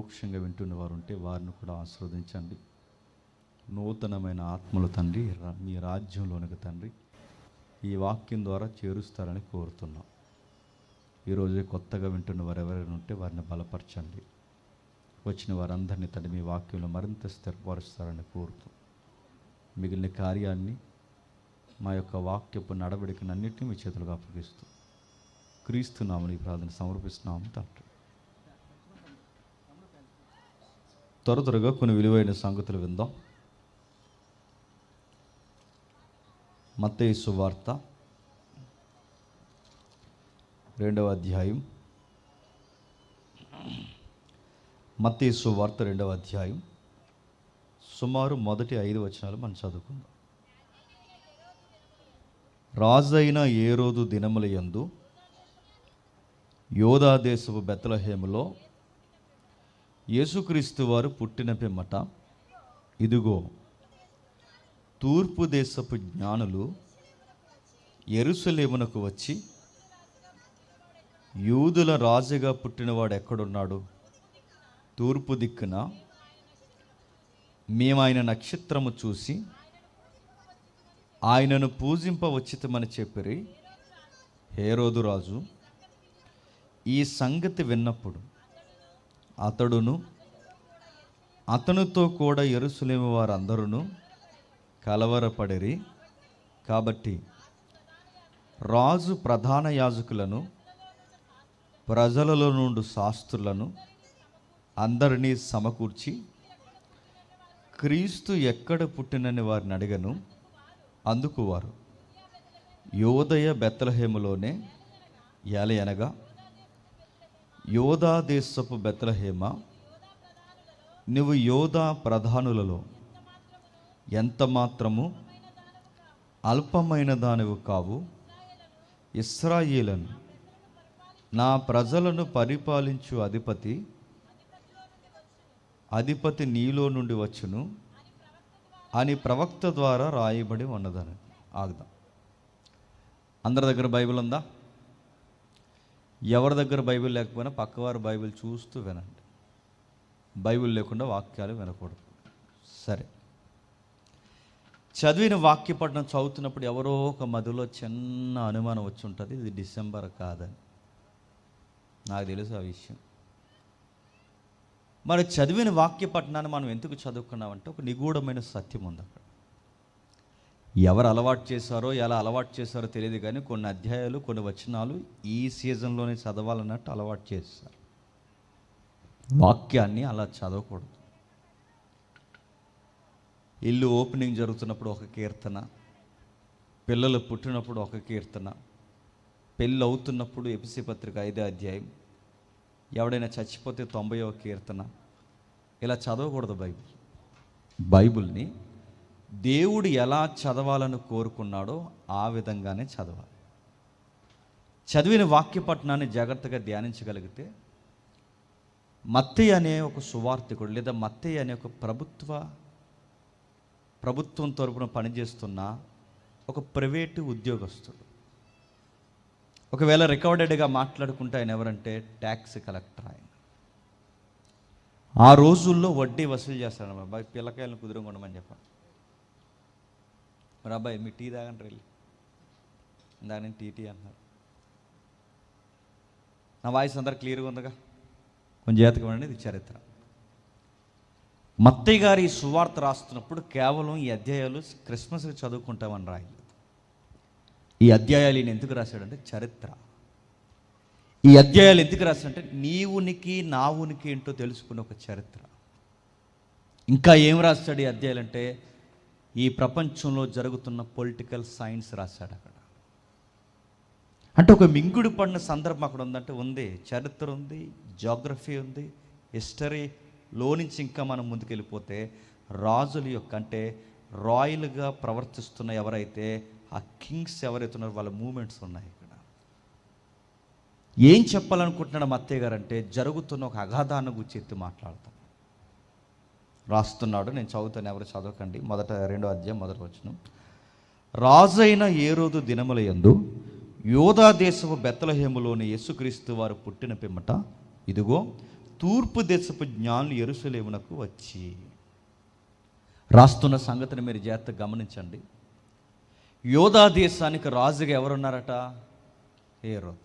పరోక్షంగా వింటున్న వారు ఉంటే వారిని కూడా ఆశీర్వదించండి. నూతనమైన ఆత్మలు తండ్రి మీ రాజ్యంలోనికి తండ్రి ఈ వాక్యం ద్వారా చేరుస్తారని కోరుతున్నాం. ఈరోజే కొత్తగా వింటున్న వారు ఎవరైనా ఉంటే వారిని బలపరచండి. వచ్చిన వారందరినీ తండ్రి మీ వాక్యంలో మరింత స్థిరపరుస్తారని కోరుతూ మిగిలిన కార్యాన్ని మా యొక్క వాక్యపు నడవడికను అన్నింటినీ మీ చేతులుగా అప్పగిస్తూ క్రీస్తు నామమున ఈ ప్రార్థన సమర్పిస్తున్నాము తండ్రి. త్వరగా కొన్ని విలువైన సంగతులు విందాం. మత్తయి సువార్త 2వ అధ్యాయం. మత్తయి సువార్త 2వ అధ్యాయం సుమారు మొదటి 5 వచనాలు మనం చదువుకుందాం. రాజైన హేరోదు దినముల యందు యోధా దేశపు బెత్లెహేములో యేసుక్రీస్తు వారు పుట్టిన పిమ్మట ఇదిగో తూర్పు దేశపు జ్ఞానులు యెరూషలేమునకు వచ్చి, యూదుల రాజుగా పుట్టినవాడు ఎక్కడున్నాడు? తూర్పు దిక్కున మేము ఆయన నక్షత్రము చూసి ఆయనను పూజింపవచ్చితమని చెప్పిరి. హేరోదు రాజు ఈ సంగతి విన్నప్పుడు అతడును అతనితో కూడా యెరూషలేము వారందరూ కలవరపడిరి. కాబట్టి రాజు ప్రధాన యాజకులను, ప్రజలలో నుండి శాస్త్రులను అందరినీ సమకూర్చి క్రీస్తు ఎక్కడ పుట్టినని వారిని అడిగను. అందుకు వారు, యోదయ బెత్లెహేములోనే, ఏలయనగా యోధా దేశపు బెత్లెహేమ, నువ్వు యోధా ప్రధానులలో ఎంత మాత్రము అల్పమైన దానివి కావు. ఇశ్రాయేలును నా ప్రజలను పరిపాలించు అధిపతి నీలో నుండి వచ్చును అని ప్రవక్త ద్వారా రాయబడి ఉన్నదని. ఆగుదాం. అందరి దగ్గర బైబిల్ ఉందా? ఎవరి దగ్గర బైబిల్ లేకపోయినా పక్కవారు బైబిల్ చూస్తూ వినండి. బైబిల్ లేకుండా వాక్యాలు వినకూడదు. సరే, చదివిన వాక్యపట్నం చదువుతున్నప్పుడు ఎవరో ఒక మధ్యలో చిన్న అనుమానం వచ్చి ఉంటుంది, ఇది డిసెంబర్ కాదని. నాకు తెలుసు ఆ విషయం. మరి చదివిన వాక్యపట్నాన్ని మనం ఎందుకు చదువుకున్నామంటే ఒక నిగూఢమైన సత్యం ఉంది అక్కడ. ఎవరు అలవాటు చేశారో, ఎలా అలవాటు చేశారో తెలియదు, కానీ కొన్ని అధ్యాయాలు, కొన్ని వచనాలు ఈ సీజన్లోనే చదవాలన్నట్టు అలవాటు చేస్తారు. వాక్యాన్ని అలా చదవకూడదు. ఇల్లు ఓపెనింగ్ జరుగుతున్నప్పుడు ఒక కీర్తన, పిల్లలు పుట్టినప్పుడు ఒక కీర్తన, పెళ్ళి అవుతున్నప్పుడు ఎఫెసీ పత్రిక 5వ అధ్యాయం, ఎవడైనా చచ్చిపోతే 90వ కీర్తన, ఇలా చదవకూడదు. బైబిల్ని దేవుడు ఎలా చదవాలని కోరుకున్నాడో ఆ విధంగానే చదవాలి. చదివిన వాక్యపట్నాన్ని జాగ్రత్తగా ధ్యానించగలిగితే మత్తయి అనే ఒక సువార్తికుడు లేదా మత్తయి అనే ఒక ప్రభుత్వం తరపున పనిచేస్తున్న ఒక ప్రైవేటు ఉద్యోగస్తుడు, ఒకవేళ రికార్డెడ్గా మాట్లాడుకుంటే ఆయన ఎవరంటే ట్యాక్స్ కలెక్టర్. ఆయన ఆ రోజుల్లో వడ్డీ వసూలు చేస్తాడు. అబ్బాయి పిల్లకాయలను కుదురు కొనమని చెప్పాను. మరి అబ్బాయి మీ టీ తాగంటారు వెళ్ళి, దాని టీ అంటున్నారు. నా వాయిస్ అందరు క్లియర్గా ఉందిగా? కొంచెం జాతకం అండి. ఇది చరిత్ర. మత్తయి గారు ఈ సువార్త రాస్తున్నప్పుడు కేవలం ఈ అధ్యాయాలు క్రిస్మస్కి చదువుకుంటామని రాయలేదు. ఈ అధ్యాయాలు ఈయన ఎందుకు రాశాడంటే చరిత్ర. ఈ అధ్యాయాలు ఎందుకు రాశాడంటే నీ ఉనికి నా ఉనికి ఏంటో తెలుసుకున్న ఒక చరిత్ర. ఇంకా ఏం రాస్తాడు ఈ అధ్యాయాలు అంటే ఈ ప్రపంచంలో జరుగుతున్న పొలిటికల్ సైన్స్ రాశాడు అక్కడ. అంటే ఒక మింగుడు పడిన సందర్భం అక్కడ ఉందంటే ఉంది. చరిత్ర ఉంది, జాగ్రఫీ ఉంది, హిస్టరీలో నుంచి ఇంకా మనం ముందుకెళ్ళిపోతే రాజుల యొక్క అంటే రాయల్గా ప్రవర్తిస్తున్న ఎవరైతే ఆ కింగ్స్ ఎవరైతే ఉన్నారో వాళ్ళ మూమెంట్స్ ఉన్నాయి ఇక్కడ. ఏం చెప్పాలనుకుంటున్నాడు మత్తయి గారు అంటే జరుగుతున్న ఒక అగాధాన్ని గురించి ఎత్తి మాట్లాడతాను. రాస్తున్నాడు, నేను చదువుతాను, ఎవరు చదవకండి. 2వ అధ్యాయం 1వ వచనం. రాజైన హేరోదు దినముల యందు యోధా దేశపు బెత్లెహేములోని యేసుక్రీస్తు వారు పుట్టిన పిమ్మట ఇదిగో తూర్పు దేశపు జ్ఞానులు యెరూషలేమునకు వచ్చి. రాస్తున్న సంగతిని మీరు జాగ్రత్తగా గమనించండి. యోధా దేశానికి రాజుగా ఎవరున్నారట? హేరోదు.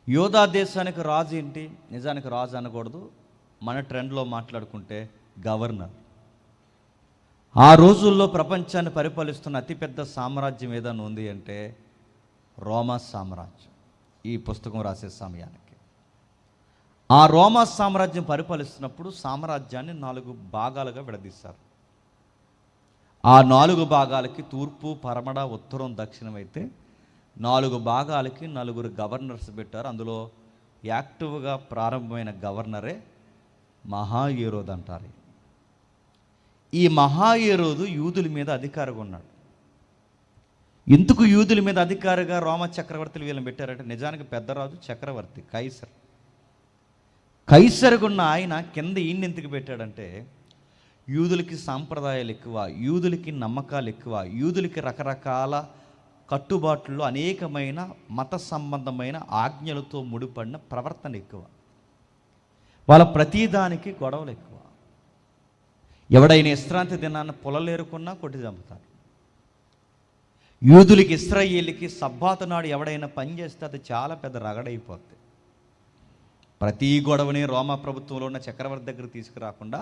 యోధా దేశానికి రాజు ఏంటి? నిజానికి రాజు అనకూడదు, మన ట్రెండ్లో మాట్లాడుకుంటే గవర్నర్. ఆ రోజుల్లో ప్రపంచాన్ని పరిపాలిస్తున్న అతిపెద్ద సామ్రాజ్యం ఏదైనా ఉంది అంటే రోమా సామ్రాజ్యం. ఈ పుస్తకం రాసే సమయానికి ఆ రోమా సామ్రాజ్యం పరిపాలిస్తున్నప్పుడు సామ్రాజ్యాన్ని 4 భాగాలుగా విడదీశారు. ఆ 4 భాగాలకి తూర్పు, పరమడ, ఉత్తరం, దక్షిణం అయితే 4 భాగాలకి 4 గవర్నర్స్ పెట్టారు. అందులో యాక్టివ్గా ప్రారంభమైన గవర్నరే మహాహేరోదు అంటారు. ఈ మహాహేరోదు యూదుల మీద అధికారిగా ఉన్నాడు. ఎందుకు యూదుల మీద అధికారిగా రోమా చక్రవర్తులు వీళ్ళని పెట్టారంటే నిజానికి పెద్దరాజు చక్రవర్తి, కైసరుగా ఉన్న ఆయన కింద ఈయన్ని ఎందుకు పెట్టాడంటే యూదులకి సాంప్రదాయాలు ఎక్కువ, యూదులకి నమ్మకాలు ఎక్కువ, యూదులకి రకరకాల కట్టుబాట్లు, అనేకమైన మత సంబంధమైన ఆజ్ఞలతో ముడిపడిన ప్రవర్తన ఎక్కువ. వాళ్ళ ప్రతిదానికి గొడవలు ఎక్కువ. ఎవడైనా విశ్రాంతి దినాన్ని పొలలేరుకున్నా కొట్టి చంపుతారు. యూదులకి, ఇశ్రాయేలుకి సబ్బాతు నాడు ఎవడైనా పని చేస్తే అది చాలా పెద్ద రగడైపోద్ది. ప్రతి గొడవని రోమా ప్రభుత్వంలో ఉన్న చక్రవర్తి దగ్గర తీసుకురాకుండా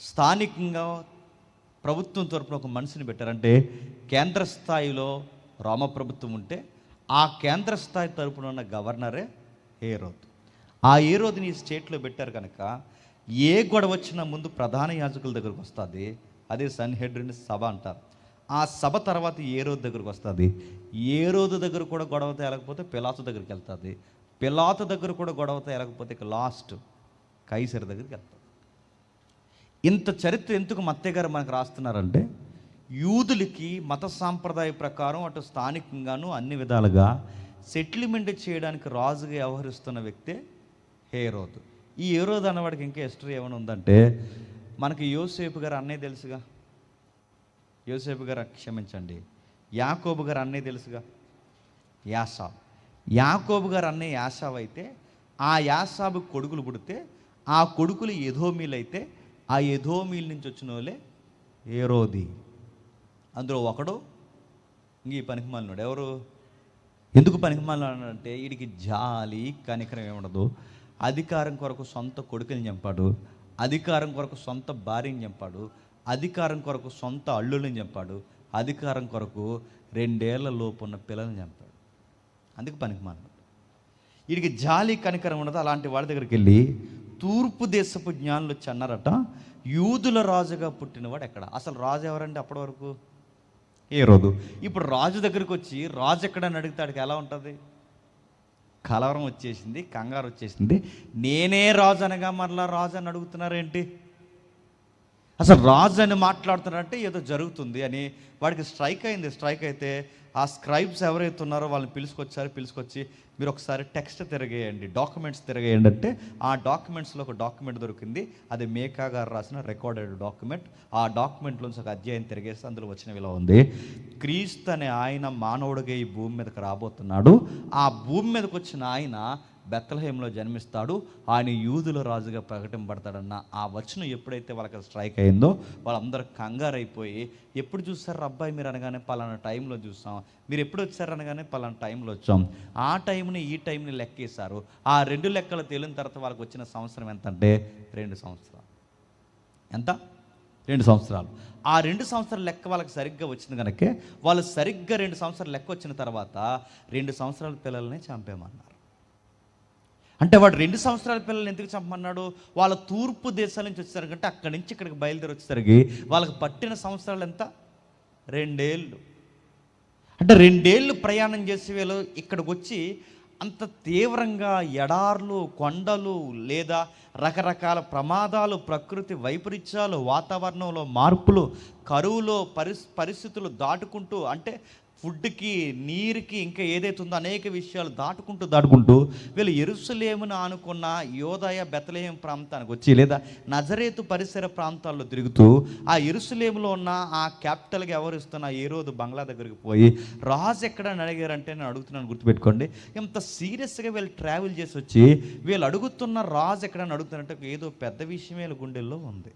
స్థానికంగా ప్రభుత్వం తరపున ఒక మనిషిని పెట్టారంటే కేంద్ర స్థాయిలో రోమ ప్రభుత్వం ఉంటే ఆ కేంద్ర స్థాయి తరపున ఉన్న గవర్నరే హేరోదు. ఆ హేరోదుని ఈ స్టేట్లో పెట్టారు కనుక ఏ గొడవ వచ్చినా ముందు ప్రధాన యాజకుల దగ్గరకు వస్తుంది. అదే సన్హెడ్రిన్ సభ అంటారు. ఆ సభ తర్వాత హేరోదు దగ్గరకు వస్తుంది. హేరోదు దగ్గర కూడా గొడవ తేలకపోతే పిలాతు దగ్గరికి వెళ్తుంది. పిలాతు దగ్గర కూడా గొడవ తేలకపోతే ఇక లాస్ట్ కైసర్ దగ్గరికి వెళ్తుంది. ఇంత చరిత్ర ఎందుకు మత్తయ్య గారు మనకు రాస్తున్నారంటే యూదులకి మత సాంప్రదాయ ప్రకారం అటు స్థానికంగాను అన్ని విధాలుగా సెటిల్మెంట్ చేయడానికి రాజుగా వ్యవహరిస్తున్న వ్యక్తే హేరోదు. ఈ హేరోదు అన్నవాడికి ఇంకా హిస్టరీ ఏమైనా ఉందంటే మనకి యోసేపు గారు అన్నయ్య తెలుసుగా. యోసేపు గారు క్షమించండి, యాకోబు గారు అన్నయ్య తెలుసుగా, యాసాబు. యాకోబు గారు అన్నయ్య యాసాబు అయితే ఆ యాసాబు కొడుకులు పుడితే ఆ కొడుకులు ఎదోమీలు అయితే ఆ ఎదోమీల నుంచి వచ్చిన వాళ్ళే హేరోది. అందులో ఒకడు ఇంక ఈ పనికిమాలినాడు. ఎవరు? ఎందుకు పనికిమాలినాడు అంటే వీడికి జాలి కనికరం ఏముండదు. అధికారం కొరకు సొంత కొడుకుని చంపాడు, అధికారం కొరకు సొంత భార్యని చంపాడు, అధికారం కొరకు సొంత అల్లుళ్ళని చంపాడు, అధికారం కొరకు 2 ఏళ్ల లోపు ఉన్న పిల్లల్ని చంపాడు. అందుకు పనికిమాలినాడు. వీడికి జాలి కనికరం ఉండదు. అలాంటి వాళ్ళ దగ్గరికి వెళ్ళి తూర్పు దేశపు జ్ఞానులు వచ్చి అన్నారట, యూదుల రాజుగా పుట్టినవాడు ఎక్కడ? అసలు రాజు ఎవరండి అప్పటి వరకు? హేరోదు. ఇప్పుడు రాజు దగ్గరికి వచ్చి రాజు ఎక్కడని అడిగితే ఆడికి ఎలా ఉంటుంది? కలవరం వచ్చేసింది, కంగారు వచ్చేసింది. నేనే రాజు అనగా మరలా రాజు అని అడుగుతున్నారేంటి? అసలు రాజు అని మాట్లాడుతున్నారంటే ఏదో జరుగుతుంది అని వాడికి స్ట్రైక్ అయింది. స్ట్రైక్ అయితే ఆ స్క్రైబ్స్ ఎవరైతే ఉన్నారో వాళ్ళని పిలుచుకొచ్చి మీరు ఒకసారి టెక్స్ట్ తిరగేయండి, డాక్యుమెంట్స్ తిరగేయండి అంటే ఆ డాక్యుమెంట్స్లో ఒక డాక్యుమెంట్ దొరికింది. అది మేకా గారు రాసిన రికార్డెడ్ డాక్యుమెంట్. ఆ డాక్యుమెంట్లోంచి ఒక అధ్యాయం తిరిగేస్తే అందులో వచ్చిన ఇలా ఉంది, క్రీస్తు అనే ఆయన మానవుడిగా ఈ భూమి మీదకి రాబోతున్నాడు. ఆ భూమి మీదకి వచ్చిన ఆయన బెత్లెహేంలో జన్మిస్తాడు, ఆయన యూదుల రాజుగా ప్రకటింపబడతాడన్న ఆ వచనం ఎప్పుడైతే వాళ్ళకి స్ట్రైక్ అయిందో వాళ్ళందరూ కంగారు అయిపోయి, ఎప్పుడు చూస్తారు అబ్బాయి మీరు అనగానే పలానా టైంలో చూసాం, మీరు ఎప్పుడు వచ్చారు అనగానే పలానా టైంలో వచ్చాం. ఆ టైంని ఈ టైంని లెక్కేశారు. ఆ 2 లెక్కలు తేలిన తర్వాత వాళ్ళకి వచ్చిన సంవత్సరం ఎంత అంటే 2 సంవత్సరాలు. ఎంత? 2 సంవత్సరాలు. ఆ 2 సంవత్సరాల లెక్క వాళ్ళకి సరిగ్గా వచ్చింది కనుక వాళ్ళు సరిగ్గా 2 సంవత్సరాల లెక్క వచ్చిన తర్వాత 2 సంవత్సరాల పిల్లల్ని చంపేమన్నారు. అంటే వాడు 2 సంవత్సరాల పిల్లల్ని ఎందుకు చంపమన్నాడు? వాళ్ళ తూర్పు దేశాల నుంచి వచ్చేసరికి అక్కడి నుంచి ఇక్కడికి బయలుదేరి వచ్చేసరికి వాళ్ళకి పట్టిన సంవత్సరాలు ఎంత? 2 ఏళ్ళు. అంటే 2 ఏళ్ళు ప్రయాణం చేసి వీళ్ళు ఇక్కడికి వచ్చి అంత తీవ్రంగా ఎడార్లు, కొండలు, లేదా రకరకాల ప్రమాదాలు, ప్రకృతి వైపరీత్యాలు, వాతావరణంలో మార్పులు, కరువులో పరిస్థితులు దాటుకుంటూ, అంటే ఫుడ్కి, నీరుకి, ఇంకా ఏదైతే ఉందో అనేక విషయాలు దాటుకుంటూ వీళ్ళు యెరూషలేమును ఆనుకున్న యోదయ బెత్లెహేము ప్రాంతానికి వచ్చి, లేదా నజరేతు పరిసర ప్రాంతాల్లో తిరుగుతూ ఆ యెరూషలేములో ఉన్న ఆ క్యాపిటల్గా వ్యవహరిస్తున్న హేరోదు బంగ్లా దగ్గరికి పోయి రాజు ఎక్కడని అడిగారంటే, నేను అడుగుతున్నాను గుర్తుపెట్టుకోండి, ఇంత సీరియస్గా వీళ్ళు ట్రావెల్ చేసి వచ్చి వీళ్ళు అడుగుతున్న రాజు ఎక్కడని అడుగుతున్నారంటే ఏదో పెద్ద విషయమే వీళ్ళ గుండెల్లో ఉంది.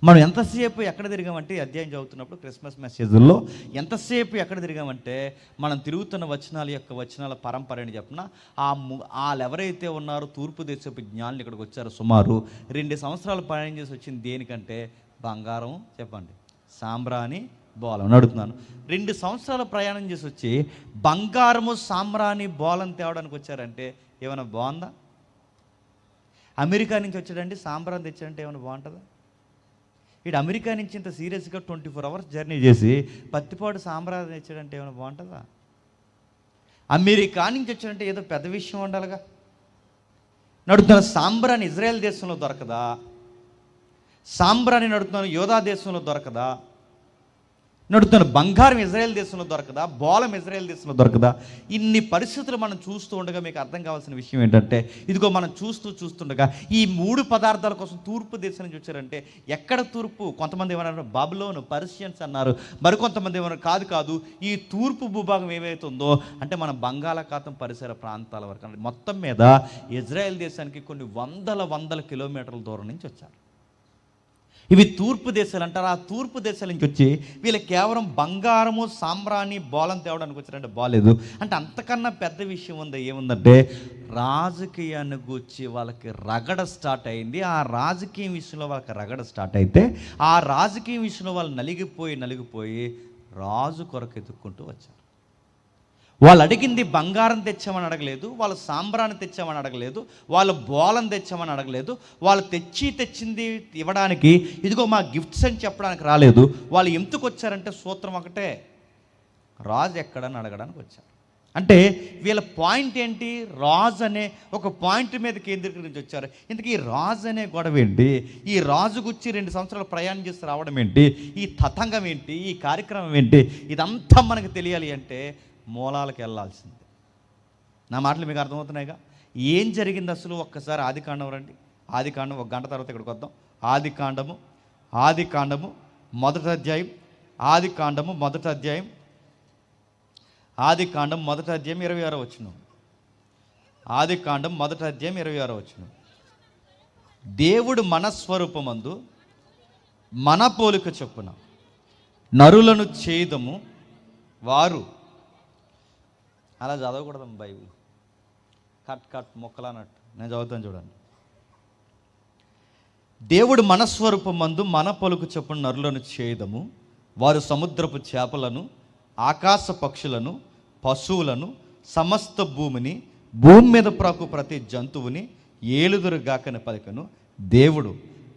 మనం ఎంతసేపు ఎక్కడ తిరిగామంటే, అధ్యాయం చదువుతున్నప్పుడు క్రిస్మస్ మెసేజ్లో ఎంతసేపు ఎక్కడ తిరిగామంటే, మనం తిరుగుతున్న వచనాల పరంపర అని చెప్పిన వాళ్ళు ఎవరైతే ఉన్నారో తూర్పు దేశపు జ్ఞానులు ఇక్కడికి వచ్చారు. సుమారు 2 సంవత్సరాలు ప్రయాణం చేసి వచ్చింది దేనికంటే, బంగారం, చెప్పండి, సాంబ్రాణి, బోలం. అడుగుతున్నాను, 2 సంవత్సరాలు ప్రయాణం చేసి వచ్చి బంగారము, సాంబ్రాణి, బోలం తేవడానికి వచ్చారంటే ఏమైనా బాగుందా? అమెరికా నుంచి వచ్చాడండి, సాంబ్రాణి తెచ్చాడంటే ఏమైనా బాగుంటుందా? ఇటు అమెరికా నుంచి ఇంత సీరియస్గా 24 అవర్స్ జర్నీ చేసి పత్తిపాడు సాంబ్రాణి తెచ్చాడంటే ఏమైనా బాగుంటుందా? అమెరికా నుంచి వచ్చాడంటే ఏదో పెద్ద విషయం ఉండాలిగా. నడుతున్న సాంబ్రాణి ఇజ్రాయెల్ దేశంలో దొరకదా? సాంబ్రాణి నడుతున్నాను యోధా దేశంలో దొరకదా? నడుతున్న బంగారం ఇజ్రాయెల్ దేశంలో దొరకదా? బోలం ఇజ్రాయెల్ దేశంలో దొరకదా? ఇన్ని పరిస్థితులు మనం చూస్తూ ఉండగా మీకు అర్థం కావాల్సిన విషయం ఏంటంటే, ఇదిగో మనం చూస్తుండగా ఈ 3 పదార్థాల కోసం తూర్పు దేశం నుంచి వచ్చారంటే, ఎక్కడ తూర్పు? కొంతమంది ఏమన్నారు బబులోను, పర్షియన్స్ అన్నారు, మరికొంతమంది ఏమన్నారు కాదు, ఈ తూర్పు భూభాగం ఏమైతే ఉందో అంటే మన బంగాళాఖాతం పరిసర ప్రాంతాల వరకు, మొత్తం మీద ఇజ్రాయెల్ దేశానికి కొన్ని వందల కిలోమీటర్ల దూరం నుంచి వచ్చారు. ఇవి తూర్పు దేశాలు అంటారు. ఆ తూర్పు దేశాల నుంచి వచ్చి వీళ్ళకి కేవలం బంగారము, సాంబ్రాణి, బోలం తేవడానికి వచ్చారంటే బాలేదు. అంటే అంతకన్నా పెద్ద విషయం ఉంది. ఏముందంటే, రాజకీయాన్ని గూర్చి వాళ్ళకి రగడ స్టార్ట్ అయింది. ఆ రాజకీయ విషయంలో వాళ్ళకి రగడ స్టార్ట్ అయితే ఆ రాజకీయ విషయంలో వాళ్ళు నలిగిపోయి రాజు కొరకు ఎదుక్కుంటూ వచ్చారు. వాళ్ళు అడిగింది బంగారం తెచ్చామని అడగలేదు, వాళ్ళు సాంబ్రాన్ని తెచ్చామని అడగలేదు, వాళ్ళు బోలం తెచ్చామని అడగలేదు. వాళ్ళు తెచ్చింది ఇవ్వడానికి, ఇదిగో మా గిఫ్ట్స్ అని చెప్పడానికి రాలేదు. వాళ్ళు ఎందుకు వచ్చారంటే సూత్రం ఒకటే, రాజు ఎక్కడని అడగడానికి వచ్చారు. అంటే వీళ్ళ పాయింట్ ఏంటి? రాజు అనే ఒక పాయింట్ మీద కేంద్రీకరించి వచ్చారు. ఇంతకీ రాజు అనే గొడవ ఏంటి? ఈ రాజు గురించి 2 సంవత్సరాలు ప్రయాణం చేసి రావడం ఏంటి? ఈ తతంగం ఏంటి? ఈ కార్యక్రమం ఏంటి? ఇదంతా మనకు తెలియాలి అంటే మూలాలకు వెళ్ళాల్సిందే. నా మాటలు మీకు అర్థమవుతున్నాయిగా? ఏం జరిగింది అసలు? ఒక్కసారి ఆదికాండం రండి. ఆదికాండం 1 గంట తర్వాత ఇక్కడికి వద్దాం. ఆదికాండము మొదటి అధ్యాయం 26వ వచనం. ఆదికాండం మొదటి అధ్యాయం 26వ వచనం. దేవుడు మనస్వరూపమందు మన పోలిక చొప్పున నరులను చేయుదము, వారు, అలా చదవకూడదు బైబిల్, కట్ మొక్కలు అన్నట్టు నేను చదువుతాను చూడండి. దేవుడు మనస్వరూపమందు మన పోలిక చొప్పున నరులను చేయుదము, వారు సముద్రపు చేపలను, ఆకాశ పక్షులను, పశువులను, సమస్త భూమిని, భూమి మీద ప్రాకు ప్రతి జంతువుని ఏలుదురుగాకని పలికను. దేవుడు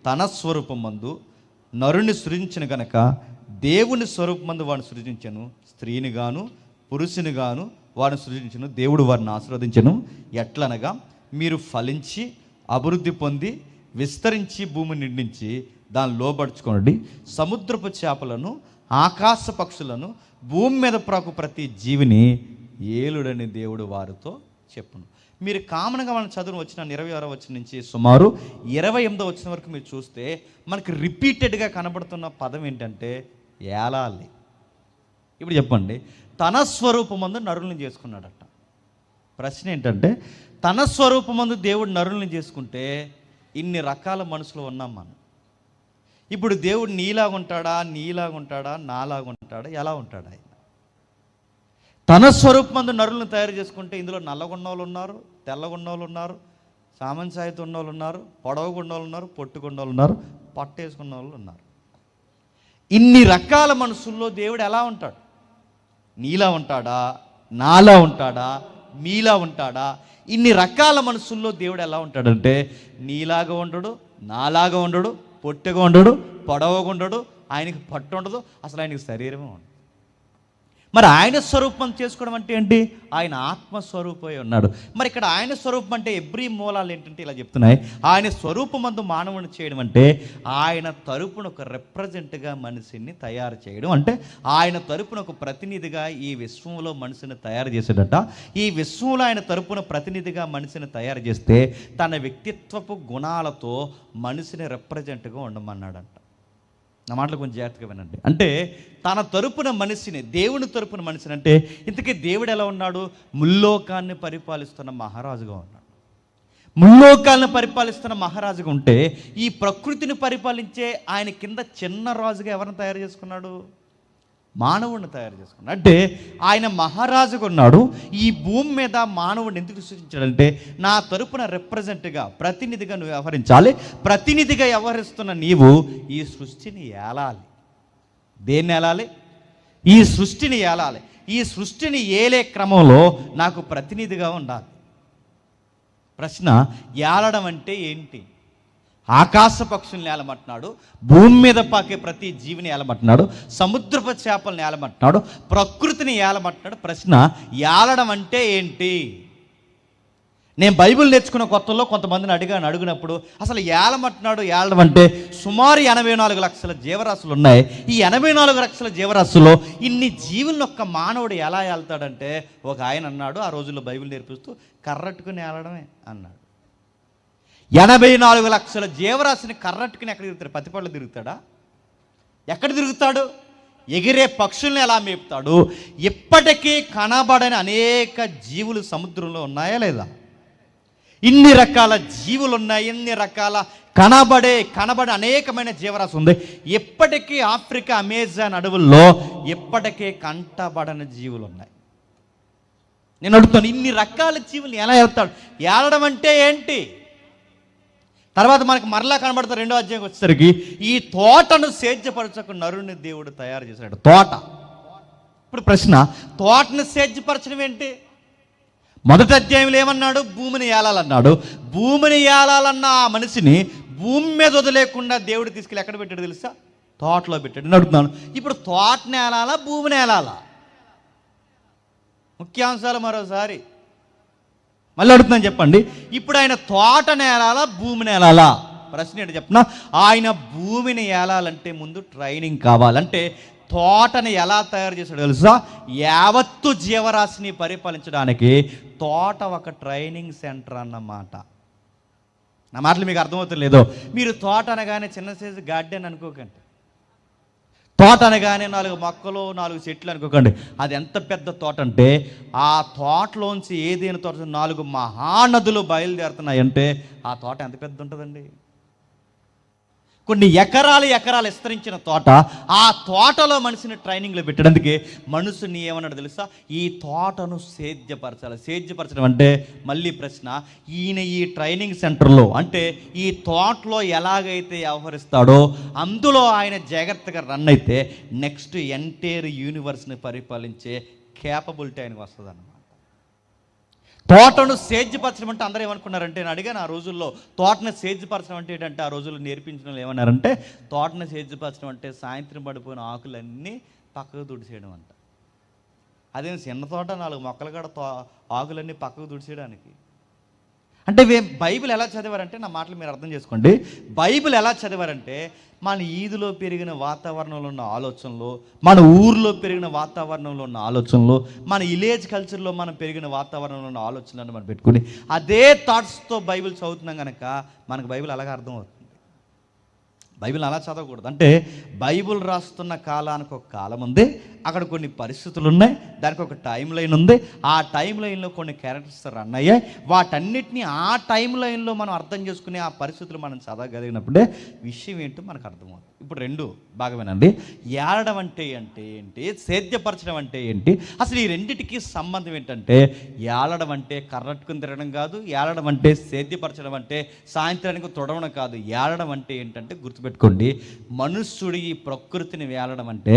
తన స్వరూపమందు నరుని సృజించిన గనక దేవుని స్వరూపమందు వాడిని సృజించను, స్త్రీని గాను పురుషుని గాను వారిని సృజించను. దేవుడు వారిని ఆశీర్వదించను. ఎట్లనగా, మీరు ఫలించి అభివృద్ధి పొంది విస్తరించి భూమిని నిండించి దాన్ని లోబడుచుకోండి. సముద్రపు చేపలను, ఆకాశ పక్షులను, భూమి మీద ప్రాకు ప్రతి జీవిని ఏలుడని దేవుడు వారితో చెప్పును. మీరు కామన్గా మనం చదువును వచ్చిన 26వ వచనం నుంచి సుమారు 28వ వచనం వరకు మీరు చూస్తే మనకి రిపీటెడ్గా కనబడుతున్న పదం ఏంటంటే ఏలాలి. ఇప్పుడు చెప్పండి, తన స్వరూపమందు నరుల్ని చేసుకున్నాడట. ప్రశ్న ఏంటంటే, తన స్వరూపమందు దేవుడు నరుల్ని చేసుకుంటే ఇన్ని రకాల మనుషులు ఉన్నాం మనం. ఇప్పుడు దేవుడు నీలాగుంటాడా, నాలాగుంటాడా, ఎలా ఉంటాడా? ఆయన తన స్వరూపమందు నరులను తయారు చేసుకుంటే ఇందులో నల్లగొన్నోళ్ళు ఉన్నారు, తెల్లగొన్నోళ్ళు ఉన్నారు, సామంసాయితీ ఉన్నోళ్ళు ఉన్నారు, పొడవగున్నోళ్ళు ఉన్నారు, పొట్టుకున్నోళ్ళు ఉన్నారు, పట్టేసుకున్న వాళ్ళు ఉన్నారు. ఇన్ని రకాల మనుషుల్లో దేవుడు ఎలా ఉంటాడు? నీలా ఉంటాడా, నాలా ఉంటాడా, మీలా ఉంటాడా? ఇన్ని రకాల మనుషుల్లో దేవుడు ఎలా ఉంటాడంటే, నీలాగా ఉండడు, నాలాగా ఉండడు, పొట్టగా ఉండడు, పొడవగా ఉండడు, ఆయనకి పట్టు ఉండదు, అసలు ఆయనకి శరీరమే ఉండదు. మరి ఆయన స్వరూపం చేసుకోవడం అంటే ఏంటి? ఆయన ఆత్మస్వరూపమై ఉన్నాడు. మరి ఇక్కడ ఆయన స్వరూపం అంటే ఎబ్రీ మూలాలు ఏంటంటే ఇలా చెప్తున్నాయి. ఆయన స్వరూపమందు మానవుని చేయడం అంటే ఆయన తరపున ఒక రిప్రజెంట్గా మనిషిని తయారు చేయడం, అంటే ఆయన తరపున ఒక ప్రతినిధిగా ఈ విశ్వంలో మనిషిని తయారు చేసేటట. ఈ విశ్వంలో ఆయన తరపున ప్రతినిధిగా మనిషిని తయారు చేస్తే తన వ్యక్తిత్వపు గుణాలతో మనిషిని రిప్రజెంట్గా ఉండమన్నాడంట. నా మాటలు కొంచెం జాగ్రత్తగా వినండి. అంటే తన తరపున మనిషిని, దేవుని తరపున మనిషిని, అంటే ఇంతకీ దేవుడు ఎలా ఉన్నాడు? ముల్లోకాన్ని పరిపాలిస్తున్న మహారాజుగా ఉన్నాడు. ముల్లోకాలను పరిపాలిస్తున్న మహారాజుగా ఉంటే ఈ ప్రకృతిని పరిపాలించే ఆయన కింద చిన్న రాజుగా ఎవరిని తయారు చేసుకున్నాడు? మానవుడిని తయారు చేసుకున్నాడు. అంటే ఆయన మహారాజుగా ఉన్నాడు. ఈ భూమి మీద మానవుడిని ఎందుకు సృష్టించాడంటే నా తరపున రిప్రజెంట్గా, ప్రతినిధిగా నువ్వు వ్యవహరించాలి. ప్రతినిధిగా వ్యవహరిస్తున్న నీవు ఈ సృష్టిని ఏలాలి. దేన్ని ఏలాలి? ఈ సృష్టిని ఏలాలి. ఈ సృష్టిని ఏలే క్రమంలో నాకు ప్రతినిధిగా ఉండాలి. ప్రశ్న, ఏలడం అంటే ఏంటి? ఆకాశ పక్షుల్ని ఏలమంటున్నాడు, భూమి మీద పాకే ప్రతి జీవిని ఏలమంటున్నాడు, సముద్రపు చేపల్ని ఏలమంటున్నాడు, ప్రకృతిని ఏలమంటున్నాడు. ప్రశ్న, ఏలడం అంటే ఏంటి? నేను బైబిల్ నేర్చుకున్న కొత్తలో కొంతమందిని అడిగినప్పుడు అసలు ఏలమంటున్నాడు, ఏలడం అంటే సుమారు 84 లక్షల జీవరాశులు ఉన్నాయి. ఈ 84 లక్షల జీవరాశుల్లో ఇన్ని జీవులను ఒక్క మానవుడు ఎలా ఏళ్తాడంటే ఒక ఆయన అన్నాడు, ఆ రోజుల్లో బైబిల్ నేర్పిస్తూ, కర్రట్టుకుని ఏలడమే అన్నాడు. 84 లక్షల జీవరాశిని కర్రట్టుకుని ఎక్కడ తిరుగుతాడు? పత్తిపళ్ళు తిరుగుతాడా? ఎక్కడ తిరుగుతాడు? ఎగిరే పక్షుల్ని ఎలా మేపుతాడు? ఇప్పటికీ కనబడని అనేక జీవులు సముద్రంలో ఉన్నాయా లేదా? ఇన్ని రకాల జీవులు ఉన్నాయి, ఇన్ని రకాల కనబడే అనేకమైన జీవరాశి ఉంది. ఇప్పటికీ ఆఫ్రికా అమెజాన్ అడవుల్లో ఇప్పటికే కంటబడని జీవులు ఉన్నాయి. నేను అడుగుతాను, ఇన్ని రకాల జీవులు ఎలా వెళ్తాడు? ఏలడం అంటే ఏంటి? తర్వాత మనకు మరలా కనబడతారు 2వ అధ్యాయం వచ్చేసరికి, ఈ తోటను సేద్యపరచకు నరుని దేవుడు తయారు చేశాడు. తోట. ఇప్పుడు ప్రశ్న, తోటను సేద్యపరచడం ఏంటి? 1వ అధ్యాయంలో ఏమన్నాడు? భూమిని ఏలాలన్నాడు. భూమిని ఏలాలన్న ఆ మనిషిని భూమి మీద వదిలేకుండా దేవుడు తీసుకెళ్ళి ఎక్కడ పెట్టాడు తెలుసా? తోటలో పెట్టాడు. నేను అడుగుతున్నాను, ఇప్పుడు తోటని ఏలాలా, భూమిని ఏలాలా? ముఖ్యాంశాలు మరోసారి మళ్ళీ అడుగుతున్నాను, చెప్పండి. ఇప్పుడు ఆయన తోటని ఏలాలా, భూమిని ఏలాలా? ప్రశ్న ఏంటి చెప్పిన, ఆయన భూమిని ఏలాలంటే ముందు ట్రైనింగ్ కావాలంటే తోటని ఎలా తయారు చేశాడు తెలుసా? యావత్తు జీవరాశిని పరిపాలించడానికి తోట ఒక ట్రైనింగ్ సెంటర్ అన్నమాట. నా మాటలు మీకు అర్థమవుతుంది లేదో? మీరు తోట అనగానే చిన్న సైజు గార్డెన్ అనుకోకండి. తోట అనగానే 4 మొక్కలు 4 చెట్లు అనుకోకండి. అది ఎంత పెద్ద తోట అంటే ఆ తోటలోంచి ఏదైనా తోట 4 మహానదులు బయలుదేరుతున్నాయంటే ఆ తోట ఎంత పెద్ద ఉంటుందండి? కొన్ని ఎకరాలు విస్తరించిన తోట. ఆ తోటలో మనిషిని ట్రైనింగ్లో పెట్టడానికి మనుషుని ఏమన్నాడు తెలుసా? ఈ తోటను సేద్యపరచాలి. సేద్యపరచడం అంటే మళ్ళీ ప్రశ్న, ఈయన ఈ ట్రైనింగ్ సెంటర్లో అంటే ఈ తోటలో ఎలాగైతే వ్యవహరిస్తాడో అందులో ఆయన జాగ్రత్తగా రన్ అయితే నెక్స్ట్ ఎంటైర్ యూనివర్స్ని పరిపాలించే కేపబిలిటీ ఆయనకు వస్తుంది అన్నమాట. తోటను సేద్యపరచడం అంటే అందరూ ఏమనుకున్నారంటే, నేను అడిగాను ఆ రోజుల్లో, తోటను సేద్యపరచడం అంటే ఏంటంటే ఆ రోజుల్లో నేర్పించిన వాళ్ళు ఏమన్నారంటే, తోటను సేద్యపరచడం అంటే సాయంత్రం పడిపోయిన ఆకులన్నీ పక్కకు తుడిచేయడం అంట. అదే చిన్న తోట 4 మొక్కలు కూడా ఆకులన్నీ పక్కకు తుడిచేయడానికి. అంటే బైబిల్ ఎలా చదివారంటే, నా మాటలు మీరు అర్థం చేసుకోండి, బైబిల్ ఎలా చదివారంటే మన ఈదులో పెరిగిన వాతావరణంలో ఉన్న ఆలోచనలు, మన ఊర్లో పెరిగిన వాతావరణంలో ఉన్న ఆలోచనలు, మన విలేజ్ కల్చర్లో మనం పెరిగిన వాతావరణంలో ఉన్న ఆలోచనలను మనం పెట్టుకుని అదే థాట్స్తో బైబిల్ చదువుతున్నాం కనుక మనకు బైబిల్ అలాగే అర్థమవుతుంది. బైబిల్ అలా చదవకూడదు. అంటే బైబిల్ రాస్తున్న కాలానికి ఒక కాలం ఉంది, అక్కడ కొన్ని పరిస్థితులు ఉన్నాయి, దానికి ఒక టైం లైన్ ఉంది. ఆ టైం లైన్లో కొన్ని క్యారెక్టర్స్ రన్ అయ్యాయి. వాటన్నిటిని ఆ టైం లైన్లో మనం అర్థం చేసుకుని ఆ పరిస్థితులు మనం చదవగలిగినప్పుడే విషయం ఏంటో మనకు అర్థమవుతుంది. ఇప్పుడు 2 బాగా వినండి. ఏలడం అంటే ఏంటి, సేద్యపరచడం అంటే ఏంటి, అసలు ఈ రెండిటికి సంబంధం ఏంటంటే, ఏలడం అంటే కర్రట్టుకుని తిరగడం కాదు, ఏలడం అంటే సేద్యపరచడం అంటే సాయంత్రానికి తొడవడం కాదు. ఏలడం అంటే ఏంటంటే గుర్తుపెట్టుకోండి, మనుష్యుడు ఈ ప్రకృతిని ఏలడం అంటే,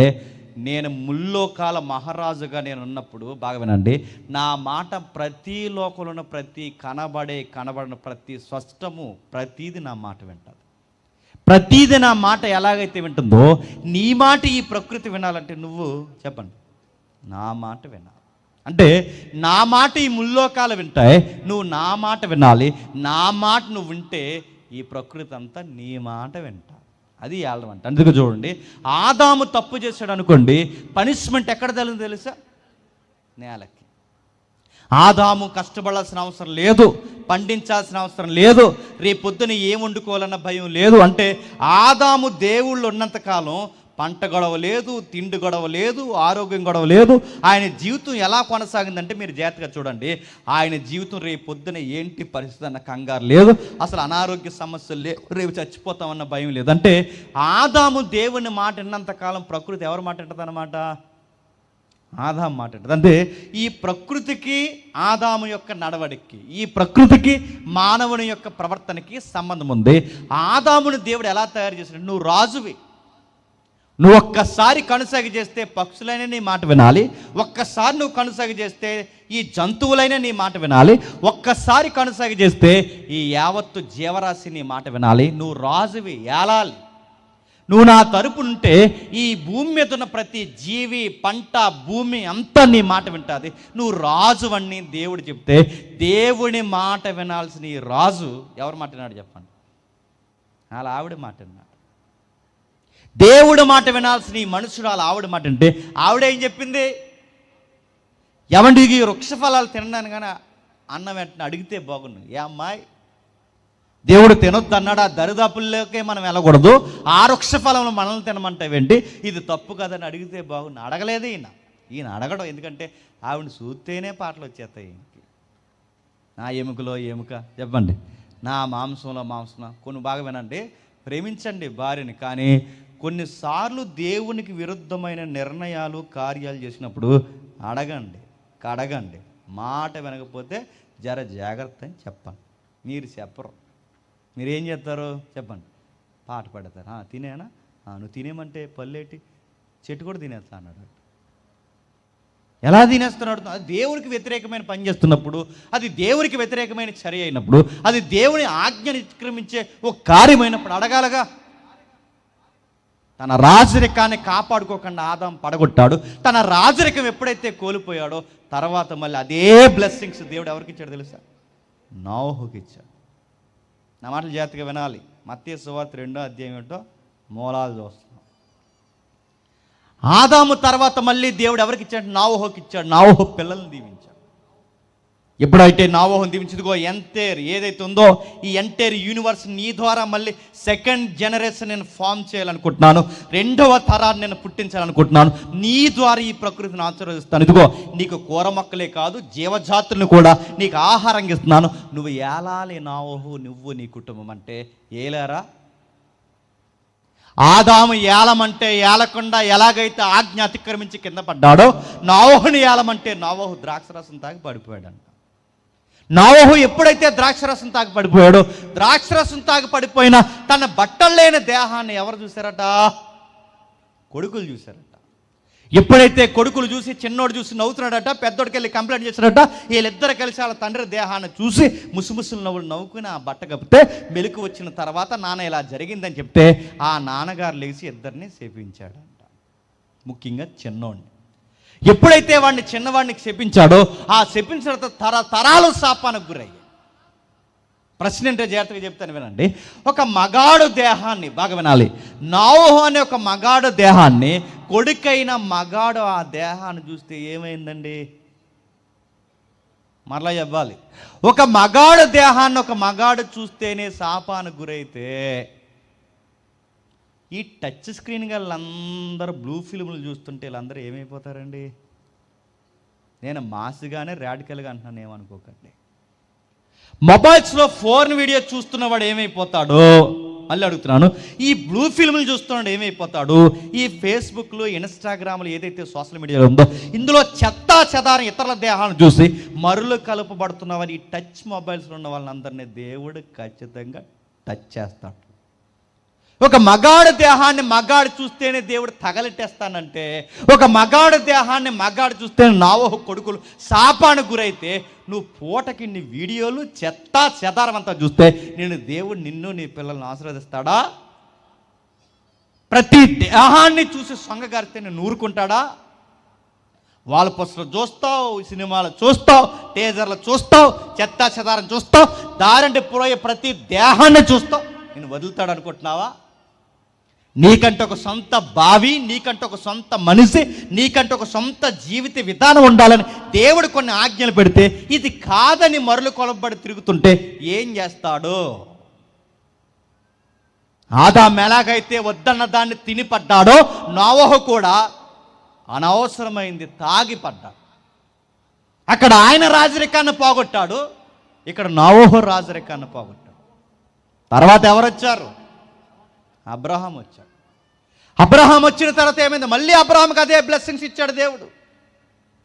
నేను ముల్లోకాల మహారాజుగా నేను ఉన్నప్పుడు బాగా వినండి, నా మాట ప్రతి లోకంలో ఉన్న ప్రతి కనబడిన ప్రతి స్పష్టము ప్రతీది నా మాట వింటుంది. ప్రతీది నా మాట ఎలాగైతే వింటుందో నీ మాట ఈ ప్రకృతి వినాలంటే నువ్వు చెప్పండి, నా మాట వినాలి. అంటే నా మాట ఈ ముల్లోకాలు వింటాయి, నువ్వు నా మాట వినాలి. నా మాట నువ్వు వింటే ఈ ప్రకృతి అంతా నీ మాట వింటా. అది ఏళ్ళం అంట. అందుకు చూడండి, ఆదాము తప్పు చేశాడు అనుకోండి, పనిష్మెంట్ ఎక్కడ తెలుసా? నేలకి. ఆదాము కష్టపడాల్సిన అవసరం లేదు, పండించాల్సిన అవసరం లేదు, రేపొద్దున ఏం వండుకోవాలన్న భయం లేదు. అంటే ఆదాము దేవుళ్ళు ఉన్నంతకాలం పంట గొడవ లేదు, తిండి గొడవ లేదు, ఆరోగ్యం గొడవ లేదు. ఆయన జీవితం ఎలా కొనసాగిందంటే మీరు జాగ్రత్తగా చూడండి, ఆయన జీవితం రేపు పొద్దున ఏంటి పరిస్థితి అన్న కంగారు లేదు, అసలు అనారోగ్య సమస్యలు లేవు, రేపు చచ్చిపోతామన్న భయం లేదు. అంటే ఆదాము దేవుని మాట విన్నంతకాలం ప్రకృతి ఎవరి మాట వింటుంది అన్నమాట? ఆదాము మాట వింటుంది. అంటే ఈ ప్రకృతికి ఆదాము యొక్క నడవడికి, ఈ ప్రకృతికి మానవుని యొక్క ప్రవర్తనకి సంబంధం ఉంది. ఆదాముని దేవుడు ఎలా తయారు చేశాడు? నువ్వు రాజువి, నువ్వు ఒక్కసారి కనుసాగి చేస్తే పక్షులైనా నీ మాట వినాలి, ఒక్కసారి నువ్వు కనుసాగి చేస్తే ఈ జంతువులైనా నీ మాట వినాలి, ఒక్కసారి కనుసాగి చేస్తే ఈ యావత్తు జీవరాశి నీ మాట వినాలి. నువ్వు రాజువి, ఏలాలి. నువ్వు నా తరపు ఉంటే ఈ భూమి మీద ఉన్న ప్రతి జీవి, పంట, భూమి అంతా నీ మాట వింటుంది. నువ్వు రాజు అని దేవుడు చెప్తే, దేవుని మాట వినాల్సిన ఈ రాజు ఎవరి మాట విన్నాడు చెప్పండి? అలా ఆవిడ మాట విన్నాడు. దేవుడు మాట వినాల్సిన ఈ మనుషుడు అలా ఆవిడ మాట అంటే ఆవిడేం చెప్పింది? ఎవండికి వృక్ష ఫలాలు తినడానికి కానీ అన్నం వెంటనే అడిగితే బాగుండు. ఏ అమ్మాయి, దేవుడు తినొద్దు అన్నాడు, ఆ దరిదాపుల్లోకే మనం వెళ్ళకూడదు, ఆ వృక్ష ఫలంలో మనల్ని తినమంటావేంటి, ఇది తప్పు కదని అడిగితే బాగుండు. అడగలేదు ఈయన అడగడం. ఎందుకంటే ఆవిడని చూస్తేనే పాటలు వచ్చేస్తాయి ఈయనకి. నా ఎముకలో ఎముక చెప్పండి, నా మాంసంలో మాంసం. కొన్ని బాగా వినండి, ప్రేమించండి భార్యని, కానీ కొన్నిసార్లు దేవునికి విరుద్ధమైన నిర్ణయాలు, కార్యాలు చేసినప్పుడు అడగండి. మాట వినకపోతే జర జాగ్రత్త అని చెప్పండి. మీరు చెప్పరు, మీరేం చేస్తారు చెప్పండి? పాట పెడతారు. తినేనా? నువ్వు తినేమంటే పల్లెటి చెట్టు కూడా తినేస్తా అన్నాడు. ఎలా తినేస్తున్నాడు? అది దేవునికి వ్యతిరేకమైన పని చేస్తున్నప్పుడు, అది దేవునికి వ్యతిరేకమైన చర్య అయినప్పుడు, అది దేవుని ఆజ్ఞని నిష్క్రమించే ఒక కార్యమైనప్పుడు అడగాలగా. తన రాజరికాన్ని కాపాడుకోకుండా ఆదాం పడగొట్టాడు. తన రాజరికం ఎప్పుడైతే కోల్పోయాడో తర్వాత మళ్ళీ అదే బ్లెస్సింగ్స్ దేవుడు ఎవరికి ఇచ్చాడు తెలుసా? నోహుకి ఇచ్చాడు. నా మాటలు జాగ్రత్తగా వినాలి. మత్తయి సువార్త 2వ అధ్యాయం ఏంటో మూలాలు చూస్తున్నాం. ఆదాము తర్వాత మళ్ళీ దేవుడు ఎవరికి ఇచ్చాడు? నోహుకి ఇచ్చాడు. నోహు పిల్లల్ని దీవించాడు. ఎప్పుడైతే నోవహును దీవించదుగో, ఎంటైర్ ఏదైతే ఉందో ఈ ఎంటైర్ యూనివర్స్ నీ ద్వారా మళ్ళీ సెకండ్ జనరేషన్ నేను ఫామ్ చేయాలనుకుంటున్నాను, 2వ తరాన్ని నేను పుట్టించాలనుకుంటున్నాను, నీ ద్వారా ఈ ప్రకృతిని ఆశీర్వదిస్తాను. ఇదిగో నీకు కూర మొక్కలే కాదు, జీవజాతులను కూడా నీకు ఆహారం ఇస్తున్నాను, నువ్వు ఏలాలి నోవహు, నువ్వు నీ కుటుంబం. అంటే ఏలారా? ఆదాము ఏలమంటే ఏలకుండా ఎలాగైతే ఆజ్ఞ అతిక్రమించి కింద పడ్డాడో, నోవహుని ఏలమంటే నోవహు ద్రాక్షరసం తాగి పడిపోయాడంట. నోవహు ఎప్పుడైతే ద్రాక్షరసం తాగి పడిపోయాడో, ద్రాక్షరసం తాగి పడిపోయిన తన బట్టలు లేని దేహాన్ని ఎవరు చూశారట? కొడుకులు చూశారట. ఎప్పుడైతే కొడుకులు చూసి, చిన్నోడు చూసి నవ్వుతున్నాడట, పెద్దోడికి వెళ్ళి కంప్లైంట్ చేశాడట, వీళ్ళిద్దరు కలిసి వాళ్ళ తండ్రి దేహాన్ని చూసి ముసుముసులు నవ్వుకుని ఆ బట్ట కప్పితే మెలకు వచ్చిన తర్వాత నాన్న ఇలా జరిగిందని చెప్తే ఆ నాన్నగారు లేచి ఇద్దరిని శపించాడంట. ముఖ్యంగా చిన్నోడిని. ఎప్పుడైతే వాడిని చిన్నవాడిని శపించాడో, ఆ శపించిన తరాలు శాపానికి గురయ్యాయి. ప్రశ్న ఏంటో జాగ్రత్తగా చెప్తాను వినండి. ఒక మగాడు దేహాన్ని బాగా వినాలి. నోవహు అనే ఒక మగాడు దేహాన్ని, కొడుకైన మగాడు ఆ దేహాన్ని చూస్తే ఏమైందండి? మరలా చెప్పాలి. ఒక మగాడు దేహాన్ని ఒక మగాడు చూస్తేనే శాపానికి గురైతే, ఈ టచ్ స్క్రీన్ వాళ్ళందరూ బ్లూ ఫిల్మ్లు చూస్తుంటే వీళ్ళందరూ ఏమైపోతారండి? నేను మాస్గానే రాడికల్గా అంటున్నాను, ఏమనుకోకండి. మొబైల్స్లో ఫోన్ వీడియో చూస్తున్నవాడు ఏమైపోతాడో మళ్ళీ అడుగుతున్నాను. ఈ బ్లూ ఫిల్మ్లు చూస్తున్నాడు ఏమైపోతాడు? ఈ ఫేస్బుక్లు, ఇన్స్టాగ్రామ్లు ఏదైతే సోషల్ మీడియాలో ఉందో ఇందులో చెత్తా చెదారం ఇతరుల దేహాలను చూసి మరులు కలుపబడుతున్నవారు ఈ టచ్ మొబైల్స్లో ఉన్న వాళ్ళందరినీ దేవుడు ఖచ్చితంగా టచ్ చేస్తాడు. ఒక మగాడు దేహాన్ని మగాడు చూస్తేనే దేవుడు తగలెట్టేస్తానంటే, ఒక మగాడు దేహాన్ని మగాడు చూస్తేనే నోవహు కొడుకులు శాపానికి గురైతే, నువ్వు పూటకి నీ వీడియోలు చెత్తా చెదారం అంతా చూస్తే నేను దేవుడు నిన్ను నీ పిల్లల్ని ఆశీర్వదిస్తాడా? ప్రతి దేహాన్ని చూసి సొంగగారితే నేను ఊరుకుంటాడా? వాళ్ళ పుస్తకం చూస్తావు, సినిమాలు చూస్తావు, టీజర్లు చూస్తావు, చెత్తా చెదారం చూస్తావు, దారంటే పోయే ప్రతి దేహాన్ని చూస్తావు. నేను వదులుతాడు అనుకుంటున్నావా? నీకంటే ఒక సొంత బావి, నీకంటే ఒక సొంత మనిషి, నీకంటే ఒక సొంత జీవిత విధానం ఉండాలని దేవుడు కొన్ని ఆజ్ఞలు పెడితే ఇది కాదని మరులు కొలబడి తిరుగుతుంటే ఏం చేస్తాడు? ఆదాము ఎలాగైతే వద్దన్న దాన్ని తిని పడ్డాడో, నోవహు కూడా అనవసరమైంది తాగి పడ్డాడు. అక్కడ ఆయన రాజరికాన్ని పోగొట్టాడు, ఇక్కడ నోవహు రాజరికాన్ని పోగొట్టాడు. తర్వాత ఎవరు వచ్చారు? అబ్రహాం వచ్చాడు. అబ్రహాం వచ్చిన తర్వాత ఏమైంది? మళ్ళీ అబ్రహాంకి అదే బ్లెస్సింగ్స్ ఇచ్చాడు దేవుడు.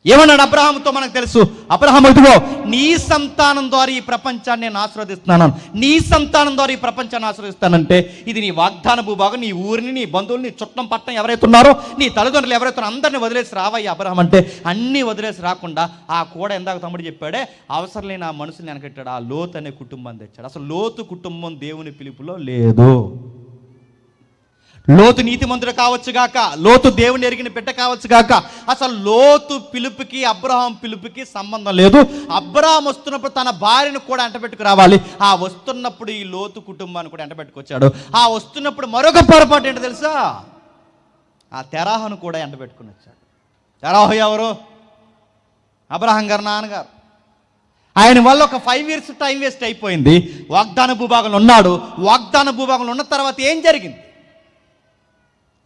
ఏమన్నాడు అబ్రహాంతో మనకు తెలుసు. అబ్రహాం, ఇదిగో నీ సంతానం ద్వారా ఈ ప్రపంచాన్ని నేను ఆశీర్వదిస్తున్నాను, నీ సంతానం ద్వారా ఈ ప్రపంచాన్ని ఆశీర్వదిస్తానంటే ఇది నీ వాగ్దాన భూభాగం, నీ ఊరిని, నీ బంధువులు, నీ చుట్టం పట్టణం ఎవరైతే ఉన్నారో, నీ తల్లిదండ్రులు ఎవరైతే ఉన్నారో అందరినీ వదిలేసి రావయ్య అబ్రహాం అంటే, అన్నీ వదిలేసి రాకుండా ఆ కూడా ఇందాక తమ్ముడు చెప్పాడే అవసరం లేని ఆ మనుషుని వెనకెట్టాడు. ఆ లోతు అనే కుటుంబాన్ని తెచ్చాడు. అసలు లోతు కుటుంబం దేవుని పిలుపులో లేదు. లోతు నీతిమంతుడు కావచ్చు గాక, లోతు దేవుని ఎరిగిన బిడ్డ కావచ్చు గాక, అసలు లోతు పిలుపుకి అబ్రహాం పిలుపుకి సంబంధం లేదు. అబ్రహాం వస్తున్నప్పుడు తన భార్యను కూడా ఎంటబెట్టుకు రావాలి. ఆ వస్తున్నప్పుడు ఈ లోతు కుటుంబాన్ని కూడా ఎంటబెట్టుకొచ్చాడు. ఆ వస్తున్నప్పుడు మరొక పొరపాటు ఏంటో తెలుసా? ఆ తెరాహను కూడా ఎంటబెట్టుకుని వచ్చాడు. తెరాహు ఎవరు? అబ్రహాం గారు నాన్నగారు. ఆయన వల్ల ఒక 5 years టైం వేస్ట్ అయిపోయింది. వాగ్దాన భూభాగంలో ఉన్నాడు. వాగ్దాన భూభాగంలో ఉన్న తర్వాత ఏం జరిగింది?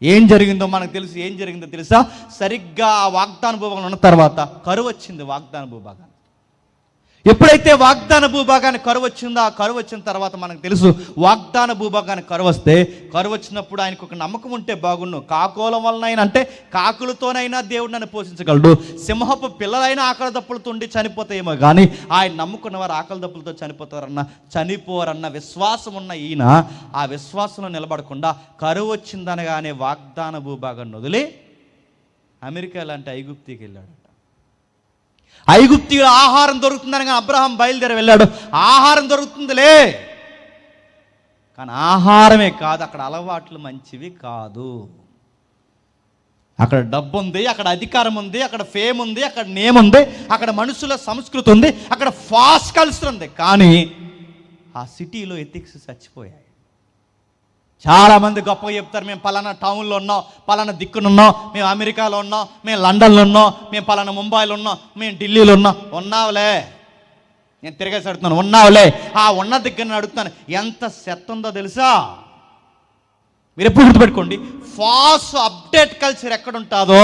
ఏం జరిగిందో మనకు తెలుసు. ఏం జరిగిందో తెలుసా? సరిగ్గా ఆ వాగ్దాన భూభాగంలో ఉన్న తర్వాత కరువు వచ్చింది వాగ్దాన భూభాగాన్ని. ఎప్పుడైతే వాగ్దాన భూభాగానికి కరువు వచ్చిందో, ఆ కరువు వచ్చిన తర్వాత మనకు తెలుసు వాగ్దాన భూభాగానికి కరువు వస్తే, కరువు వచ్చినప్పుడు ఆయనకు ఒక నమ్మకం ఉంటే బాగున్ను. కాకోలం వలన అంటే కాకులతోనైనా దేవుడు నన్ను పోషించగలడు, సింహపు పిల్లలైనా ఆకలి దప్పులతో ఉండి చనిపోతాయేమో కానీ ఆయన నమ్ముకున్న వారు ఆకలి దప్పులతో చనిపోరన్న విశ్వాసం ఉన్న ఈయన ఆ విశ్వాసంలో నిలబడకుండా కరువు వచ్చిందనగానే వాగ్దాన భూభాగాన్ని వదిలి అమెరికా లాంటి ఐగుప్తికి వెళ్ళాడు. ఐగుప్తిలో ఆహారం దొరుకుతుందని కానీ అబ్రహాం బయలుదేరి వెళ్ళాడు. ఆహారం దొరుకుతుందిలే, కానీ ఆహారమే కాదు, అక్కడ అలవాట్లు మంచివి కాదు. అక్కడ డబ్బు ఉంది, అక్కడ అధికారం ఉంది, అక్కడ ఫేమ్ ఉంది, అక్కడ నేమ్ ఉంది, అక్కడ మనుషుల సంస్కృతి ఉంది, అక్కడ ఫాస్ట్ కల్చర్ ఉంది. కానీ ఆ సిటీలో ఎథిక్స్ చచ్చిపోయాయి. చాలామంది గొప్పగా చెప్తారు, మేము పలానా టౌన్లో ఉన్నాం, పలానా దిక్కునున్నాం, మేము అమెరికాలో ఉన్నాం, మేము లండన్లో ఉన్నాం, మేము పలానా ముంబైలో ఉన్నాం, మేము ఢిల్లీలో ఉన్నాం. ఉన్నావులే, నేను తిరిగేసి అడుగుతున్నాను, ఉన్నావులే. ఆ ఉన్న దగ్గర అడుగుతున్నాను, ఎంత చెత్త ఉందో తెలుసా? మీరు ఎప్పుడు గుర్తుపెట్టుకోండి, ఫాస్ట్ అప్డేట్ కల్చర్ ఎక్కడ ఉంటుందో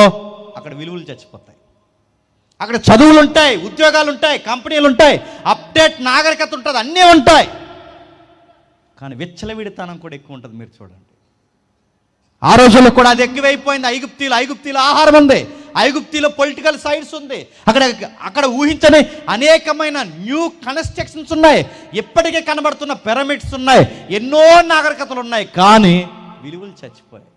అక్కడ విలువలు చచ్చిపోతాయి. అక్కడ చదువులు ఉంటాయి, ఉద్యోగాలు ఉంటాయి, కంపెనీలు ఉంటాయి, అప్డేట్ నాగరికత ఉంటుంది, అన్నీ ఉంటాయి. కానీ విచ్చలవిడితనం కూడా ఎక్కువ ఉంటుంది. మీరు చూడండి, ఆ రోజుల్లో కూడా అది ఎక్కువైపోయింది. ఐగుప్తీలో ఆహారం ఉంది, ఐగుప్తిలో పొలిటికల్ సైడ్స్ ఉంది, అక్కడ ఊహించని అనేకమైన న్యూ కన్స్ట్రక్షన్స్ ఉన్నాయి, ఇప్పటికే కనబడుతున్న పిరమిడ్స్ ఉన్నాయి, ఎన్నో నాగరికతలు ఉన్నాయి. కానీ విలువలు చచ్చిపోయాయి.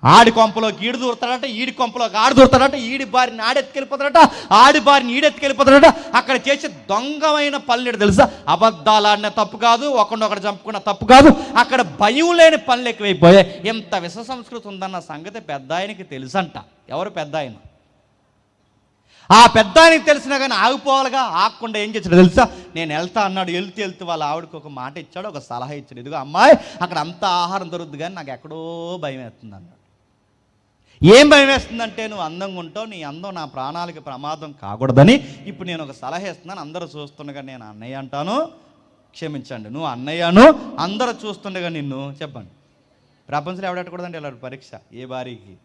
ఆడి కొంపలోకి ఈడు దూరుతాడట, ఈడి కొంపలోకి ఆడు దూరుతాడట, ఈడి బారిని ఆడెత్తుకెళ్ళిపోతాడట, ఆడి బారిని ఈడెత్తుకెళ్ళిపోతాడట. అక్కడ చేసే దొంగమైన పనులు తెలుసా? అబద్ధాలు ఆడిన తప్పు కాదు, ఒకరినొకరు చంపుకున్న తప్పు కాదు, అక్కడ భయం లేని పనులు ఎక్కువైపోయాయి. ఎంత విష సంస్కృతి ఉందన్న సంగతి పెద్ద ఆయనకి తెలుసంట. ఎవరు పెద్ద ఆయన? ఆ పెద్ద ఆయనకి తెలిసినా కానీ ఆగిపోవాలిగా. ఆగకుండా ఏం చేశాడు తెలుసా? నేను వెళ్తా అన్నాడు. వెళ్తూ వాళ్ళ ఆవిడకి ఒక మాట ఇచ్చాడు, ఒక సలహా ఇచ్చాడు. ఇదిగో అమ్మాయి, అక్కడ అంత ఆహారం దొరుకుతుంది కానీ నాకు ఎక్కడో భయం వేస్తుంది అన్నాడు. ఏం భయం వేస్తుందంటే, నువ్వు అందంగా ఉంటావు, నీ అందం నా ప్రాణాలకి ప్రమాదం కాకూడదని ఇప్పుడు నేను ఒక సలహా ఇస్తున్నాను. అందరూ చూస్తుండగా నేను అన్నయ్య అంటాను, క్షమించండి, నువ్వు అన్నయ్యను, అందరూ చూస్తుండగా నిన్ను చెప్పండి. ప్రపంచంలో ఎవడెట్టకూడదండి ఇలా పరీక్ష ఏ భార్యకి.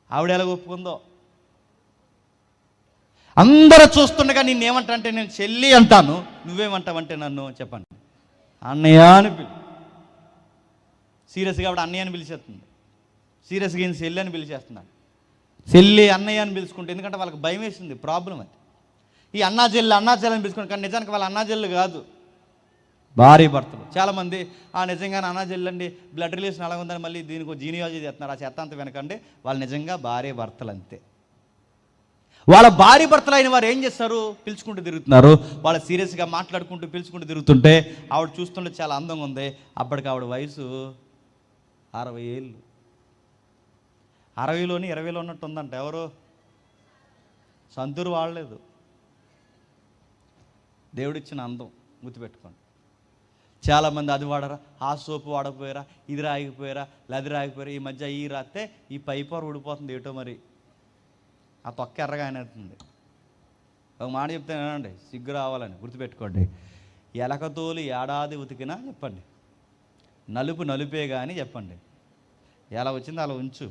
ఆవిడ ఎలా ఒప్పుకుందో. అందరూ చూస్తుండగా నిన్నేమంటానంటే నేను చెల్లి అంటాను, నువ్వేమంటావంటే నన్ను చెప్పండి అన్నయ్య అని పిలు. సీరియస్గా ఆవిడ అన్నయ్య అని పిలిచేస్తుంది, సీరియస్గా ఈయన చెల్లి అని పిలిచేస్తున్నాడు. చెల్లి అన్నయ్య అని పిలుచుకుంటే, ఎందుకంటే వాళ్ళకి భయం వేసింది, ప్రాబ్లం అది. ఈ అన్నా చెల్లి అని పిలుచుకుంటారు, కానీ నిజానికి వాళ్ళ అన్నా చెల్లి కాదు, భార్య భర్తలు. చాలామంది నిజంగానే అన్నా చెల్లి అండి, బ్లడ్ రిలేషన్ అలా ఉందని మళ్ళీ దీనికి జీనియాలజీ చేస్తున్నారు. ఆ చెత్త అంత వెనకండి, వాళ్ళు నిజంగా భార్య భర్తలు అంతే. వాళ్ళ భార్య భర్తలు అయిన వారు ఏం చేస్తారు? పిలుచుకుంటూ తిరుగుతున్నారు. వాళ్ళు సీరియస్గా మాట్లాడుకుంటూ పిలుచుకుంటూ తిరుగుతుంటే ఆవిడ చూస్తుంటే చాలా అందంగా ఉంది. అప్పటికి ఆవిడ వయసు 60 ఏళ్ళు. 60లోని 20లో ఉన్నట్టు ఉందంట. ఎవరు? సంతూరు వాడలేదు. దేవుడిచ్చిన అందం గుర్తుపెట్టుకోండి. చాలామంది అది వాడరా, ఆ సోపు వాడకపోయారా, ఇది రాయకపోయారా, లది రాయకపోయారా, ఈ మధ్య ఈ రాస్తే ఈ పైపర్ ఊడిపోతుంది ఏటో మరి, ఆ తొక్క ఎర్రగా అయినట్టుంది. ఒక మాట చెప్తానండి, సిగ్గు రావాలని గుర్తుపెట్టుకోండి. ఎలకతోలు ఏడాది ఉతికినా చెప్పండి, నలుపు నలుపే కానీ చెప్పండి, ఎలా వచ్చింది అలా ఉంచు.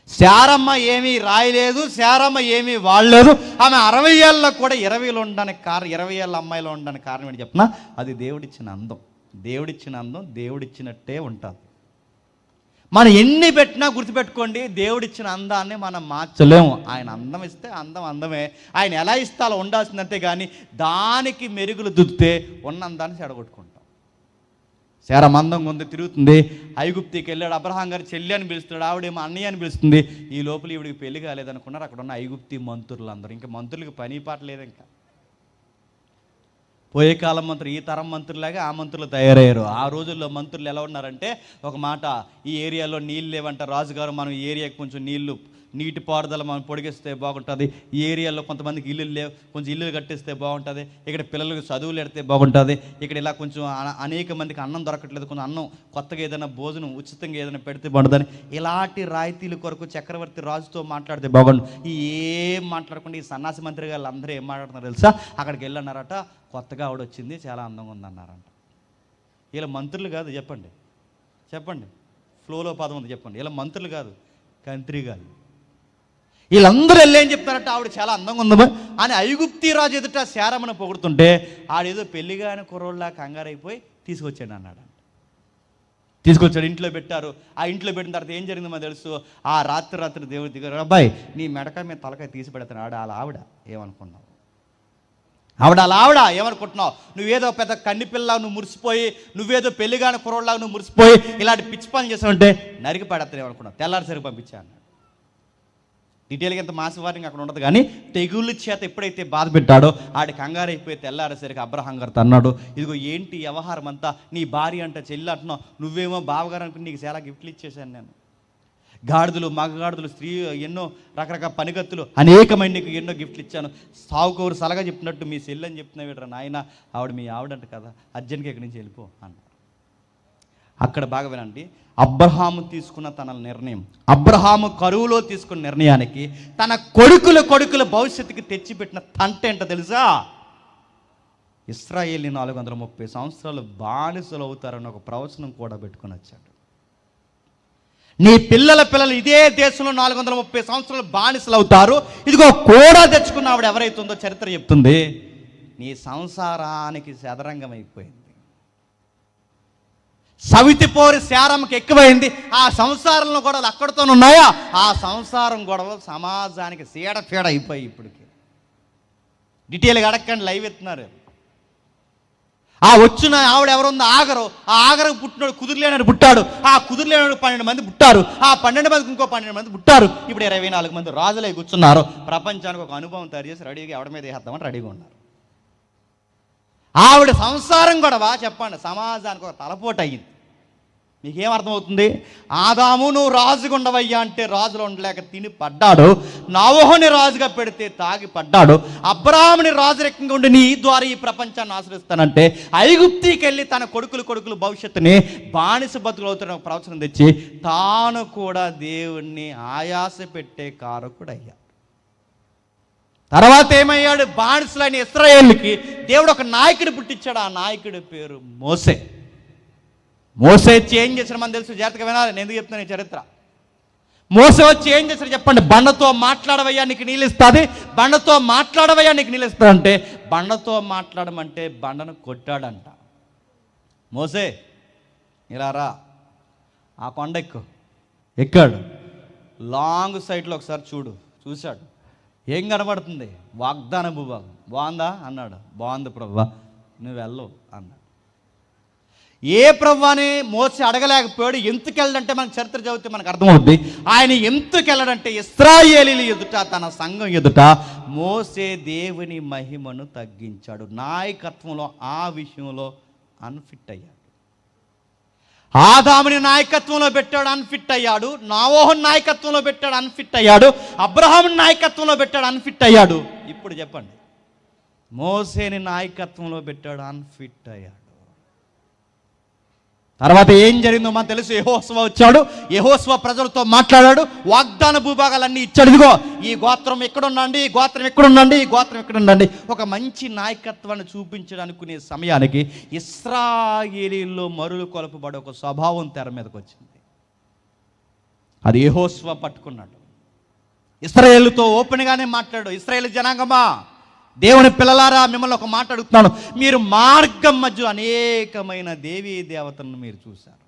శారమ్మ ఏమీ రాయలేదు, శారమ్మ ఏమీ వాడలేదు. ఆమె 60 ఏళ్ళలో కూడా 20లో ఉండడానికి కారణం, 20 ఏళ్ళ అమ్మాయిలో ఉండడానికి కారణం ఏంటి చెప్పినా, అది దేవుడిచ్చిన అందం. దేవుడిచ్చిన అందం దేవుడిచ్చినట్టే ఉంటుంది. మనం ఎన్ని పెట్టినా గుర్తుపెట్టుకోండి, దేవుడిచ్చిన అందాన్ని మనం మార్చలేము. ఆయన అందం ఇస్తే అందం అందమే, ఆయన ఎలా ఇస్తే అలా ఉండాల్సిందంతే కానీ దానికి మెరుగులు దుద్దితే ఉన్న అందాన్ని చెడగొట్టుకుంటాం. శారమ్మ అందంగా ఉంది, తిరుగుతుంది. ఐగుప్తికి వెళ్ళాడు, అబ్రహాం గారు చెల్లి అని పిలుస్తున్నాడు, ఆవిడేమో అన్నయ్య అని పిలుస్తుంది. ఈ లోపల ఈవిడికి పెళ్లి కాలేదనుకున్నారు. అక్కడ ఉన్న ఐగుప్తి మంత్రులు అందరూ, ఇంకా మంత్రులకి పని పాట లేదు. ఇంకా పోయే కాలం మంత్రులు ఈ తరం మంత్రులాగా ఆ మంత్రులు తయారయ్యారు. ఆ రోజుల్లో మంత్రులు ఎలా ఉన్నారంటే, ఒక మాట, ఈ ఏరియాలో నీళ్ళు లేవంట, రాజుగారు మనం ఈ ఏరియాకి కొంచెం నీటి పారుదల మనం పొడిగిస్తే బాగుంటుంది, ఈ ఏరియాలో కొంతమందికి ఇల్లు లేవు, కొంచెం ఇల్లు కట్టిస్తే బాగుంటుంది, ఇక్కడ పిల్లలకు చదువులు ఎడితే బాగుంటుంది, ఇక్కడ ఇలా కొంచెం అనేక మందికి అన్నం దొరకట్లేదు, కొంచెం అన్నం కొత్తగా ఏదైనా భోజనం ఉచితంగా ఏదైనా పెడితే బాగుంటుందని ఇలాంటి రాయితీల కొరకు చక్రవర్తి రాజుతో మాట్లాడితే బాగుండు. ఏం మాట్లాడకుండా ఈ సన్నాసి మంత్రి గారు అందరూ ఏం మాట్లాడుతున్నారు తెలుసా, అక్కడికి వెళ్ళన్నారట, కొత్తగా ఆవిడ వచ్చింది, చాలా అందంగా ఉందన్నారంట. ఇలా మంత్రులు కాదు, చెప్పండి చెప్పండి, ఫ్లోలో పదం ఉంది చెప్పండి, ఇలా మంత్రులు కాదు, కంత్రిగాలు. వీళ్ళందరూ వెళ్ళి ఏం చెప్తారంటే, ఆవిడ చాలా అందంగా ఉందమ్మా అని ఐగుప్తి రాజు ఎదుట శారమ్మను పొగుడుతుంటే, ఆడేదో పెళ్లిగాని కుర్రోళ్ళ కంగారైపోయి తీసుకొచ్చాడు అన్నాడు. తీసుకొచ్చాడు, ఇంట్లో పెట్టారు. ఆ ఇంట్లో పెట్టిన తర్వాత ఏం జరిగిందో మాకు తెలుసు. ఆ రాత్రి దేవుడి దిగారు, అబ్బాయి నీ మెడకాయ మీద తలకాయ తీసి పెడతాడు. ఆవిడ ఏమనుకున్నావు, ఆవిడ ఏమనుకుంటున్నావు, నువ్వేదో పెద్ద కన్నిపిల్లలాగా నువ్వు మురిసిపోయి, నువ్వేదో పెళ్లిగాని కుర్రోళ్ళలాగా నువ్వు మురిసిపోయి ఇలాంటి పిచ్చి పనులు చేసావంటే నరికి పడతాను ఏమనుకున్నావు. తెల్లారిసరికి పంపించా అన్నాడు. డీటెయిల్గా ఎంత మాసి వార్నింగ్ అక్కడ ఉండదు కానీ, తెగుళ్ళ చేత ఎప్పుడైతే బాధ పెట్టాడో ఆడి కంగారు అయిపోయి తెల్లారేసరికి అబ్రహాం గారితో అన్నాడు, ఇదిగో ఏంటి వ్యవహారం అంతా, నీ భార్య అంట చెల్లి అంటున్నావు, నువ్వేమో బావగారు అనుకుని నీకు చాలా గిఫ్ట్లు ఇచ్చేసాను నేను, గాడిదలు మగగాడిదలు స్త్రీ ఎన్నో రకరకాల పనిగత్తులు అనేకమైన నీకు ఎన్నో గిఫ్ట్లు ఇచ్చాను, సావుకోరు సలగా చెప్పినట్టు మీ చెల్లి అని చెప్తున్నావు నాయన, ఆవిడ మీ ఆవిడంట కదా, అర్జెంట్గా ఇక్కడి నుంచి వెళ్ళిపో అన్నాడు. అక్కడ బాగా వినండి, అబ్రహాము తీసుకున్న తన నిర్ణయం, అబ్రహాము కరువులో తీసుకున్న నిర్ణయానికి తన కొడుకుల భవిష్యత్తుకి తెచ్చిపెట్టిన తంట ఏంటో తెలుసా, ఇశ్రాయేలు 430 సంవత్సరాలు బానిసలు అవుతారని ఒక ప్రవచనం కూడా పెట్టుకుని వచ్చాడు. నీ పిల్లలు ఇదే దేశంలో 430 సంవత్సరాలు బానిసలు అవుతారు. ఇదిగో కూడా తెచ్చుకున్న ఆవిడ ఎవరైతుందో చరిత్ర చెప్తుంది, నీ సంసారానికి చదరంగం అయిపోయింది. సవితిపోరి శారమ్మకి ఎక్కువైంది. ఆ సంసారంలో గొడవలు అక్కడితో ఉన్నాయా, ఆ సంసారం గొడవలు సమాజానికి సీడపీడ అయిపోయి ఇప్పటికి. డీటెయిల్గా అడగండి, లైవ్ ఎత్తున్నారు. ఆ వచ్చిన ఆవిడ ఎవరుందో ఆ ఆగరకు పుట్టినాడు కుదురులేనాడు పుట్టాడు, ఆ కుదురులేనాడు 12 మంది పుట్టారు, ఆ 12 మందికి ఇంకో 12 మంది పుట్టారు. ఇప్పుడు 24 మంది రాజులై కూర్చున్నారు. ప్రపంచానికి ఒక అనుభవం తయారు చేసి రెడీగా ఎవడ మీద వేద్దామని రెడీగా ఉన్నారు. ఆవిడ సంసారం గొడవ చెప్పండి సమాజానికి ఒక తలపోటు అయ్యింది. మీకేం అర్థమవుతుంది, ఆదాము నువ్వు రాజుగా ఉండవయ్యా అంటే రాజులో ఉండలేక తిని పడ్డాడు, నోవహుని రాజుగా పెడితే తాగి పడ్డాడు, అబ్రాహాముని రాజరికంగా ఉండి నీ ద్వారా ఈ ప్రపంచాన్ని ఆశ్రయిస్తానంటే ఐగుప్తికి వెళ్ళి తన కొడుకులు భవిష్యత్తుని బానిస బతుకులు అవుతున్న ప్రవచనం తెచ్చి తాను కూడా దేవుణ్ణి ఆయాస పెట్టే కారకుడయ్యాడు. తర్వాత ఏమయ్యాడు, బానిసలైన ఇశ్రాయేలుకి దేవుడు ఒక నాయకుడు పుట్టించాడు. ఆ నాయకుడి పేరు మోసే. మోసే వచ్చి ఏం చేశాడు మనం తెలుసు, జాగ్రత్తగా వినాలి, నేను ఎందుకు చెప్తున్నాను ఈ చరిత్ర. మోసే వచ్చి ఏం చేశాడు చెప్పండి, బండతో మాట్లాడవయ్యా నీకు నీళ్ళు ఇస్తుంది, బండతో మాట్లాడవయ్యా నీకు నీళ్ళు ఇస్తాడంటే, బండతో మాట్లాడమంటే బండను కొట్టాడంట. మోసే ఇలా రా, ఆ కొండ ఎక్కాడు, లాంగ్ సైడ్లో ఒకసారి చూశాడు, ఏం కనబడుతుంది, వాగ్దాన భూభాగం, బాగుందా అన్నాడు. బాగుంది ప్రభువా, నువ్వు వెళ్ళవు అన్నాడు. ఏ ప్రభువాని మోసే అడగలేకపోయాడు. ఎందుకు వెళ్ళడంటే మనకు చరిత్ర చదివితే మనకు అర్థమవుద్ది. ఆయన ఎందుకు వెళ్ళడంటే ఇశ్రాయేలీల ఎదుట తన సంఘం ఎదుట మోసే దేవుని మహిమను తగ్గించాడు. నాయకత్వంలో ఆ విషయంలో అన్ఫిట్ అయ్యాడు. ఆదాముని నాయకత్వంలో పెట్టాడు, అన్ఫిట్ అయ్యాడు. నోవహు నాయకత్వంలో పెట్టాడు, అన్ఫిట్ అయ్యాడు. అబ్రహాముని నాయకత్వంలో పెట్టాడు, అన్ఫిట్ అయ్యాడు. ఇప్పుడు చెప్పండి, మోసేని నాయకత్వంలో పెట్టాడు, అన్ఫిట్ అయ్యాడు. తర్వాత ఏం జరిగిందో మనకు తెలుసు. యెహోషువ వచ్చాడు, యెహోషువ ప్రజలతో మాట్లాడాడు, వాగ్దాన భూభాగాలన్నీ ఇచ్చాడు. ఇదిగో ఈ గోత్రం ఎక్కడ ఉండండి, ఈ గోత్రం ఎక్కడ ఉండండి, ఈ గోత్రం ఎక్కడ ఉండండి. ఒక మంచి నాయకత్వాన్ని చూపించడానుకునే సమయానికి ఇశ్రాయేలీల్లో మరులు కొలపబడే ఒక స్వభావం తెర మీదకి వచ్చింది. అది యెహోషువ పట్టుకున్నాడు. ఇశ్రాయేలుతో ఓపెన్గానే మాట్లాడు, ఇశ్రాయేలు జనాంగమా, దేవుని పిల్లలారా, మిమ్మల్ని ఒక మాట అడుగుతున్నాను. మీరు మార్గం మధ్య అనేకమైన దేవీ దేవతలను మీరు చూశారు.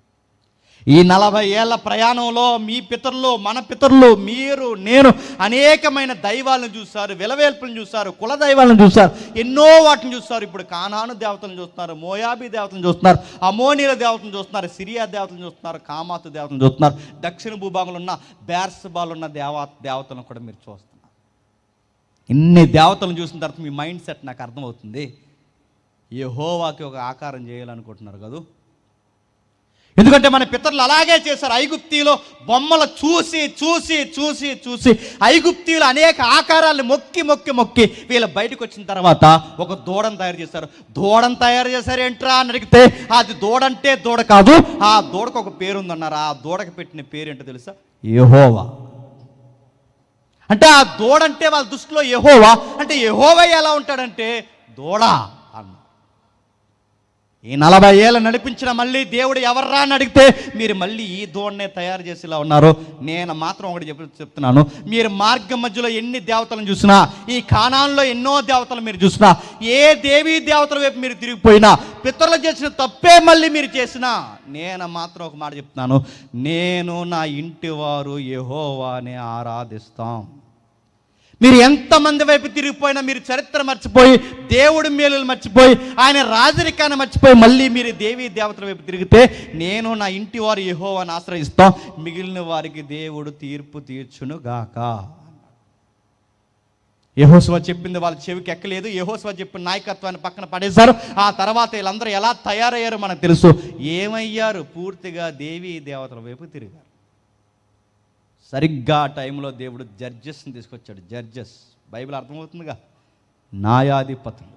ఈ 40 ఏళ్ల ప్రయాణంలో మీ పితరులు, మన పితరులు, మీరు, నేను అనేకమైన దైవాలను చూశారు, విలవేల్పులను చూశారు, కుల దైవాలను చూశారు, ఎన్నో వాటిని చూస్తారు. ఇప్పుడు కానాను దేవతలను చూస్తున్నారు, మోయాబీ దేవతలను చూస్తున్నారు, అమోనీల దేవతలను చూస్తున్నారు, సిరియా దేవతలను చూస్తున్నారు, కామాతు దేవతలను చూస్తున్నారు, దక్షిణ భూభాగంలో ఉన్న బేర్సబాలు ఉన్న దేవతలను కూడా మీరు చూస్తున్నారు. ఇన్ని దేవతలను చూసిన తర్వాత మీ మైండ్ సెట్ నాకు అర్థమవుతుంది. యెహోవాకి ఒక ఆకారం చేయాలనుకుంటున్నారు కదా. ఎందుకంటే మన పితరులు అలాగే చేశారు. ఐగుప్తీలో బొమ్మలు చూసి చూసి చూసి చూసి ఐగుప్తీలు అనేక ఆకారాలను మొక్కి మొక్కి మొక్కి వీళ్ళు బయటకు వచ్చిన తర్వాత ఒక దూడను తయారు చేశారు. దూడను తయారు చేశారు ఏంట్రా అని అడిగితే, అది దూడంటే దూడ కాదు, ఆ దూడకు ఒక పేరు ఉందన్నారు. ఆ దూడకు పెట్టిన పేరు ఏంటో తెలుసా? యెహోవా. అంటే ఆ దూడంటే వాళ్ళ దృష్టిలో యెహోవా. అంటే యెహోవా ఎలా ఉంటాడంటే దూడ అన్న. ఈ 40 ఏళ్ళు నడిపించిన మళ్ళీ దేవుడు ఎవర్రా అని అడిగితే మీరు మళ్ళీ ఈ దూడనే తయారు చేసేలా ఉన్నారు. నేను మాత్రం ఒకటి చెప్తున్నాను, మీరు మార్గం మధ్యలో ఎన్ని దేవతలను చూసినా, ఈ కానాన్లో ఎన్నో దేవతలు మీరు చూసినా, ఏ దేవీ దేవతల వైపు మీరు తిరిగిపోయినా, పితరులు చేసిన తప్పే మళ్ళీ మీరు చేసినా, నేను మాత్రం ఒక మాట చెప్తున్నాను, నేను నా ఇంటి వారు యెహోవానే ఆరాధిస్తాం. మీరు ఎంతమంది వైపు తిరిగిపోయినా, మీరు చరిత్ర మర్చిపోయి, దేవుడి మేలులు మర్చిపోయి, ఆయన రాజరికాన్ని మర్చిపోయి మళ్ళీ మీరు దేవీ దేవతల వైపు తిరిగితే, నేను నా ఇంటి వారు యెహోవాను ఆశ్రయిస్తాం, మిగిలిన వారికి దేవుడు తీర్పు తీర్చును గాక. యెహోషువ చెప్పింది వాళ్ళ చెవికి ఎక్కలేదు. యెహోషువ చెప్పిన నాయకత్వాన్ని పక్కన పడేశారు. ఆ తర్వాత వీళ్ళందరూ ఎలా తయారయ్యారో మనకు తెలుసు. ఏమయ్యారు? పూర్తిగా దేవీ దేవతల వైపు తిరిగారు. సరిగ్గా ఆ టైంలో దేవుడు జడ్జెస్ని తీసుకొచ్చాడు. జడ్జెస్ బైబిల్ అర్థమవుతుందిగా, న్యాయాధిపతులు.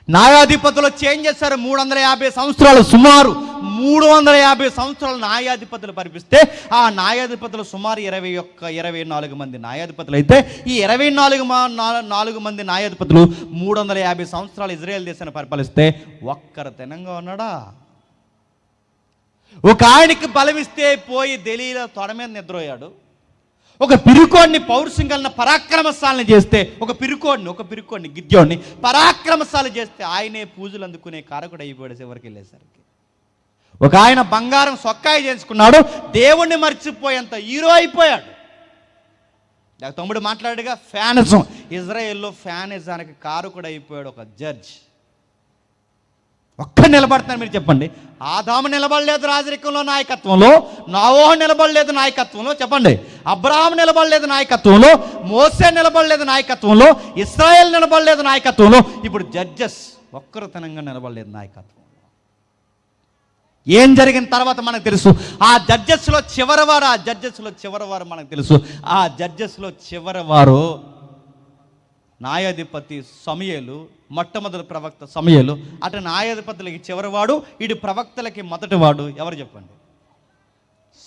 న్యాయాధిపతులు చేంజ్ చేశారు. 350 సంవత్సరాలు, సుమారు 350 సంవత్సరాలు న్యాయాధిపతులు పరిపిస్తే, ఆ న్యాయాధిపతులు సుమారు 24 మంది న్యాయాధిపతులు అయితే, ఈ 24 మంది న్యాయాధిపతులు 350 సంవత్సరాలు ఇజ్రాయెల్ దేశాన్ని పరిపాలిస్తే ఒక్కరు తినంగా ఉన్నాడా? ఒక ఆయనకి బలమిస్తే పోయి దెలీలా తొడ మీద నిద్రపోయాడు. ఒక పిరుకోడిని పౌరుషం కలిగిన పరాక్రమశాలని చేస్తే, ఒక పిరుకోడిని గిద్యోడిని పరాక్రమశాలి చేస్తే ఆయనే పూజలు అందుకునే కారకుడు అయిపోయాడు. చివరికి వెళ్ళేసరికి ఒక ఆయన బంగారం సొక్కాయి చేసుకున్నాడు, దేవుణ్ణి మర్చిపోయేంత హీరో అయిపోయాడు. తమ్ముడు మాట్లాడుగా ఫ్యానిజం, ఇజ్రాయెల్లో ఫ్యానిజానికి కారకుడు అయిపోయాడు ఒక జడ్జ్. ఒక్క నిలబడుతున్నారు మీరు చెప్పండి. ఆదాము నిలబడలేదు రాజరికంలో నాయకత్వంలో, నోవహు నిలబడలేదు నాయకత్వంలో, చెప్పండి. అబ్రహాము నిలబడలేదు నాయకత్వంలో, మోసే నిలబడలేదు నాయకత్వంలో, ఇశ్రాయేలు నిలబడలేదు నాయకత్వంలో. ఇప్పుడు జడ్జెస్ ఒక్కరు తనంగా నిలబడలేదు నాయకత్వంలో. ఏం జరిగిన తర్వాత మనకు తెలుసు. ఆ జడ్జెస్లో చివరివారు మనకు తెలుసు. ఆ జడ్జెస్లో చివరివారు న్యాయాధిపతి సమూయేలు, మొట్టమొదటి ప్రవక్త సమూయేలు. అటు న్యాయాధిపతులకి చివరివాడు, ఇటు ప్రవక్తలకి మొదటివాడు. ఎవరు చెప్పండి?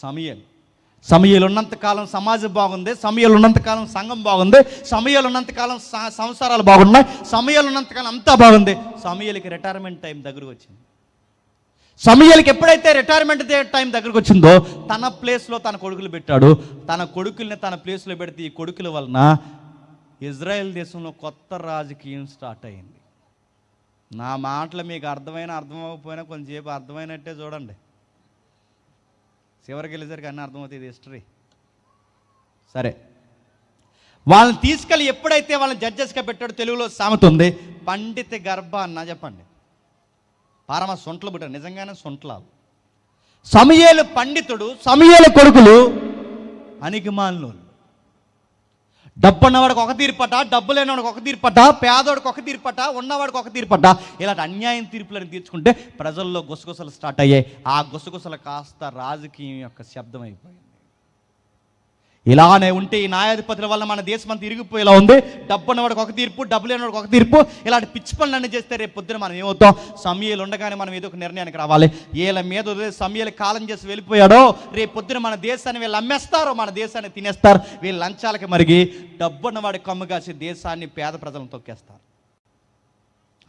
సమూయేలు. సమూయేలు ఉన్నంతకాలం సమాజం బాగుంది, సమూయేలు ఉన్నంతకాలం సంఘం బాగుంది, సమూయేలు ఉన్నంతకాలం సంసారాలు బాగున్నాయి, సమూయేలు ఉన్నంతకాలం అంతా బాగుంది. సమూయేలుకి రిటైర్మెంట్ టైం దగ్గరకు వచ్చింది. సమూయేలుకి ఎప్పుడైతే రిటైర్మెంట్ టైం దగ్గరకు వచ్చిందో, తన ప్లేస్లో తన కొడుకులు పెట్టాడు. తన కొడుకుల్ని తన ప్లేస్లో పెడితే, ఈ కొడుకుల వలన ఇజ్రాయెల్ దేశంలో కొత్త రాజకీయం స్టార్ట్ అయింది. నా మాటలు మీకు అర్థమైనా కొంచెంసేపు అర్థమైనట్టే చూడండి. చివరికి వెళ్ళేసరికి అన్నీ అర్థమవుతుంది హిస్టరీ. సరే, వాళ్ళని తీసుకెళ్ళి ఎప్పుడైతే వాళ్ళని జడ్జెస్గా పెట్టాడో, తెలుగులో సామెత ఉంది, పండిత గర్భ అన్న. చెప్పండి, పరమ సొంటలు పుట్టారు, నిజంగానే సొంటలాలు. సమూయేలు పండితుడు, సమూయేలు కొడుకులు అనికిమాలినోళ్ళు. డబ్బు ఉన్నవాడికి ఒక తీర్పట, డబ్బు లేనివాడికి ఒక తీర్పట, పేదోడికి ఒక తీర్పట, ఉన్నవాడికి ఒక తీర్పట. ఇలాంటి అన్యాయం తీర్పులను తీర్చుకుంటే ప్రజల్లో గుసగుసలు స్టార్ట్ అయ్యాయి. ఆ గుసగుసలు కాస్త రాజకీయం యొక్క శబ్దం అయిపోయింది. ఇలానే ఉంటే ఈ న్యాయాధిపతుల వల్ల మన దేశం అంతా ఇరిగిపోయేలా ఉంది. డబ్బు ఉన్నవాడికి ఒక తీర్పు, డబ్బు లేనివాడికి ఒక తీర్పు. ఇలాంటి పిచ్చి పనులన్నీ చేస్తే రేపు పొద్దున మనం ఏమవుతాం? సమయాలు ఉండగానే మనం ఏదో ఒక నిర్ణయానికి రావాలి. వీళ్ళ మీద సమయాలు కాలం చేసి వెళ్ళిపోయాడో రేపు పొద్దున మన దేశాన్ని వీళ్ళు అమ్మేస్తారు, మన దేశాన్ని తినేస్తారు. వీళ్ళు లంచాలకి మరిగి డబ్బు ఉన్నవాడికి కమ్ము కాసి దేశాన్ని పేద ప్రజలను తొక్కేస్తారు.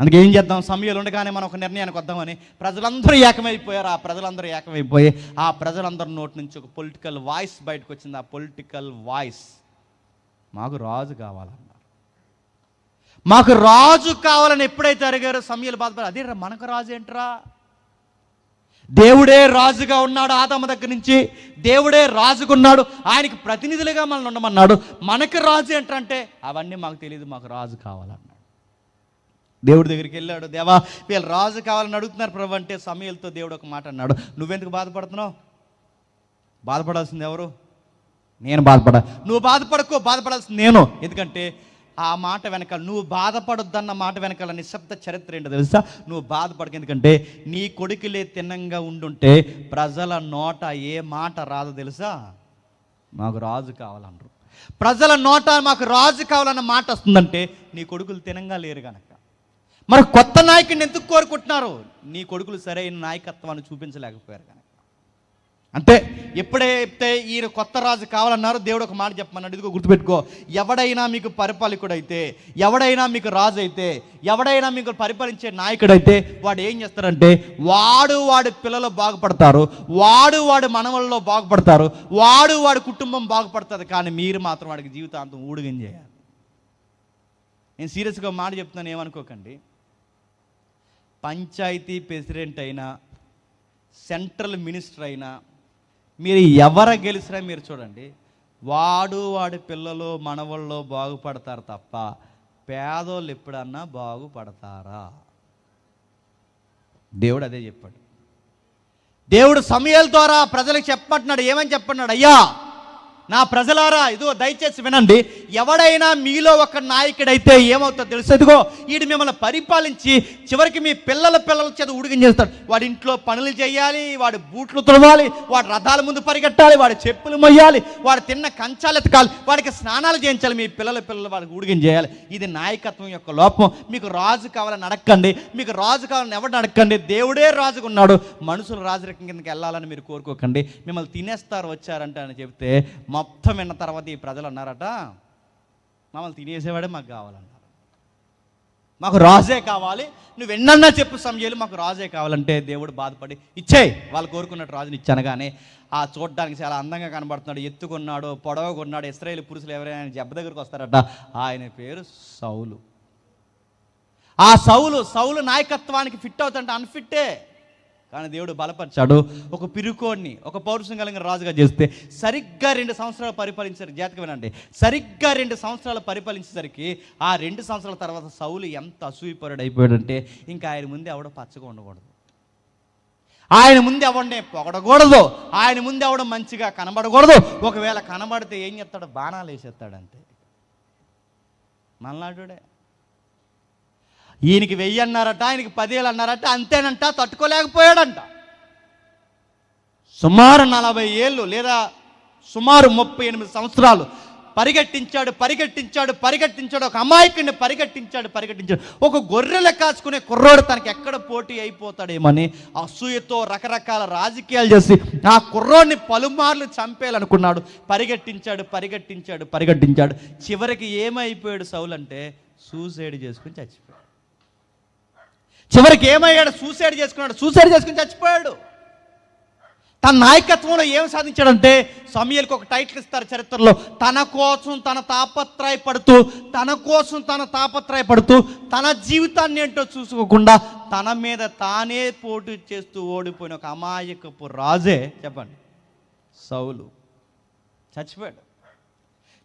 అందుకే ఏం చేద్దాం? సమయాలు ఉండగానే మనం ఒక నిర్ణయానికి వద్దామని ప్రజలందరూ ఏకమైపోయారు. ఆ ప్రజలందరూ ఏకమైపోయి ఆ ప్రజలందరి నోటి నుంచి ఒక పొలిటికల్ వాయిస్ బయటకు వచ్చింది. ఆ పొలిటికల్ వాయిస్, మాకు రాజు కావాలన్నారు. మాకు రాజు కావాలని ఎప్పుడైతే అడిగారో సమయాలు బాధపడారు. అదే మనకు రాజు ఏంట్రా? దేవుడే రాజుగా ఉన్నాడు. ఆదాము దగ్గర నుంచి దేవుడే రాజుగా ఉన్నాడు. ఆయనకి ప్రతినిధులుగా మనల్ని ఉండమన్నాడు. మనకు రాజు ఏంటంటే అవన్నీ మాకు తెలియదు, మాకు రాజు కావాలన్నాడు. దేవుడి దగ్గరికి వెళ్ళాడు. దేవా, వీళ్ళు రాజు కావాలని అడుగుతున్నారు ప్రభు అంటే సమయాలతో దేవుడు ఒక మాట అన్నాడు. నువ్వెందుకు బాధపడుతున్నావు? బాధపడాల్సింది ఎవరు? నేను బాధపడా. నువ్వు బాధపడకో, బాధపడాల్సింది నేను. ఎందుకంటే ఆ మాట వెనకాల, నువ్వు బాధపడొద్దన్న మాట వెనకాల నిశ్శబ్ద చరిత్ర ఏంటో తెలుసా? నువ్వు బాధపడక. ఎందుకంటే నీ కొడుకులే తిన్నంగా ఉండుంటే ప్రజల నోట ఏ మాట రాదో తెలుసా? మాకు రాజు కావాలన్నారు. ప్రజల నోట మాకు రాజు కావాలన్న మాట వస్తుందంటే నీ కొడుకులు తినంగా లేరు కనుక. మరి కొత్త నాయకుడిని ఎందుకు కోరుకుంటున్నారు? నీ కొడుకులు సరైన నాయకత్వాన్ని చూపించలేకపోయారు కనుక. అంటే ఎప్పుడైతే ఈయన కొత్త రాజు కావాలన్నారో దేవుడు ఒక మాట చెప్పమన్నాడు. ఇదిగో గుర్తుపెట్టుకో, ఎవడైనా మీకు పరిపాలకుడైతే, ఎవడైనా మీకు రాజు అయితే, ఎవడైనా మీకు పరిపాలించే నాయకుడైతే వాడు ఏం చేస్తారంటే వాడి పిల్లలు బాగుపడతారు, వాడి మనవల్లో బాగుపడతారు, వాడి కుటుంబం బాగుపడుతుంది. కానీ మీరు మాత్రం వాడికి జీవితాంతం ఊడిగం చేయాలి. నేను సీరియస్గా మాట చెప్తున్నాను, ఏమనుకోకండి. పంచాయతీ ప్రెసిడెంట్ అయినా, సెంట్రల్ మినిస్టర్ అయినా, మీరు ఎవరు గెలిచినా మీరు చూడండి, వాడి పిల్లలు మనవల్లో బాగుపడతారు తప్ప పేదోళ్ళు ఎప్పుడన్నా బాగుపడతారా? దేవుడు అదే చెప్పాడు. దేవుడు సమయాల ద్వారా ప్రజలకు చెప్పమంటున్నాడు. ఏమని చెప్పన్నాడు? అయ్యా నా ప్రజలారా, ఇదిగో దయచేసి వినండి. ఎవడైనా మీలో ఒక నాయకుడైతే ఏమవుతుందో తెలుసు? ఇదిగో వీడు మిమ్మల్ని పరిపాలించి చివరికి మీ పిల్లల చేత ఉడిగం చేస్తాడు. వాడి ఇంట్లో పనులు చేయాలి, వాడి బూట్లు తుడవాలి, వాడి రథాల ముందు పరిగెట్టాలి, వాడి చెప్పులు మొయ్యాలి, వాడు తిన్న కంచాలు ఎతకాలి, వాడికి స్నానాలు చేయించాలి, మీ పిల్లలు వాడికి ఉడిగం చేయాలి. ఇది నాయకత్వం యొక్క లోపం. మీకు రాజు కావాలని అడగండి, మీకు రాజు కావాలని ఎవరిని అడగండి. దేవుడే రాజుగా ఉన్నాడు. మనుషులు రాజరికం కిందకి వెళ్ళాలని మీరు కోరుకోకండి. మిమ్మల్ని తినేస్తారు వచ్చారంట అని చెప్తే మొత్తం విన్న తర్వాత ఈ ప్రజలు అన్నారట, మమ్మల్ని తినేసేవాడే మాకు కావాలన్నారు. మాకు రాజే కావాలి, నువ్వు ఎన్నన్నా చెప్పు సమయాలు, మాకు రాజే కావాలంటే దేవుడు బాధపడి ఇచ్చేయి, వాళ్ళు కోరుకున్నట్టు రాజుని ఇచ్చాను. కానీ ఆ చూడడానికి చాలా అందంగా కనబడుతున్నాడు, ఎత్తుకున్నాడు, పొడవకున్నాడు. ఇశ్రాయేలు పురుషులు ఎవరైనా జబ్బ దగ్గరకు వస్తారట. ఆయన పేరు సౌలు. ఆ సౌలు నాయకత్వానికి ఫిట్ అవుతుంటే అన్ఫిట్టే. కానీ దేవుడు బలపరిచాడు. ఒక పిరుకోడిని, ఒక పౌరుషం కలిగిన రాజుగా చేస్తే సరిగ్గా 2 సంవత్సరాలు పరిపాలించారు. జాతక వినండి, సరిగ్గా 2 సంవత్సరాలు పరిపాలించేసరికి ఆ 2 సంవత్సరాల తర్వాత సౌలు ఎంత అసూయపరుడు అయిపోయాడంటే ఇంకా ఆయన ముందు ఎవడో పచ్చగా ఉండకూడదు, ఆయన ముందు ఎవడనే పొగడకూడదు, ఆయన ముందు ఎవడ మంచిగా కనబడకూడదు. ఒకవేళ కనబడితే ఏం చేస్తాడు? బాణాలు వేసేస్తాడంతే. మల్నాడుడే. ఈయనకి 1000 అన్నారట, ఆయనకి 10,000 అన్నారట. అంతేనంట, తట్టుకోలేకపోయాడంట. సుమారు 40 ఏళ్ళు లేదా సుమారు 38 సంవత్సరాలు పరిగెట్టించాడు. ఒక అమాయకుడిని పరిగెట్టించాడు. ఒక గొర్రెలు కాచుకునే కుర్రోడు తనకి ఎక్కడ పోటీ అయిపోతాడేమని అసూయతో రకరకాల రాజకీయాలు చేసి ఆ కుర్రోడిని పలుమార్లు చంపేయాలనుకున్నాడు. పరిగెట్టించాడు. చివరికి ఏమైపోయాడు సౌలు అంటే సూసైడ్ చేసుకుని చచ్చిపోయాడు. చివరికి ఏమయ్యాడు? సూసైడ్ చేసుకుని చచ్చిపోయాడు. తన నాయకత్వంలో ఏం సాధించాడంటే సమూయేలుకు ఒక టైటిల్ ఇస్తారు చరిత్రలో, తన కోసం తన తాపత్రయపడుతూ తన జీవితాన్ని ఏంటో చూసుకోకుండా తన మీద తానే పోటీ చేస్తూ ఓడిపోయిన ఒక అమాయకపు రాజే చెప్పండి సౌలు. చచ్చిపోయాడు.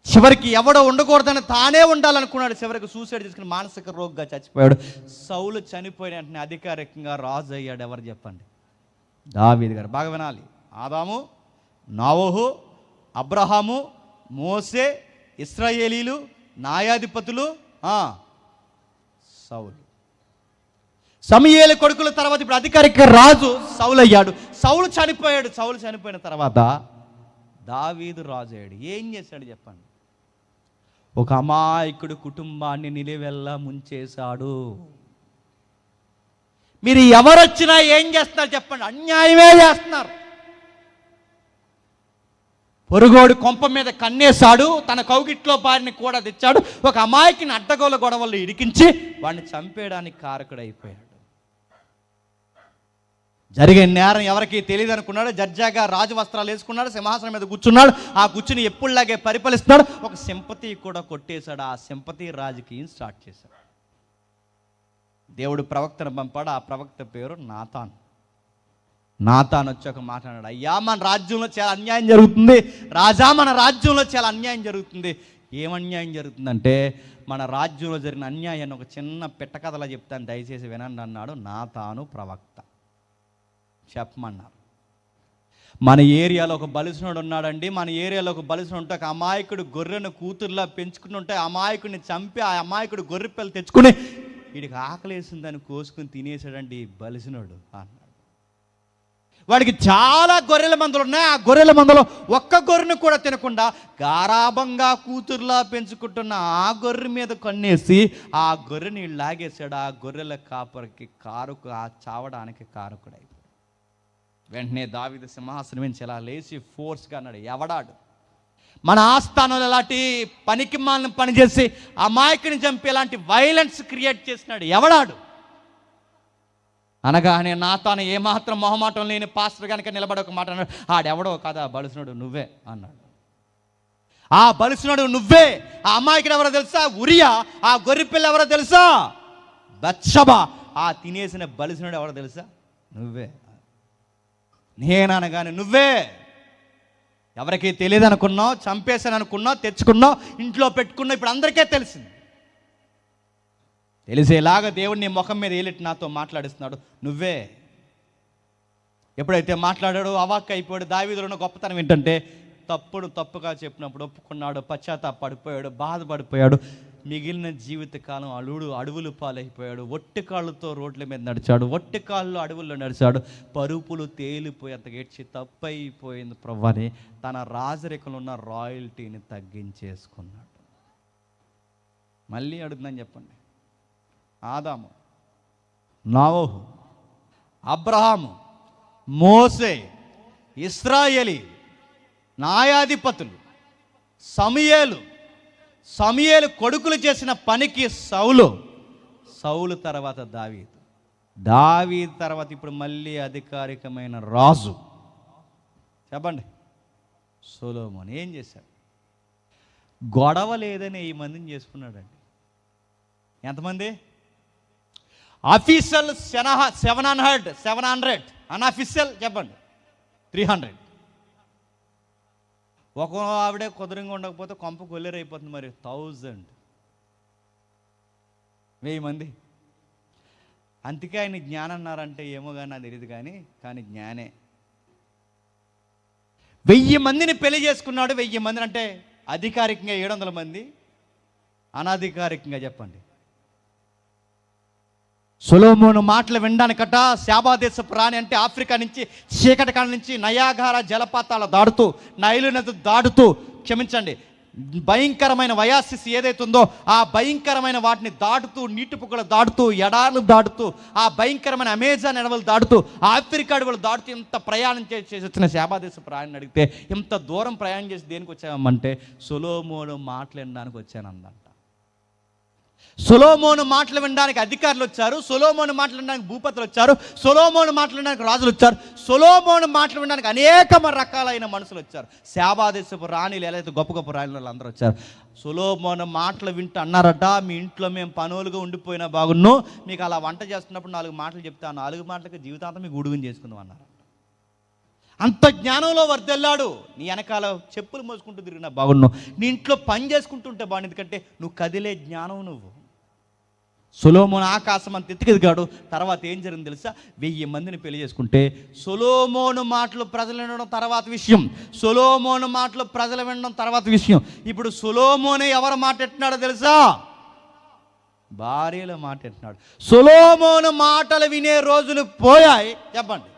చివరికి ఎవడో ఉండకూడదని తానే ఉండాలనుకున్నాడు. చివరికి సూసైడ్ చేసుకుని మానసిక రోగిగా చచ్చిపోయాడు. సౌలు చనిపోయిన వెంటనే అధికారికంగా రాజు అయ్యాడు. ఎవరు చెప్పండి? దావీదు గారు. బాగా వినాలి. ఆదాము, నోవహు, అబ్రహాము, మోసే, ఇశ్రాయేలీలు, న్యాయాధిపతులు, సౌలు. సమూయేలు కొడుకుల తర్వాత ఇప్పుడు అధికారిక రాజు సౌలు అయ్యాడు. సౌలు చనిపోయాడు. సౌలు చనిపోయిన తర్వాత దావీదు రాజు అయ్యాడు. ఏం చేశాడు చెప్పండి? ఒక అమాయకుడు కుటుంబాన్ని నిలువెల్లా ముంచేశాడు. మీరు ఎవరొచ్చినా ఏం చేస్తున్నారు చెప్పండి? అన్యాయమే చేస్తున్నారు. పొరుగోడు కొంప మీద కన్నేశాడు, తన కౌగిట్లో బారిని కూడా తెచ్చాడు. ఒక అమాయకుని అడ్డగోల గొడవల్లో ఇరికించి వాడిని చంపేయడానికి కారకుడైపోయాడు. జరిగే నేరం ఎవరికి తెలియదు అనుకున్నాడు. జడ్జాగా రాజు వస్త్రాలు వేసుకున్నాడు, సింహాసనం మీద కూర్చున్నాడు. ఆ కూర్చుని ఎప్పుడులాగే పరిపాలిస్తున్నాడు. ఒక సింపతి కూడా కొట్టేశాడు. ఆ సింపతి రాజకీయం స్టార్ట్ చేశాడు. దేవుడు ప్రవక్తను పంపాడు. ఆ ప్రవక్త పేరు నాతాన్. నాతాన్ వచ్చి ఒక మాట్లాడాడు, అయ్యా మన రాజ్యంలో చాలా అన్యాయం జరుగుతుంది. రాజా మన రాజ్యంలో చాలా అన్యాయం జరుగుతుంది. ఏం అన్యాయం జరుగుతుందంటే, మన రాజ్యంలో జరిగిన అన్యాయాన్ని ఒక చిన్న పిట్టకథలా చెప్తాను, దయచేసి వినండి అన్నాడు నాతాను ప్రవక్త. చెప్పమన్నారు. మన ఏరియాలో ఒక బలిసినోడు ఉన్నాడండి. మన ఏరియాలో ఒక బలిసినోడు ఉంటే ఒక అమాయకుడు గొర్రెను కూతురులా పెంచుకుని ఉంటే అమాయకుడిని చంపి ఆ అమాయకుడు గొర్రె పిల్లలు తెచ్చుకుని వీడికి ఆకలేసిందని కోసుకుని తినేసాడండి ఈ బలిసినోడు అన్నాడు. వాడికి చాలా గొర్రెల మందలు ఉన్నాయి. ఆ గొర్రెల మందలో ఒక్క గొర్రెను కూడా తినకుండా గారాబంగా కూతురులా పెంచుకుంటున్న ఆ గొర్రె మీద కన్నేసి ఆ గొర్రెని లాగేశాడు. ఆ గొర్రెల కాపరికి ఆ చావడానికి కారకుడై. వెంటనే దావీదు సింహాసనం నుంచి ఇలా లేచి ఫోర్స్గా అన్నాడు, ఎవడాడు మన ఆస్థానంలో ఎలాంటి పనికి మాలిన పని చేసి అమాయకుని చంపి ఎలాంటి వైలెన్స్ క్రియేట్ చేసినాడు, ఎవడాడు అనగానే నాతాను ఏమాత్రం మొహమాటం లేని పాస్టర్ కనుక నిలబడి ఒక మాట అన్నాడు, ఆడెవడో కదా బలిసినోడు నువ్వే అన్నాడు. ఆ బలిసినోడు నువ్వే. ఆ అమాయకుడు ఎవరో తెలుసా? ఉరియా. ఆ గొర్రెపిల్ల ఎవరో తెలుసా? బత్షెబ. ఆ తినేసిన బలిసినోడు ఎవరో తెలుసా? నువ్వే. నేననగానే నువ్వే. ఎవరికి తెలియదు అనుకున్నావు, చంపేశాను అనుకున్నావు, తెచ్చుకున్నావు, ఇంట్లో పెట్టుకున్నావు. ఇప్పుడు అందరికీ తెలిసింది. తెలిసేలాగా దేవుడిని ముఖం మీద ఏలిట్టి నాతో మాట్లాడిస్తున్నాడు, నువ్వే. ఎప్పుడైతే మాట్లాడాడో అవాక్ అయిపోయాడు. దావీదులో ఉన్న గొప్పతనం ఏంటంటే, తప్పుగా చెప్పినప్పుడు ఒప్పుకున్నాడు, పశ్చాత్తాపడిపోయాడు, బాధపడిపోయాడు. మిగిలిన జీవితకాలం అడవులు పాలైపోయాడు. ఒట్టి కాళ్ళతో రోడ్ల మీద నడిచాడు, ఒట్టి కాళ్ళు అడవుల్లో నడిచాడు. పరుపులు తేలిపోయి అంత ఏడ్చి తప్పైపోయింది ప్రభువని తన రాజరికంలో ఉన్న రాయల్టీని తగ్గించేసుకున్నాడు. మళ్ళీ అడుగుతుందని చెప్పండి. ఆదాము, నోవహు, అబ్రహాము, మోసే, ఇశ్రాయేలీ, న్యాయాధిపతులు, సమూయేలు కొడుకులు చేసిన పనికి సౌలు తర్వాత దావీదు తర్వాత ఇప్పుడు మళ్ళీ అధికారికమైన రాజు చెప్పండి సొలొమోను. ఏం చేశాడు? గొడవ లేదని 1000 మందిని చేసుకున్నాడండి. ఎంతమంది? అఫీషియల్ 700, అన్అఫీషియల్ చెప్పండి 300. ఒక ఆవిడే కుదరంగా ఉండకపోతే కొంప కొల్లేరైపోతుంది. మరి 1000 మంది. అందుకే ఆయన జ్ఞానం అన్నారంటే ఏమో కానీ నాకు తెలియదు, కానీ జ్ఞానే. 1000 మందిని పెళ్లి చేసుకున్నాడు. 1000 మందిని అంటే అధికారికంగా 700 మంది, అనధికారికంగా చెప్పండి. సొలొమోను మాటలు వినడానికట శాబాదేశపు రాణి అంటే ఆఫ్రికా నుంచి చీకటి కాడ నుంచి నయాగారా జలపాతాలు దాడుతూ, నైలు నది దాడుతూ, క్షమించండి, భయంకరమైన వయాసిస్ ఏదైతుందో ఆ భయంకరమైన వాటిని దాటుతూ, నీటి పుక్కలు దాటుతూ, ఎడార్లు దాటుతూ, ఆ భయంకరమైన అమెజాన్ అడవులు దాటుతూ, ఆఫ్రికా అడవులు దాటుతూ ఇంత ప్రయాణం చేసి వచ్చిన శాబాదేశపు రాణిని అడిగితే, ఇంత దూరం ప్రయాణం చేసి దేనికి వచ్చామంటే సొలొమోను మాటలు వినడానికి వచ్చానందంట. సొలొమోను మాటలు వినడానికి అధికారులు వచ్చారు, సొలొమోను మాటలు వినడానికి భూపతులు వచ్చారు, సొలొమోను మాటలు వినడానికి రాజులు వచ్చారు, సొలొమోను మాటలు వినడానికి అనేక రకాలైన మనుషులు వచ్చారు. శాబాదేశపు రాణిలు ఎలా అయితే గొప్ప గొప్ప రాణులు అందరూ వచ్చారు. సొలొమోను మాటలు వింటూ అన్నారట, మీ ఇంట్లో మేము పనులుగా ఉండిపోయినా బాగున్ను, మీకు అలా వంట చేస్తున్నప్పుడు 4 మాటలు చెప్తే ఆ 4 మాటలకి జీవితాంతం మీకు ఉడుగుని చేసుకుందాం అన్నారు. అంత జ్ఞానంలో వర్దెల్లాడు. నీ వెనకాల చెప్పులు మోసుకుంటూ తిరిగినా బాగున్నావు, నీ ఇంట్లో పని చేసుకుంటుంటే బాగుంది, ఎందుకంటే నువ్వు కదిలే జ్ఞానం. నువ్వు సొలొమోను ఆకాశం అంత ఎత్తుకెదిగాడు. తర్వాత ఏం జరిగింది తెలుసా? 1000 మందిని పెళ్లి చేసుకుంటే సొలొమోను మాటలు ప్రజలు వినడం తర్వాత విషయం, సొలొమోను మాటలు ప్రజలు వినడం తర్వాత విషయం. ఇప్పుడు సొలొమోనే ఎవరు మాట ఎట్టినాడో తెలుసా? భార్యల మాట ఎట్టినాడు. సొలొమోను మాటలు వినే రోజులు పోయాయి. చెప్పండి,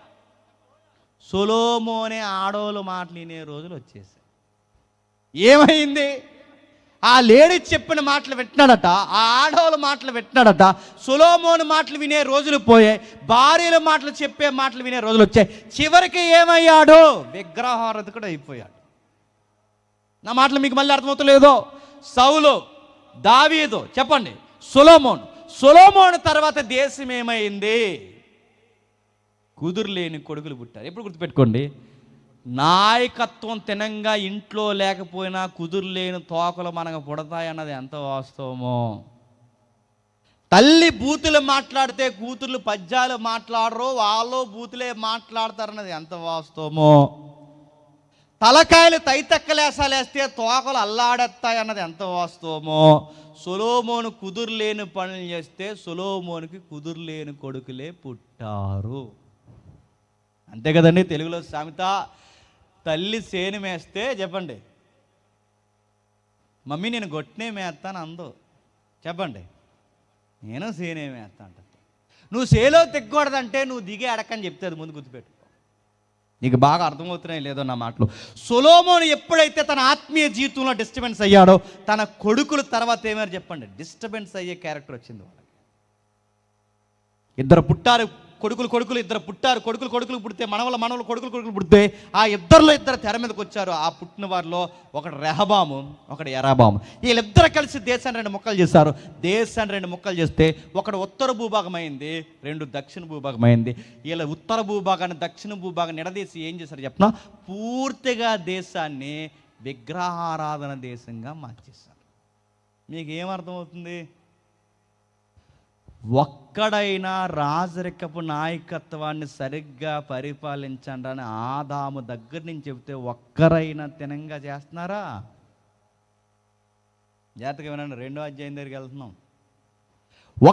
సొలొమోనే ఆడోళ్ళ మాటలు వినే రోజులు వచ్చేసాయి. ఏమైంది? ఆ లేడీ చెప్పిన మాటలు వింటున్నాడట, ఆ ఆడవాళ్ళ మాటలు వింటున్నాడట. సొలొమోను మాటలు వినే రోజులు పోయాయి, భార్యల మాటలు చెప్పే మాటలు వినే రోజులు వచ్చాయి. చివరికి ఏమయ్యాడు? విగ్రహారాధకుడు అయిపోయాడు. నా మాటలు మీకు మళ్ళీ అర్థమవుతలేదో? సౌలు, దావీదు, చెప్పండి, సొలొమోను తర్వాత దేశం ఏమైంది? కుదురులేని కొడుకులు పుట్టారు. ఎప్పుడు గుర్తుపెట్టుకోండి, నాయకత్వం తినంగా ఇంట్లో లేకపోయినా కుదురులేని తోకలు మనకు పుడతాయన్నది ఎంత వాస్తవమో. తల్లి బూతులు మాట్లాడితే కూతుర్లు పద్యాలు మాట్లాడరు, వాళ్ళు బూతులే మాట్లాడతారన్నది ఎంత వాస్తవమో. తలకాయలు తైతక్కలేసాలేస్తే తోకలు అల్లాడెత్తాయి అన్నది ఎంత వాస్తవమో. సొలొమోను కుదురులేని పనులు చేస్తే సొలొమోనుకి కుదురులేని కొడుకులే పుట్టారు. అంతే కదండి. తెలుగులో సామెత, తల్లి సేను మేస్తే, చెప్పండి, మమ్మీ నేను గొట్టినే మేస్తాను అందో. చెప్పండి, నేను సేనే మేస్తా అంట. నువ్వు సేలో తెగ్గకూడదంటే నువ్వు దిగే అడక్కని చెప్తే అది ముందు గుర్తుపెట్టుకో. నీకు బాగా అర్థమవుతున్నాయి లేదో నా మాటలు. సొలొమోను ఎప్పుడైతే తన ఆత్మీయ జీవితంలో డిస్టర్బెన్స్ అయ్యాడో, తన కొడుకుల తర్వాత ఏమైనా చెప్పండి, డిస్టర్బెన్స్ అయ్యే క్యారెక్టర్ వచ్చింది వాళ్ళకి. ఇద్దరు పుట్టారు కొడుకులు, ఇద్దరు పుట్టారు కొడుకులు పుడితే మనవలు కొడుకులు పుడితే ఆ ఇద్దరు తెర మీదకి వచ్చారు. ఆ పుట్టిన వారిలో ఒకడు రెహబాము, ఒకడు యరాబాము. వీళ్ళిద్దరు కలిసి దేశాన్ని 2 ముక్కలు చేశారు. దేశాన్ని 2 ముక్కలు చేస్తే ఒకడు ఉత్తర భూభాగం అయింది, 2 దక్షిణ భూభాగం అయింది. వీళ్ళ ఉత్తర భూభాగాన్ని దక్షిణ భూభాగాన్ని నిడదీసి ఏం చేశారు చెప్పిన? పూర్తిగా దేశాన్ని విగ్రహారాధన దేశంగా మార్చేశారు. మీకు ఏమర్థమవుతుంది? ఒక్కడైనా రాజరికపు నాయకత్వాన్ని సరిగ్గా పరిపాలించండి అని ఆదాము దగ్గర నుంచి చెబితే ఒక్కరైనా తినంగా చేస్తున్నారా? జాగ్రత్తగా వినండి, 2వ అధ్యాయం దగ్గరికి వెళ్తున్నాం.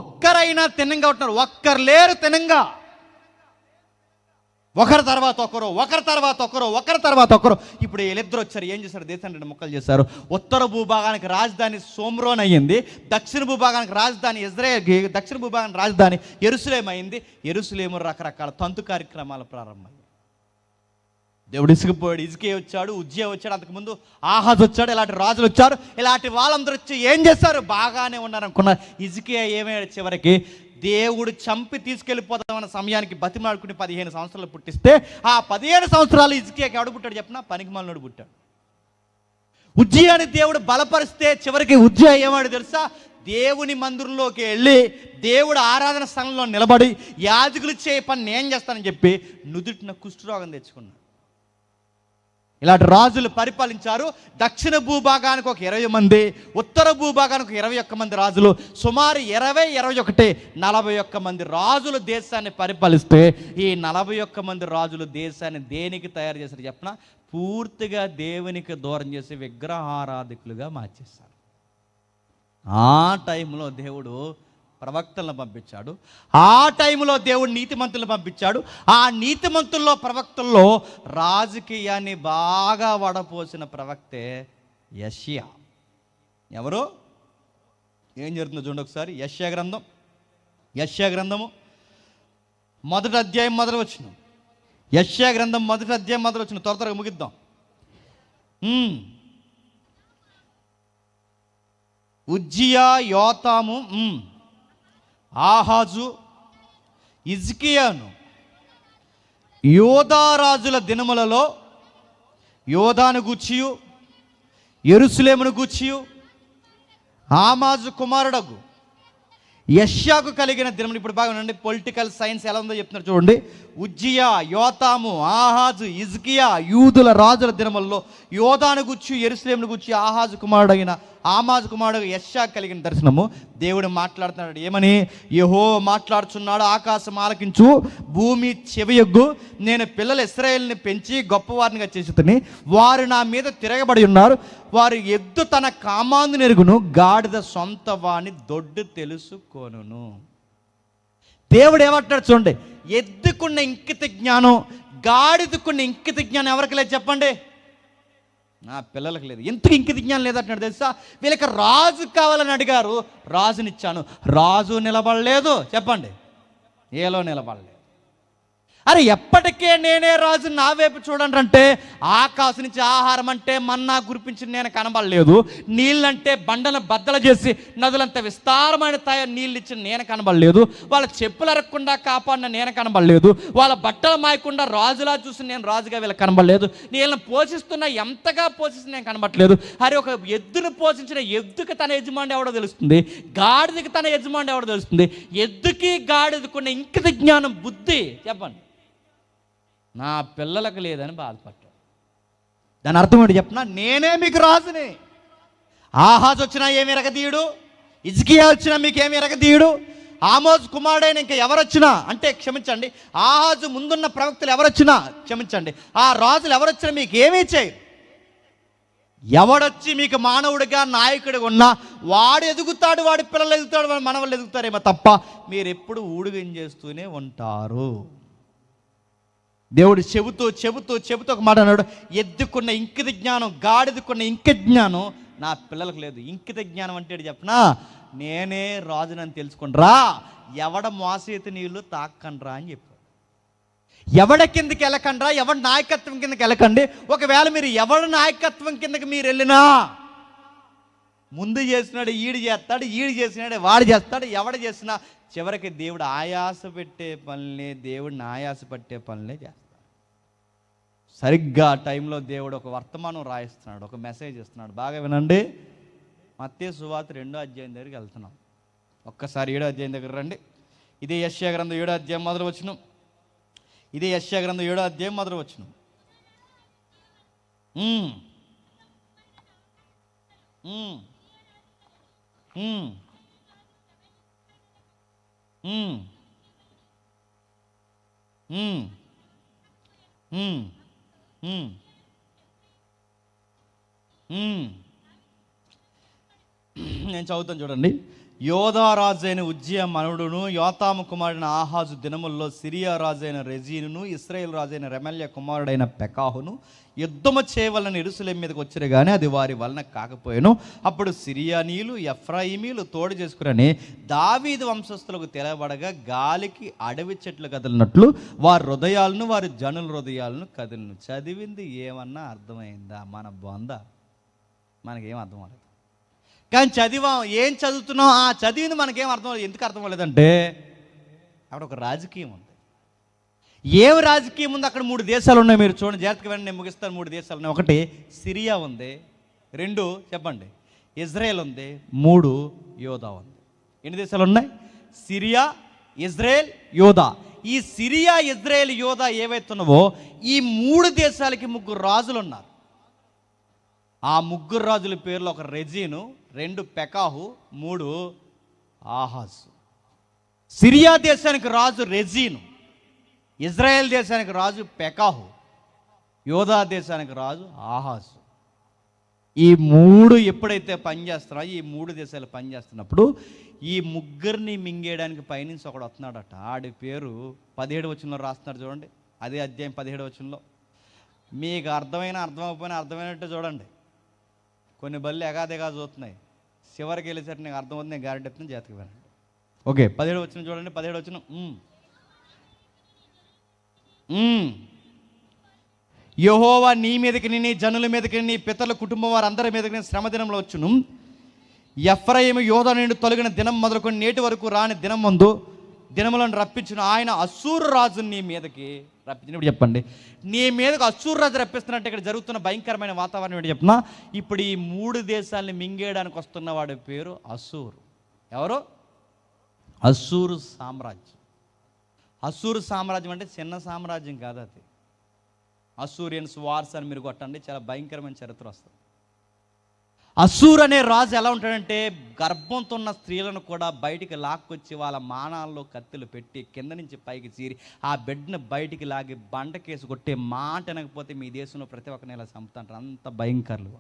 ఒక్కరైనా తినంగా ఉంటున్నారు, ఒక్కరు లేరు తినంగా. ఒకరి తర్వాత ఒకరు. ఇప్పుడు వీళ్ళిద్దరు వచ్చారు. ఏం చేశారు? దేశాన్ని 2 ముక్కలు చేశారు. ఉత్తర భూభాగానికి రాజధాని సోమ్రోన్ అయ్యింది, దక్షిణ భూభాగానికి రాజధాని ఇజ్రాయేల్, దక్షిణ భూభాగానికి రాజధాని యెరూషలేము అయింది. యెరూషలేము రకరకాల తంతు కార్యక్రమాలు ప్రారంభమయ్యాయి. దేవుడు ఇసుకుపోయాడు. హిజ్కియా వచ్చాడు, ఉజ్జియా వచ్చాడు, అంతకుముందు ఆహాజ్ వచ్చాడు. ఇలాంటి రాజులు వచ్చారు. ఇలాంటి వాళ్ళందరూ వచ్చి ఏం చేశారు? బాగానే ఉన్నారనుకున్నారు. హిజ్కియా ఏమయ్యాడు? చివరికి దేవుడు చంపి తీసుకెళ్ళిపోతామన్న సమయానికి బతిమాడుకుని 15 సంవత్సరాలు పుట్టిస్తే, ఆ 15 సంవత్సరాలు హిజ్కియాకి ఎవడు పుట్టాడు చెప్పినా? పనికిమాలినోడు పుట్టాడు. ఉజ్జియాని దేవుడు బలపరిస్తే చివరికి ఉజ్జియా ఏమాడు తెలుసా? దేవుని మందిరంలోకి వెళ్ళి దేవుడు ఆరాధన స్థలంలో నిలబడి యాజకులు ఇచ్చే పని నేను చేస్తానని చెప్పి నుదుటిన కుష్ఠరోగం తెచ్చుకున్నాడు. ఇలాంటి రాజులు పరిపాలించారు. దక్షిణ భూభాగానికి ఒక 20 మంది, ఉత్తర భూభాగానికి 21 మంది రాజులు, సుమారు 20, 21, 41 మంది రాజులు దేశాన్ని పరిపాలిస్తే, ఈ 41 మంది రాజులు దేశాన్ని దేనికి తయారు చేశారు చెప్పిన? పూర్తిగా దేవునికి దూరం చేసి విగ్రహారాధికులుగా మార్చేశారు. ఆ టైంలో దేవుడు ప్రవక్తలను పంపించాడు. ఆ టైంలో దేవుడు నీతిమంతులను పంపించాడు. ఆ నీతిమంతుల్లో ప్రవక్తల్లో రాజకీయాన్ని బాగా వడపోసిన ప్రవక్తే యెషయా. ఎవరు? ఏం జరుగుతుందో చూడండి ఒకసారి. యెషయా గ్రంథము 1వ అధ్యాయం 1వ వచనం. యెషయా గ్రంథం 1వ అధ్యాయం 1వ వచనం. త్వరగా ముగిద్దాం. ఉజ్జియా, యోతాము, ఆహాజు, హిజ్కియాను యోధా రాజుల దినములలో యోధాను గూర్చియు యెరూషలేమును గూర్చియు ఆమాజు కుమారుడగు యెషయాకు కలిగిన దినములు. ఇప్పుడు బాగా ఉండండి, పొలిటికల్ సైన్స్ ఎలా ఉందో చెప్తున్నారు చూడండి. ఉజ్జియా, యోతాము, ఆహాజు, హిజ్కియా యూదుల రాజుల దినములలో యోధాను గూర్చి యెరూషలేమును గూర్చి ఆహాజు కుమారుడైన ఆమాజు కుమారుడు యెషయా కలిగిన దర్శనము. దేవుడు మాట్లాడుతున్నాడు, ఏమని? యెహోవా మాట్లాడుచున్నాడు, ఆకాశం ఆలకించు, భూమి చెవియొగ్గు. నేను పిల్లలు ఇశ్రాయేలుని పెంచి గొప్పవారినిగా చేసి వారు నా మీద తిరగబడి ఉన్నారు. వారు ఎద్దు తన కామాందు నెరుగును, గాడిద సొంత వాణి దొడ్డు తెలుసుకోనును. దేవుడు ఏమంటాడు చూడండి, ఎద్దుకున్న ఇంకిత జ్ఞానం, గాడిదకున్న ఇంకిత జ్ఞానం ఎవరికి లేదు చెప్పండి? నా పిల్లలకు లేదు. ఎందుకు ఇంకిత జ్ఞానం లేదంటున్నాడు తెలుసా? వీళ్ళకి రాజు కావాలని అడిగారు, రాజునిచ్చాను. రాజు నిలబడలేదు. చెప్పండి, ఏలో నిలబడలేదు. అరే ఎప్పటికే నేనే రాజు, నా వైపు చూడండి అంటే, ఆకాశం నుంచి ఆహారం అంటే మన్నా కురిపించి నేను కనబడలేదు. నీళ్ళంటే బండను బద్దలు చేసి నదులంత విస్తారమైన నీళ్ళు ఇచ్చిన నేను కనబడలేదు. వాళ్ళ చెప్పులు అరగకుండా కాపాడిన నేను కనబడలేదు. వాళ్ళ బట్టలు మాయకుండా రాజులా చూసి నేను రాజుగా వీళ్ళకి కనబడలేదు. వీళ్ళని పోషిస్తున్నా ఎంతగా పోషిస్తున్నా నేను కనబడలేదు. అరే ఒక ఎద్దును పోషించిన ఎద్దుకి తన యజమాని ఎవడో తెలుస్తుంది, గాడిదకి తన యజమాని ఎవడో తెలుస్తుంది. ఎద్దుకి గాడిదకున్న ఇంకిత జ్ఞానం, బుద్ధి చెప్పండి, నా పిల్లలకు లేదని బాధపడ్డాడు. దాని అర్థం ఏంటి చెప్పనా? నేనే మీకు రాజుని. ఆహాజు వచ్చినా ఏమి ఎరగదీయుడు, హిజ్కియా వచ్చినా మీకేమి ఎరగదీయుడు, ఆమోజు కుమారుడైన ఇంకా ఎవరొచ్చినా, అంటే క్షమించండి, ఆహాజు ముందున్న ప్రవక్తలు ఎవరొచ్చినా క్షమించండి, ఆ రాజులు ఎవరొచ్చినా మీకు ఏమీ చేయరు. ఎవడొచ్చి మీకు మానవుడిగా నాయకుడిగా ఉన్నా వాడు ఎదుగుతాడు, వాడి పిల్లలు ఎదుగుతాడు, వాడి మనవాళ్ళు ఎదుగుతారేమో తప్ప మీరు ఎప్పుడు ఊడిగంజేస్తూనే ఉంటారు. దేవుడు చెబుతూ చెబుతూ చెబుతూ ఒక మాట అన్నాడు, ఎద్దుకున్న ఇంకిత జ్ఞానం, గాడిదకున్న ఇంకిత జ్ఞానం నా పిల్లలకు లేదు. ఇంకిత జ్ఞానం అంటే చెప్పనా? నేనే రాజునని తెలుసుకుండ్రా, ఎవడ మోసేతి నీళ్ళు తాకండ్రా అని చెప్పాడు. ఎవడ కిందకి వెళ్ళకండ్రా, ఎవడి నాయకత్వం కిందకి వెళ్ళకండి. ఒకవేళ మీరు ఎవడి నాయకత్వం కిందకి మీరు వెళ్ళినా, ముందు చేసినాడు ఈడు చేస్తాడు, ఈడు చేసినాడు వాడు చేస్తాడు, ఎవడ చేసినా చివరికి దేవుడు ఆయాస పెట్టే పనులే, దేవుడిని ఆయాస పట్టే పనులే చేస్తాడు. సరిగ్గా టైంలో దేవుడు ఒక వర్తమానం రాయిస్తున్నాడు, ఒక మెసేజ్ ఇస్తున్నాడు. బాగా వినండి. మత్తయి సువార్త 2వ అధ్యాయం దగ్గరికి వెళ్తున్నాం. ఒక్కసారి 7వ అధ్యాయం దగ్గర రండి. ఇదే యెషయా గ్రంథం 7వ అధ్యాయం మొదలు వచనం. ఇదే యెషయా గ్రంథం 7వ అధ్యాయం మొదలు వచనం. నేను చదువుతాను చూడండి. యోధా రాజైన ఉజ్జియా మనుడును, యోతాము కుమారుడైన ఆహాజు దినముల్లో సిరియా రాజైన రెజీనును, ఇశ్రాయేల్ రాజైన రెమల్య కుమారుడైన పెకాహును యుద్ధము చేయవలన యెరూషలేము మీదకి వచ్చారు, కానీ అది వారి వలన కాకపోయాను. అప్పుడు సిరియానీయులు ఎఫ్రాయిమీలు తోడు చేసుకురని దావీదు వంశస్థులకు తెలబడగా గాలికి అడవి చెట్లు కదిలినట్లు వారి హృదయాలను, వారి జనుల హృదయాలను కదిలిను. చదివింది ఏమన్నా అర్థమైందా? మన బొంద మనకేం అర్థం అవ్వలేదు. కానీ చదివాం, ఏం చదువుతున్నాం, ఆ చదివింది మనకేం అర్థం అవ్వలేదు. ఎందుకు అర్థం అవ్వలేదంటే అక్కడ ఒక రాజకీయం ఉంది. ఏం రాజకీయం ఉంది? అక్కడ 3 దేశాలు ఉన్నాయి. మీరు చూడండి, జాగ్రత్తగా వెంటనే నేను ముగిస్తాను. 3 దేశాలు ఉన్నాయి. 1 సిరియా ఉంది, 2 చెప్పండి ఇజ్రాయెల్ ఉంది, 3 యోధా ఉంది. ఎన్ని దేశాలు ఉన్నాయి? సిరియా, ఇజ్రాయెల్, యోధా. ఈ సిరియా, ఇజ్రాయెల్, యోధా ఏవైతున్నావో ఈ 3 దేశాలకి 3 రాజులు ఉన్నారు. ఆ 3 రాజుల పేర్లు 1 రెజీను, 2 పెకాహు, 3 ఆహాజు. సిరియా దేశానికి రాజు రెజీను, ఇజ్రాయెల్ దేశానికి రాజు పెకాహు, యోధా దేశానికి రాజు ఆహాజు. ఈ 3 ఎప్పుడైతే పనిచేస్తున్నారో, ఈ 3 దేశాలు పనిచేస్తున్నప్పుడు ఈ 3 మింగేయడానికి పైనుంచి ఒకడు వస్తున్నాడట. ఆడి పేరు 17వ వచనంలో రాస్తున్నారు చూడండి. అదే అధ్యాయం 17వ వచనంలో. మీకు అర్థమైనా అర్థమైపోయినా అర్థమైనట్టు చూడండి. కొన్ని బళ్ళు ఎగాదిగా చూస్తున్నాయి, చివరికి వెళ్ళేసరికి నీకు అర్థమవుతుంది. నేను గ్యారెంటీ చెప్తాను, జాతకు వినండి. ఓకే, 17వ వచనం చూడండి. 17వ వచనం. యెహోవా నీ మీదకి, నీ జనుల మీదకి, నీ పితరుల కుటుంబం వారందరి మీదకి శ్రమ దినంలో వచ్చును. ఎఫ్రాయిము యోధా నుండి తొలగిన దినం మొదలుకొని నేటి వరకు రాని దినం ముందు దినములను రప్పించిన ఆయన అశ్షూరు రాజుని నీ మీదకి రప్పించినప్పుడు చెప్పండి, నీ మీదకి అశ్షూరు రాజు రప్పిస్తున్నట్టు ఇక్కడ జరుగుతున్న భయంకరమైన వాతావరణం ఏంటి చెప్పినా, ఇప్పుడు ఈ 3 దేశాలని మింగేయడానికి వస్తున్న వాడి పేరు అశ్షూరు. ఎవరు? అశ్షూరు సామ్రాజ్యం. అశ్షూరు సామ్రాజ్యం అంటే చిన్న సామ్రాజ్యం కాదు అది. అశ్షూరియన్స్ వార్స్ అని మీరు కొట్టండి, చాలా భయంకరమైన చరిత్ర వస్తుంది. అసూర్ అనే రాజు ఎలా ఉంటాడంటే గర్భంతో ఉన్న స్త్రీలను కూడా బయటికి లాక్కొచ్చి వాళ్ళ మానాల్లో కత్తులు పెట్టి కింద నుంచి పైకి చీరి ఆ బిడ్డను బయటికి లాగి బండకేసి కొట్టే మాట అనకపోతే మీ దేశంలో ప్రతి ఒక్కరిని ఇలా చంపుతాంటారు. అంత భయంకరులు.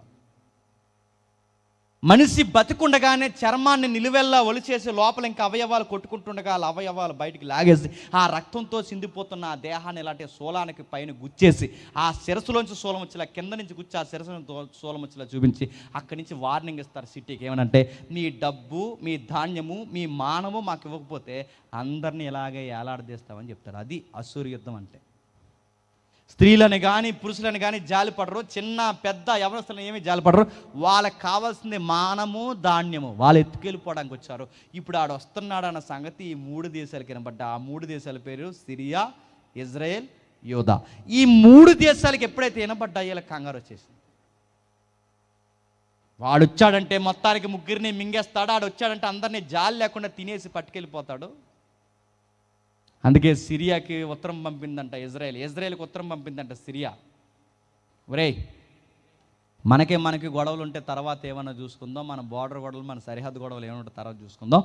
మనిషి బతికుండగానే చర్మాన్ని నిలువెల్లా ఒలిచేసి లోపల ఇంకా అవయవాలు కొట్టుకుంటుండగా వాళ్ళ అవయవాలు బయటికి లాగేసి ఆ రక్తంతో సిందిపోతున్న ఆ దేహాన్ని ఇలాంటి శూలానికి పైన గుచ్చేసి ఆ శిరస్సులోంచి శూలం వచ్చేలా కింద నుంచి గుచ్చి ఆ శిరస్సును శూలం వచ్చేలా చూపించి అక్కడి నుంచి వార్నింగ్ ఇస్తారు సిటీకి. ఏమనంటే మీ డబ్బు, మీ ధాన్యము, మీ మానవు మాకు ఇవ్వకపోతే అందరినీ ఇలాగే ఏలాడదీస్తామని చెప్తారు. అది అసూరు యుద్ధం అంటే. స్త్రీలని కానీ పురుషులని కానీ జాలిపడరు, చిన్న పెద్ద యవనస్తులను ఏమీ జాలిపడరు. వాళ్ళకి కావాల్సింది మానము, ధాన్యము. వాళ్ళు ఎత్తుకెళ్ళిపోవడానికి వచ్చారు. ఇప్పుడు ఆడు వస్తున్నాడు అన్న సంగతి ఈ 3 దేశాలకి వినబడ్డ. ఆ 3 దేశాల పేరు సిరియా, ఇజ్రాయెల్, యూదా. ఈ 3 దేశాలకి ఎప్పుడైతే వినబడ్డా వీళ్ళకి కంగారు వచ్చేసింది. వాడు వచ్చాడంటే మొత్తానికి 3 మింగేస్తాడు. ఆడు వచ్చాడంటే అందరినీ జాలి లేకుండా తినేసి పట్టుకెళ్ళిపోతాడు. అందుకే సిరియాకి ఉత్తరం పంపిందంట ఇజ్రాయెల్, ఇజ్రాయెల్కి ఉత్తరం పంపిందంట సిరియా. ఒరేయ్, మనకి గొడవలు ఉంటే తర్వాత ఏమన్నా చూసుకుందాం, మన బార్డర్ గొడవలు, మన సరిహద్దు గొడవలు ఏమన్నా తర్వాత చూసుకుందాం.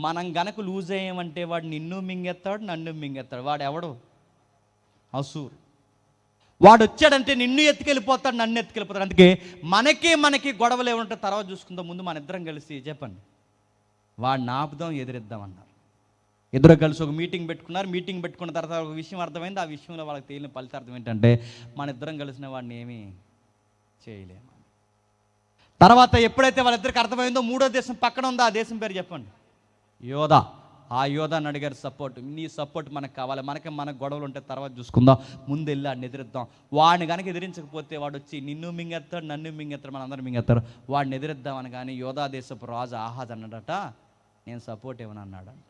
మనం గనక లూజ్ అయ్యామంటే వాడు నిన్ను మింగెత్తాడు, నన్ను మింగెత్తాడు. వాడు ఎవడు? అసూర్. వాడు వచ్చాడంటే నిన్ను ఎత్తుకెళ్ళిపోతాడు, నన్ను ఎత్తుకెళ్ళిపోతాడు. అందుకే మనకి గొడవలు ఏమంటే తర్వాత చూసుకుందాం, ముందు మన ఇద్దరం కలిసి చెప్పండి వాడిని ఆపుదాం, ఎదిరిద్దామన్నారు. ఇద్దరు కలిసి ఒక మీటింగ్ పెట్టుకున్నారు. మీటింగ్ పెట్టుకున్న తర్వాత ఒక విషయం అర్థమైంది. ఆ విషయంలో వాళ్ళకి తేలిన ఫలితార్థం ఏంటంటే మన ఇద్దరం కలిసిన వాడిని ఏమీ చేయలేము. తర్వాత ఎప్పుడైతే వాళ్ళిద్దరికి అర్థమైందో 3వ దేశం పక్కన ఉందో ఆ దేశం పేరు చెప్పండి, యోధా. ఆ యోధాని అడిగారు సపోర్ట్. నీ సపోర్ట్ మనకు కావాలి, మన గొడవలు ఉంటే తర్వాత చూసుకుందాం, ముందు వెళ్ళి వాడిని ఎదిరిద్దాం. వాడిని కనుక ఎదిరించకపోతే వాడు వచ్చి నిన్ను మింగెత్తాడు, నన్ను మింగెత్తాడు, మన అందరూ మింగెత్తారు. వాడిని ఎదిరిద్దామని కానీ యోధా దేశపు రాజు ఆహాజ్ అన్నాడట, నేను సపోర్ట్ ఇవ్వను అన్నాడంట.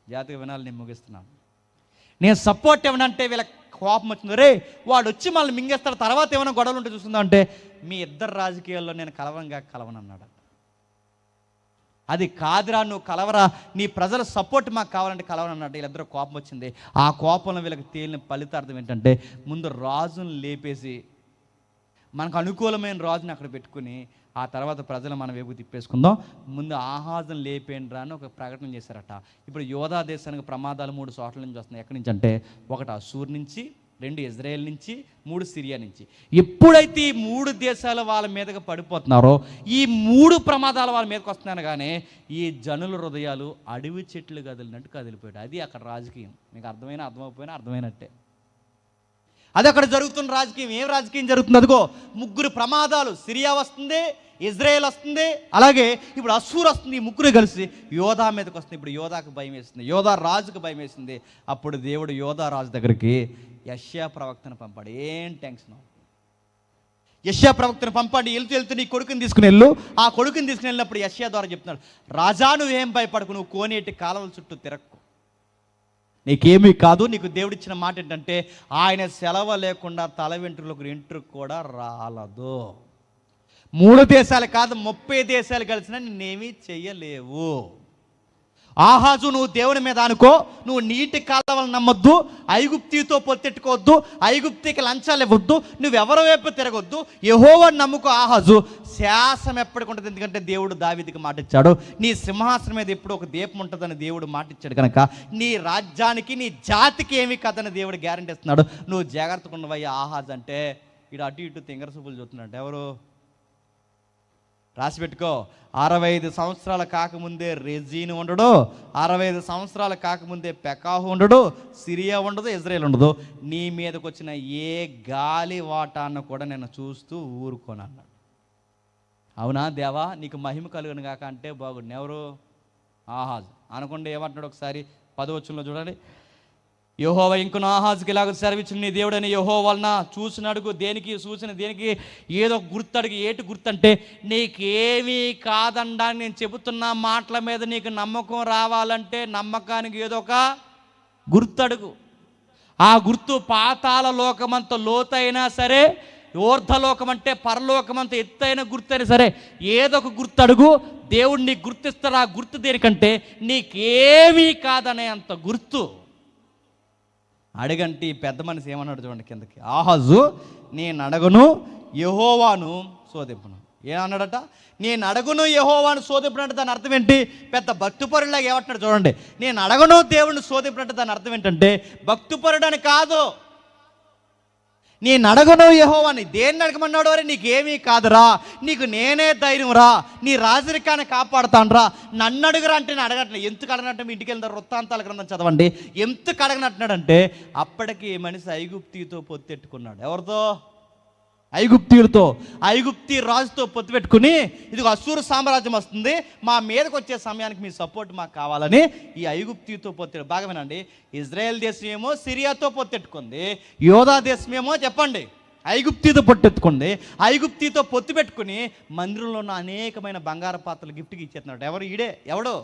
జాతక వినాలి, నేను ముగిస్తున్నాను. నేను సపోర్ట్ ఏమనంటే వీళ్ళ కోపం వచ్చింది. రే వాడు వచ్చి మళ్ళీ మింగేస్తాడు, తర్వాత ఏమైనా గొడవలు ఉంటే చూస్తుందా అంటే మీ ఇద్దరు రాజకీయాల్లో నేను కలవనన్నాడు. అది కాదురా, నువ్వు కలవరా, నీ ప్రజల సపోర్ట్ మాకు కావాలంటే కలవనన్నాడు. వీళ్ళిద్దరు కోపం వచ్చింది. ఆ కోపంలో వీళ్ళకి తేలిన ఫలితార్థం ఏంటంటే ముందు రాజును లేపేసి మనకు అనుకూలమైన రాజుని అక్కడ పెట్టుకుని ఆ తర్వాత ప్రజలు మన వైపు తిప్పేసుకుందాం, ముందు ఆహాజం లేపేండ్రా అని ఒక ప్రకటన చేశారట. ఇప్పుడు యోధా దేశానికి ప్రమాదాలు 3 చోట్ల నుంచి వస్తున్నాయి. ఎక్కడి నుంచి అంటే 1 అసూర్ నుంచి, 2 ఇజ్రాయెల్ నుంచి, 3 సిరియా నుంచి. ఎప్పుడైతే ఈ 3 దేశాలు వాళ్ళ మీదకి పడిపోతున్నారో ఈ 3 ప్రమాదాలు వాళ్ళ మీదకి వస్తున్నాయి. కానీ ఈ జనుల హృదయాలు అడవి చెట్లు కదిలినట్టు కదిలిపోయాడు. అది అక్కడ రాజకీయం. మీకు అర్థమైపోయినా అర్థమైనట్టే. అది అక్కడ జరుగుతున్న రాజకీయం. ఏం రాజకీయం జరుగుతుంది? అదిగో 3 ప్రమాదాలు. సిరియా వస్తుంది, ఇజ్రాయెల్ వస్తుంది, అలాగే ఇప్పుడు అసూర్ వస్తుంది. ఈ 3 కలిసి యోధా మీదకి వస్తుంది. ఇప్పుడు యోధాకు భయం వేసింది, యోధా రాజుకు భయం వేసింది. అప్పుడు దేవుడు యోధా రాజు దగ్గరికి యెషయా ప్రవక్తను పంపాడు. ఏం టెన్షన్? యెషయా ప్రవక్తను పంపాడు. వెళ్తూ నీ కొడుకుని తీసుకుని వెళ్ళు. ఆ కొడుకుని తీసుకుని వెళ్ళినప్పుడు యెషయా ద్వారా చెప్తున్నాడు, రాజా నువ్వేం భయపడకు, నువ్వు కోనేటి కాలువల చుట్టూ తిరక్కు, నీకేమీ కాదు. నీకు దేవుడిచ్చిన మాట ఏంటంటే ఆయన సెలవు లేకుండా తల వెంట్రులకు కూడా రాలదు. 3 దేశాలు కాదు 30 దేశాలు కలిసినా నిన్నేమీ చెయ్యలేవు. ఆహాజు, నువ్వు దేవుని మీద అనుకో, నువ్వు నీటి కాలవలను నమ్మొద్దు, ఐగుప్తితో పొత్తెట్టుకోవద్దు, ఐగుప్తికి లంచాలు ఇవ్వద్దు, నువ్వెవరి వైపు తిరగొద్దు, యెహోవాను నమ్ముకో. ఆహాజు శాసనం ఎప్పటికి ఉంటుంది, ఎందుకంటే దేవుడు దావీదుకి మాట ఇచ్చాడు, నీ సింహాసనం మీద ఎప్పుడు ఒక దీపం ఉంటుందని దేవుడు మాట ఇచ్చాడు కనుక నీ రాజ్యానికి నీ జాతికి ఏమీ కదని దేవుడు గ్యారంటీ ఇస్తున్నాడు. నువ్వు జాగ్రత్తగా ఉండవయ్యా. ఆహాజు అంటే ఇటు అటు ఇటు తింగర చూపులు చూస్తున్నాడు. ఎవరు? రాసి పెట్టుకో. 65 సంవత్సరాలు కాకముందే రెజీన్ ఉండడు, 65 సంవత్సరాలు కాకముందే పెకాహు ఉండడు, సిరియా ఉండదు, ఇజ్రాయెల్ ఉండదు. నీ మీదకి వచ్చిన ఏ గాలి వాటాన్ని కూడా నేను చూస్తూ ఊరుకోనన్నాడు. అవునా దేవా, నీకు మహిమ కలుగును గాక అంటే బాగుండు. ఎవరు? ఆహాజ్ అనకుండా ఏమంటున్నాడు ఒకసారి 10వ వచనంలో చూడండి. యెహోవా ఇంకొన ఆహాజుకి ఇలాగ సెలవిచ్చిన నీ దేవుడని యెహోవా వలన చూసిన అడుగు. దేనికి చూసిన? దేనికి? ఏదో గుర్తు అడుగు. ఏటి గుర్తు అంటే నీకేమీ కాదండా. నేను చెబుతున్న మాటల మీద నీకు నమ్మకం రావాలంటే నమ్మకానికి ఏదో ఒక గుర్తు అడుగు. ఆ గుర్తు పాతాళ లోకమంత లోతైనా సరే, ఊర్ధలోకం అంటే పరలోకమంత ఎత్తైన గుర్తైనా సరే, ఏదో ఒక గుర్తు అడుగు. దేవుడు నీకు గుర్తిస్తాడు. ఆ గుర్తు దేనికంటే నీకేమీ కాదనే అంత గుర్తు అడగంటే పెద్ద మనిషి ఏమన్నాడు చూడండి కిందకి. ఆహాజు, నేను అడగను, యెహోవాను శోధింపను. ఏమన్నాడట? నేను అడగను యెహోవాను శోధింపునంటే దాని అర్థం ఏంటి? పెద్ద భక్తిపరులాగా ఏమంటున్నాడు చూడండి. నేను అడగను దేవుడిని శోధింపునంటే దాని అర్థం ఏంటంటే భక్తిపరుడు అని కాదు. నేను అడగను యెహోవాని. దేన్ని అడగమన్నాడు? అరే నీకేమీ కాదురా, నీకు నేనే ధైర్యం రా, నీ రాజరికాన్ని కాపాడుతాను రా, నన్ను అడుగురా అంటే నేను అడగట్లేదు. ఎందుకు అడగనట్టు? మీ ఇంటికి వెళ్తారు, వృత్తాంతాల గ్రంథం చదవండి. ఎందుకు అడగనట్టున్నాడంటే అప్పటికి మనిషి ఐగుప్తితో పొత్తెట్టుకున్నాడు. ఎవరితో? ఐగుప్తీయులతో. ఐగుప్తి రాజుతో పొత్తు పెట్టుకుని, ఇదిగో అశ్షూరు సామ్రాజ్యం వస్తుంది, మా మీదకి వచ్చే సమయానికి మీ సపోర్ట్ మాకు కావాలని ఈ ఐగుప్తితో పొత్తు. బాగా వినండి, ఇజ్రాయెల్ దేశం ఏమో సిరియాతో పొత్తెట్టుకుంది, యోధా దేశం ఏమో చెప్పండి ఐగుప్తితో పొట్టెత్తుకుంది. ఐగుప్తితో పొత్తు పెట్టుకుని మందిరంలో ఉన్న అనేకమైన బంగారు పాత్రలు గిఫ్ట్కి ఇచ్చేస్తున్నాడు. ఎవరు? ఈడే. ఎవడు?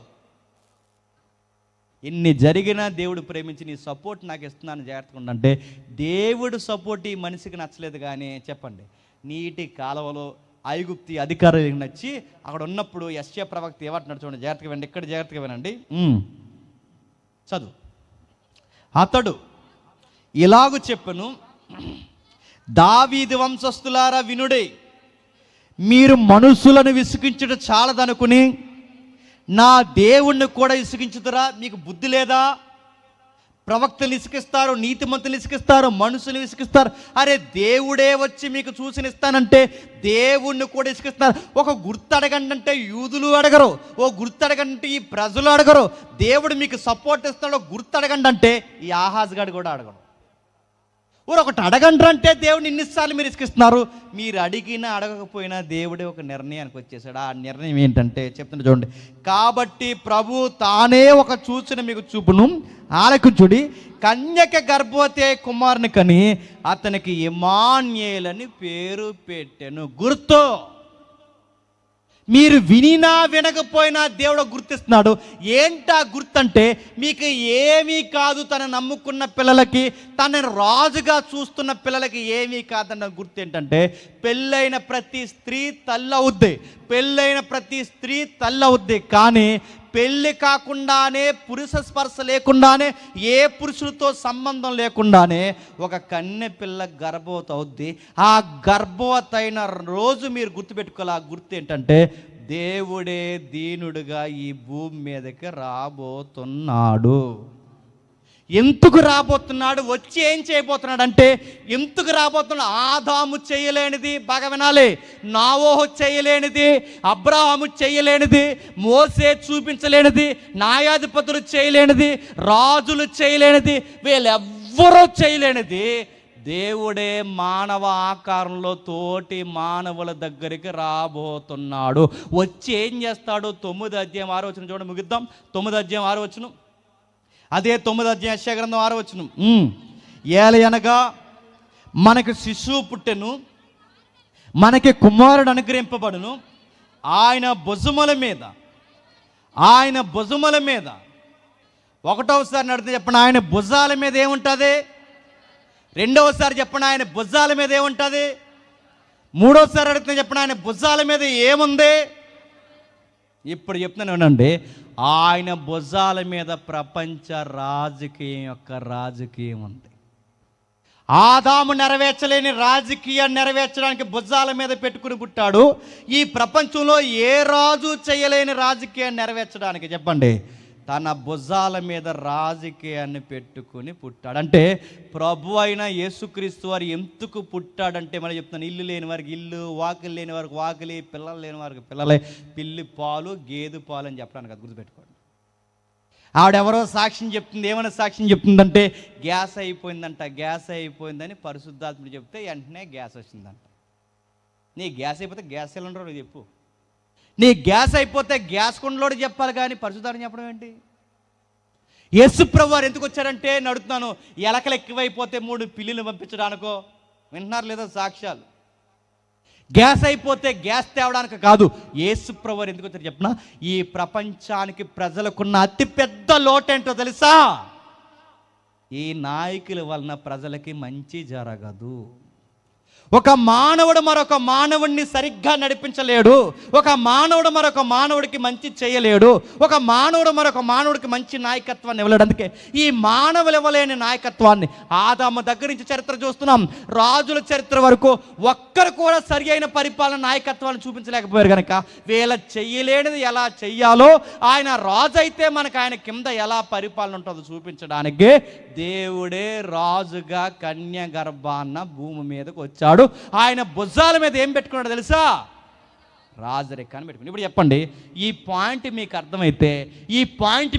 ఇన్ని జరిగినా దేవుడు ప్రేమించి నీ సపోర్ట్ నాకు ఇస్తున్నాను జాగ్రత్తగా ఉండంటే, దేవుడు సపోర్ట్ ఈ మనిషికి నచ్చలేదు. కానీ చెప్పండి, నీటి కాలువలో ఐగుప్తి అధికారులకు నచ్చి అక్కడ ఉన్నప్పుడు యెషయా ప్రవక్త ఏమంటున్నాడు చూడండి, జాగ్రత్తగా వినండి. ఇక్కడ జాగ్రత్తగా వినండి, చదువు. అతడు ఇలాగు చెప్పెను, దావీదు వంశస్థులారా వినుడే, మీరు మనుషులను విసిగించుట చాలదనుకుని నా దేవుణ్ణి కూడా ఇసుకించుతురా? మీకు బుద్ధి లేదా? ప్రవక్తలు ఇసుకిస్తారు, నీతిమంతులు ఇసుకిస్తారు, మనుషులు ఇసుకిస్తారు. అరే దేవుడే వచ్చి మీకు సూచనిస్తానంటే దేవుణ్ణి కూడా ఇసుకిస్తారు. ఒక గుర్తు అడగండి అంటే యూదులు అడగరు, ఓ గుర్తు అడగండి అంటే ఈ ప్రజలు అడగరు. దేవుడు మీకు సపోర్ట్ ఇస్తాడో గుర్తు అడగండి అంటే ఈ ఆహాజ్ గాడు కూడా అడగడు. ఒకటి అడగండి అంటే దేవుడిని ఇన్నిసార్లు మీరు ఇసుకిస్తున్నారు. మీరు అడిగినా అడగకపోయినా దేవుడే ఒక నిర్ణయానికి వచ్చేసాడు. ఆ నిర్ణయం ఏంటంటే చెప్తున్నా చూడండి. కాబట్టి ప్రభు తానే ఒక సూచన మీకు చూపును, ఆలకించుడి. కన్యక గర్భవతి కుమారుని కని అతనికి ఇమ్మాన్యేలని పేరు పెట్టెను. గుర్తు మీరు వినినా వినకపోయినా దేవుడు గుర్తిస్తున్నాడు. ఏంటా గుర్తంటే, మీకు ఏమీ కాదు తన నమ్ముకున్న పిల్లలకి, తనని రాజుగా చూస్తున్న పిల్లలకి ఏమీ కాదన్న గుర్తు ఏంటంటే, పెళ్ళైన ప్రతి స్త్రీ తల్లవుద్ది, పెళ్ళైన ప్రతి స్త్రీ తల్లవుద్ది. కానీ పెళ్ళి కాకుండానే, పురుష స్పర్శ లేకుండానే, ఏ పురుషులతో సంబంధం లేకుండానే ఒక కన్నె పిల్ల గర్భవతి అవుద్ది. ఆ గర్భవతి అయిన రోజు మీరు గుర్తుపెట్టుకోవాలి. ఆ గుర్తు ఏంటంటే, దేవుడే దీనుడుగా ఈ భూమి మీదకి రాబోతున్నాడు. ఎందుకు రాబోతున్నాడు? వచ్చి ఏం చేయబోతున్నాడు అంటే, ఎందుకు రాబోతున్నాడు? ఆదాము చేయలేనిది, బాగా వినాలి, నోవహు చేయలేనిది, అబ్రాహాము చేయలేనిది, మోసే చూపించలేనిది, న్యాయాధిపతులు చేయలేనిది, రాజులు చేయలేనిది, వీళ్ళెవ్వరూ చేయలేనిది దేవుడే మానవ ఆకారంలో తోటి మానవుల దగ్గరికి రాబోతున్నాడు. వచ్చి ఏం చేస్తాడు? 9వ అధ్యాయం 6వ వచనం చూడండి, ముగిద్దాం. 9వ అధ్యాయం 6వ వచనం, అదే 9వ అధ్యాయం యెషయా గ్రంథం 6వ వచనం. ఏలయనగా మనకు శిశువు పుట్టెను, మనకి కుమారుడు అనుగ్రహింపబడును, ఆయన భుజముల మీద, ఆయన భుజముల మీద, ఒకటవసారి నడితే చెప్పండి, ఆయన భుజాల మీద ఏముంటుంది? రెండవసారి చెప్పండి, ఆయన భుజాల మీద ఏముంటుంది? మూడవసారి అడిగితే చెప్పండి, ఆయన భుజాల మీద ఏముంది? ఇప్పుడు చెప్తున్నాను వినండి, ఆయన భుజాల మీద ప్రపంచ రాజకీయం యొక్క రాజకీయం ఉంది. ఆదాము నెరవేర్చలేని రాజకీయాన్ని నెరవేర్చడానికి భుజాల మీద పెట్టుకుని పుట్టాడు. ఈ ప్రపంచంలో ఏ రాజు చేయలేని రాజకీయాన్ని నెరవేర్చడానికి చెప్పండి తన భుజాల మీద రాజకీయాన్ని పెట్టుకుని పుట్టాడు. అంటే ప్రభు అయిన యేసుక్రీస్తు వారు ఎందుకు పుట్టాడంటే, మనం చెప్తున్నాను, ఇల్లు లేని వారికి ఇల్లు, వాకిలి లేని వారికి వాకిలి, పిల్లలు లేని వారికి పిల్లలే, పిల్లి పాలు గేదె పాలు అని చెప్పడానికి అది గుర్తుపెట్టుకోండి. ఆవిడెవరో సాక్ష్యం చెప్తుంది. ఏమైనా సాక్ష్యం చెప్తుందంటే, గ్యాస్ అయిపోయిందంట, గ్యాస్ అయిపోయిందని పరిశుద్ధాత్ముడు చెప్తే వెంటనే గ్యాస్ వచ్చిందంట. నీ గ్యాస్ అయిపోతే గ్యాస్ సిలిండర్ చెప్పు, నీ గ్యాస్ అయిపోతే గ్యాస్ కొండలోడు చెప్పాలి, కానీ పరిశుద్ధాత్మ చెప్పడం ఏంటి? యేసు ప్రభు వారు ఎందుకు వచ్చారంటే, నడుతున్నాను, ఎలకలు ఎక్కువైపోతే 3 పిల్లిని పంపించడానికో, వింటున్నారు లేదా సాక్ష్యాలు? గ్యాస్ అయిపోతే గ్యాస్ తేవడానికి కాదు. యేసు ప్రభు వారు ఎందుకు వచ్చారు చెప్పిన, ఈ ప్రపంచానికి ప్రజలకున్న అతిపెద్ద లోటేంటో తెలుసా? ఈ నాయకుల వలన ప్రజలకి మంచి జరగదు. ఒక మానవుడు మరొక మానవుడిని సరిగ్గా నడిపించలేడు. ఒక మానవుడు మరొక మానవుడికి మంచి చేయలేడు. ఒక మానవుడు మరొక మానవుడికి మంచి నాయకత్వాన్ని ఇవ్వలేడు. అందుకే ఈ మానవులు ఇవ్వలేని నాయకత్వాన్ని ఆదాము దగ్గర నుంచి చరిత్ర చూస్తున్నాం, రాజుల చరిత్ర వరకు ఒక్కరు కూడా సరి అయిన పరిపాలన నాయకత్వాన్ని చూపించలేకపోయారు. కనుక వీళ్ళ చెయ్యలేనిది ఎలా చెయ్యాలో, ఆయన రాజు అయితే మనకు ఆయన కింద ఎలా పరిపాలన ఉంటుందో చూపించడానికి దేవుడే రాజుగా కన్య గర్భాన్న భూమి మీదకి వచ్చాడు. ఆయన భుజాల మీద ఏం పెట్టుకున్నాడు తెలుసా? రాజరిక అని పెట్టుకుని. ఇప్పుడు చెప్పండి, ఈ పాయింట్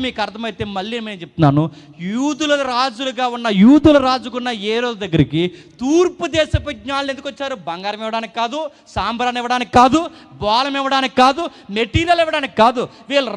మీకు అర్థమైతే మళ్ళీ నేను చెప్తున్నాను, యూదుల రాజుకున్న ఏ రోజు దగ్గరికి తూర్పు దేశపు జ్ఞానులు ఎందుకు వచ్చారు? బంగారం ఇవ్వడానికి కాదు, సాంబ్రాన్ని ఇవ్వడానికి కాదు, బోలం ఇవ్వడానికి కాదు, మెటీరియల్ ఇవ్వడానికి కాదు. వీళ్ళు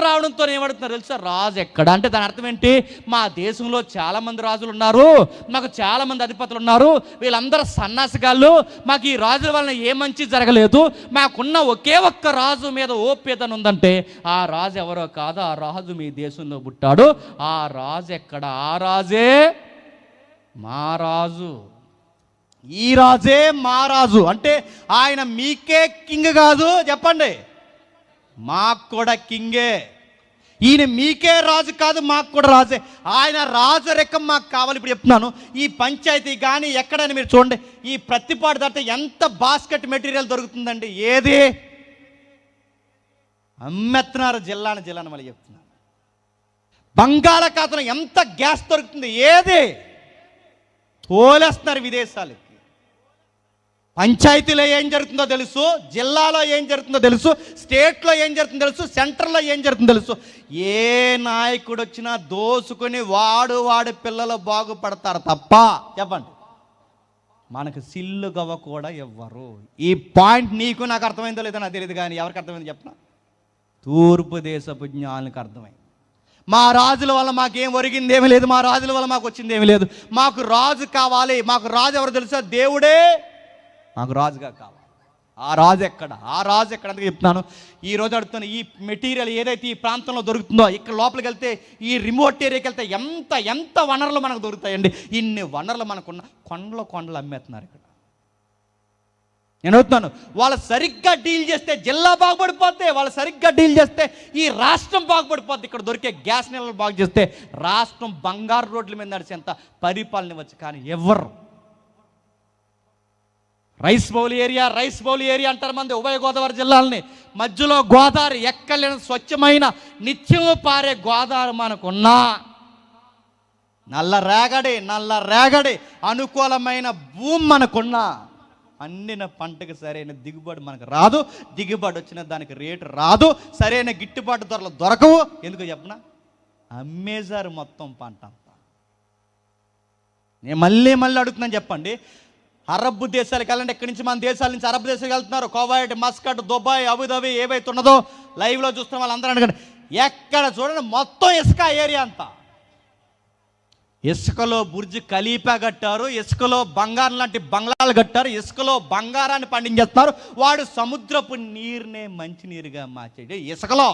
రావడంతో ఏమడుతున్నారు తెలుసా? రాజు ఎక్కడ అంటే దాని అర్థం ఏంటి? మా దేశంలో చాలామంది రాజులు ఉన్నారు, మాకు చాలామంది అధిపతులు ఉన్నారు, వీళ్ళందరూ సన్నాసిగాళ్ళు, మాకు ఈ రాజుల వలన ఏ మంచి జరగలేదు, మాకున్న ఒకే ఒక్క రాజు మీద ఓప్యతను ఉందంటే ఆ రాజు ఎవరో కాదు, ఆ రాజు మీ దేశంలో పుట్టాడు. ఆ రాజు ఎక్కడ? ఆ రాజే మా రాజు. ఈ రాజే మా రాజు. అంటే ఆయన మీకే కింగ్ కాదు, చెప్పండి, మాకు కూడా కింగే. ఈయన మీకే రాజు కాదు, మాకు కూడా రాజే. ఆయన రాజరికం మాకు కావాలి. ఇప్పుడు చెప్తున్నాను, ఈ పంచాయతీ కానీ ఎక్కడైనా మీరు చూడండి, ఈ ప్రతిపాడు దాటితే ఎంత బాస్కెట్ మెటీరియల్ దొరుకుతుందండి. ఏది అమ్మెత్తున్నారు, జిల్లాను మళ్ళీ చెప్తున్నాను. బంగాళాఖాతంలో ఎంత గ్యాస్ దొరుకుతుంది, ఏది తోలేస్తున్నారు విదేశాలకి. పంచాయతీలో ఏం జరుగుతుందో తెలుసు, జిల్లాలో ఏం జరుగుతుందో తెలుసు, స్టేట్లో ఏం జరుగుతుందో తెలుసు, సెంటర్లో ఏం జరుగుతుందో తెలుసు. ఏ నాయకుడు వచ్చినా దోసుకొని వాడు పిల్లలు బాగుపడతారు తప్ప, చెప్పండి, మనకు సిల్లు గవ్వ కూడా ఇవ్వరు. ఈ పాయింట్ నీకు నాకు అర్థమైందో లేదో నాకు తెలియదు, కానీ ఎవరికి అర్థమైంది చెప్పనా? తూర్పు దేశపు జ్ఞానులకు అర్థమైంది. మా రాజుల వల్ల మాకేం ఒరిగింది ఏమీ లేదు, మా రాజుల వల్ల మాకు వచ్చింది ఏమీ లేదు, మాకు రాజు కావాలి. మాకు రాజు ఎవరు తెలుసా? దేవుడే మాకు రాజుగా కావాలి. ఆ రాజు ఎక్కడ? అందుకే చెప్తున్నాను, ఈరోజు అడుగుతాను, ఈ మెటీరియల్ ఏదైతే ఈ ప్రాంతంలో దొరుకుతుందో, ఇక్కడ లోపలికి వెళ్తే, ఈ రిమోట్ ఏరియాకి వెళ్తే ఎంత వనరులు మనకు దొరుకుతాయండి. ఇన్ని వనరులు మనకున్న కొండలు అమ్మేస్తున్నారు ఇక్కడ. నేను అడుగుతున్నాను, వాళ్ళు సరిగ్గా డీల్ చేస్తే జిల్లా బాగుపడిపోతే, వాళ్ళు సరిగ్గా డీల్ చేస్తే ఈ రాష్ట్రం బాగుపడిపోద్ది. ఇక్కడ దొరికే గ్యాస్ నిల్వలు బాగు చేస్తే రాష్ట్రం బంగారు రోడ్ల మీద నడిచేంత పరిపాలన ఇవ్వచ్చు. కానీ ఎవరు? రైస్ బౌల్ ఏరియా అంటారు మంది ఉభయ గోదావరి జిల్లాలని. మధ్యలో గోదావరి, ఎక్కలేని స్వచ్ఛమైన నిత్యము పారే గోదావరి మనకున్నా, నల్ల రేగడి అనుకూలమైన భూమి మనకున్నా, పండిన పంటకు సరైన దిగుబడి మనకు రాదు. దిగుబడి వచ్చిన దానికి రేటు రాదు. సరైన గిట్టుబాటు ధరలు దొరకవు. ఎందుకు చెప్పనా? అమ్మేశారు మొత్తం పంట అంతా. నేను మళ్ళీ అడుగుతున్నాను, చెప్పండి, అరబ్ దేశాలకు వెళ్ళండి. ఎక్కడి నుంచి మన దేశాల నుంచి అరబ్ దేశాలకు వెళ్తున్నారు, కువైట్, మస్కట్, దుబాయ్, అబుదాబి, ఏవైతే ఉన్నదో లైవ్లో చూస్తున్న వాళ్ళందరూ అడగండి, ఎక్కడ చూడండి మొత్తం ఇసుక ఏరియా అంతా. ఇసుకలో బుర్జ్ ఖలీఫా కట్టారు, ఇసుకలో బంగారం లాంటి బంగ్లాలు కట్టారు, ఇసుకలో బంగారాన్ని పండించేస్తున్నారు. వాడు సముద్రపు నీరునే మంచినీరుగా మార్చేది ఇసుకలో.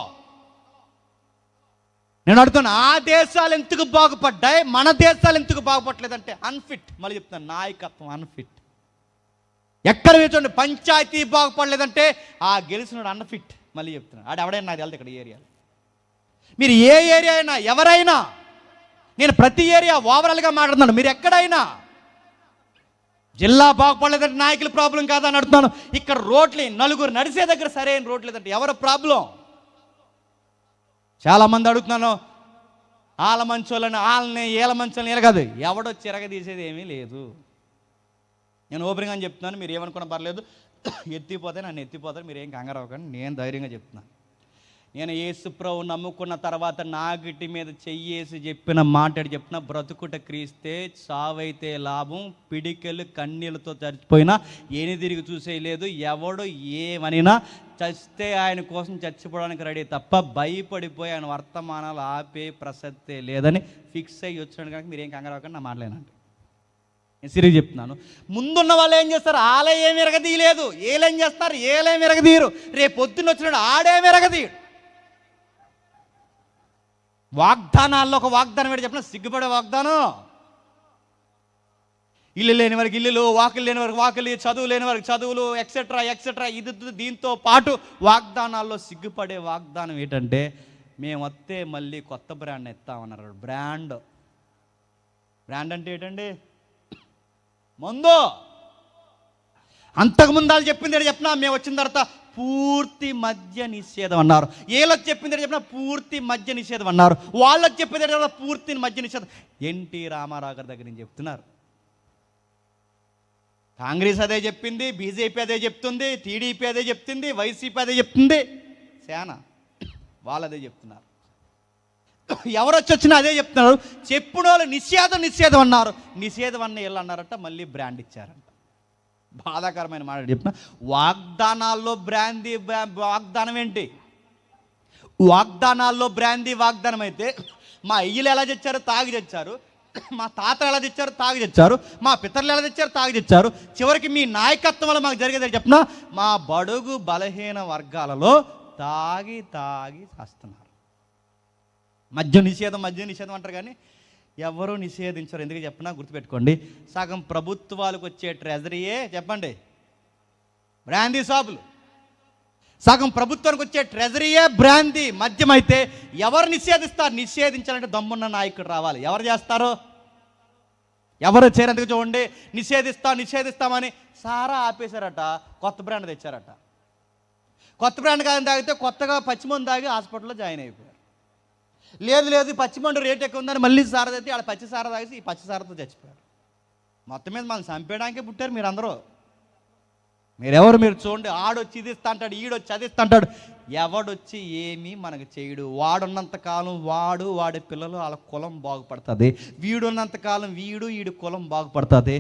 నేను అడుగుతాను, ఆ దేశాలు ఎందుకు బాగుపడ్డాయి, మన దేశాలు ఎందుకు బాగుపడలేదంటే అన్ఫిట్. మళ్ళీ చెప్తాను, నాయకత్వం అన్ఫిట్. ఎక్కడ చూడండి పంచాయతీ బాగుపడలేదంటే ఆ గెలిచినాడు అన్ఫిట్. మళ్ళీ చెప్తున్నాను, ఎవడైనా నాకు వెళ్తే ఇక్కడ ఏరియాలో, మీరు ఏ ఏరియా అయినా, ఎవరైనా, నేను ప్రతి ఏరియా ఓవరాల్గా మాట్లాడుతున్నాను. మీరు ఎక్కడైనా జిల్లా బాగుపడలేదంటే నాయకుల ప్రాబ్లం కాదని అడుగుతున్నాను. ఇక్కడ రోడ్లు, నలుగురు నడిసే దగ్గర సరైన రోడ్లు లేదంటే ఎవరి ప్రాబ్లం? చాలామంది అడుగుతున్నాను, ఆల మంచోళ్ళని, వాళ్ళని ఏల మంచోళ్ళని, ఏల కాదు, ఎవడో చిరగదీసేది ఏమీ లేదు. నేను ఓపెనింగ్ అని చెప్తున్నాను, మీరు ఏమనుకున్నా పర్లేదు, ఎత్తిపోతే నన్ను ఎత్తిపోతారు, మీరు ఏం కంగారు అవ్వకండి. నేను ధైర్యంగా చెప్తున్నాను. నేను యేసుప్రభు నమ్ముకున్న తర్వాత నాగిటి మీద చెయ్యేసి చెప్పిన మాట్లాడి చెప్తున్నా, బ్రతుకుట క్రీస్తే, చావైతే లాభం, పిడికెళ్ళు కన్నీళ్ళతో చచ్చిపోయినా తిరిగి చూసేయలేదు. ఎవడు ఏమనినా చస్తే ఆయన కోసం చచ్చిపోవడానికి రెడీ తప్ప భయపడిపోయి ఆయన వర్తమానాలు ఆపే ప్రసక్తే లేదని ఫిక్స్ అయ్యి వచ్చాడు. కనుక మీరేం కంగారు అవ్వకండి, నా మాటలేనండి. నేను సీరియస్ చెప్తున్నాను. ముందున్న వాళ్ళు ఏం చేస్తారు? ఆలే ఏమి ఎరగదీయలేదు. ఏం చేస్తారు? ఏలేమి ఎరగదీయరు. రేపు పొద్దున్న వచ్చినాడు ఆడేమి ఎరగదీయడు. వాగ్దానాల్లో ఒక వాగ్దానం ఏంటి చెప్పిన? సిగ్గుపడే వాగ్దానం. ఇల్లు లేని వారికి ఇల్లులు, వాకిలు లేని వారికి వాకిలి, చదువు లేని వారికి చదువులు, ఎక్సెట్రా ఎక్సెట్రా. ఇది దీంతో పాటు వాగ్దానాల్లో సిగ్గుపడే వాగ్దానం ఏంటంటే, మేము వస్తే మళ్ళీ కొత్త బ్రాండ్ ఎత్తామన్నారు. బ్రాండ్ అంటే ఏంటండి? ముందు అంతకుముందు వాళ్ళు చెప్పింది ఏంటి చెప్పినా, మేము వచ్చిన తర్వాత పూర్తి మద్య నిషేధం అన్నారు. వీళ్ళకి చెప్పింది ఏంటి చెప్పినా పూర్తి మద్య నిషేధం అన్నారు. వాళ్ళకి చెప్పింది ఏంటి పూర్తి మద్య నిషేధం. ఎన్టీ రామారావు గారి దగ్గర నుంచి చెప్తున్నారు. కాంగ్రెస్ అదే చెప్పింది, బీజేపీ అదే చెప్తుంది, టీడీపీ అదే చెప్తుంది, వైసీపీ అదే చెప్తుంది, సేన వాళ్ళు అదే చెప్తున్నారు. ఎవరు వచ్చినా అదే చెప్తున్నారు. చెప్పిన వాళ్ళు నిషేధం అన్నారు. నిషేధం అన్న వీళ్ళు అన్నారట, మళ్ళీ బ్రాండ్ ఇచ్చారంట. బాధాకరమైన మాట చెప్పిన. వాగ్దానాల్లో వాగ్దానం ఏంటి? వాగ్దానాల్లో వాగ్దానం అయితే మా అయ్యలు ఎలా తెచ్చారో తాగి తెచ్చారు, మా తాతలు ఎలా తెచ్చారు తాగి తెచ్చారు, మా పితరులు ఎలా తెచ్చారు తాగి తెచ్చారు. చివరికి మీ నాయకత్వం వల్ల మాకు జరిగేది చెప్పిన, మా బడుగు బలహీన వర్గాలలో తాగి చేస్తున్నారు. మద్య నిషేధం అంటారు కానీ ఎవరూ నిషేధించరు. ఎందుకు చెప్పినా గుర్తుపెట్టుకోండి, సగం ప్రభుత్వాలకు వచ్చే ట్రెజరీయే చెప్పండి బ్రాందీ షాపులు. సగం ప్రభుత్వానికి వచ్చే ట్రెజరీయే బ్రాందీ మద్యం. అయితే ఎవరు నిషేధిస్తారు? నిషేధించాలంటే దమ్మున్న నాయకుడు రావాలి. ఎవరు చేస్తారు? ఎవరు చేరేందుకు చూడండి. నిషేధిస్తామని సారా ఆపేశారట, కొత్త బ్రాండ్ తెచ్చారట. కొత్త బ్రాండ్ కానీ తాగితే కొత్తగా పచ్చిమందు తాగి హాస్పిటల్లో జాయిన్ అయిపోయారు. లేదు పచ్చిమండు రేట్ ఎక్కువ ఉందని మళ్ళీ సారా తెచ్చి ఆడ పచ్చి సారా తాగేసి ఈ పచ్చి సారాతో చచ్చిపోయారు. మొత్తం మీద మనం చంపేయడానికే పుట్టారు మీరందరూ. మీరెవరు? మీరు చూడండి. ఆడొచ్చి ఇది ఇస్తా అంటాడు, ఈడొచ్చి అది ఇస్తా అంటాడు. ఎవడొచ్చి ఏమీ మనకు చేయడు. వాడున్నంతకాలం వాడి పిల్లలు వాళ్ళ కులం బాగుపడుతుంది. వీడున్నంతకాలం వీడి కులం బాగుపడుతుంది.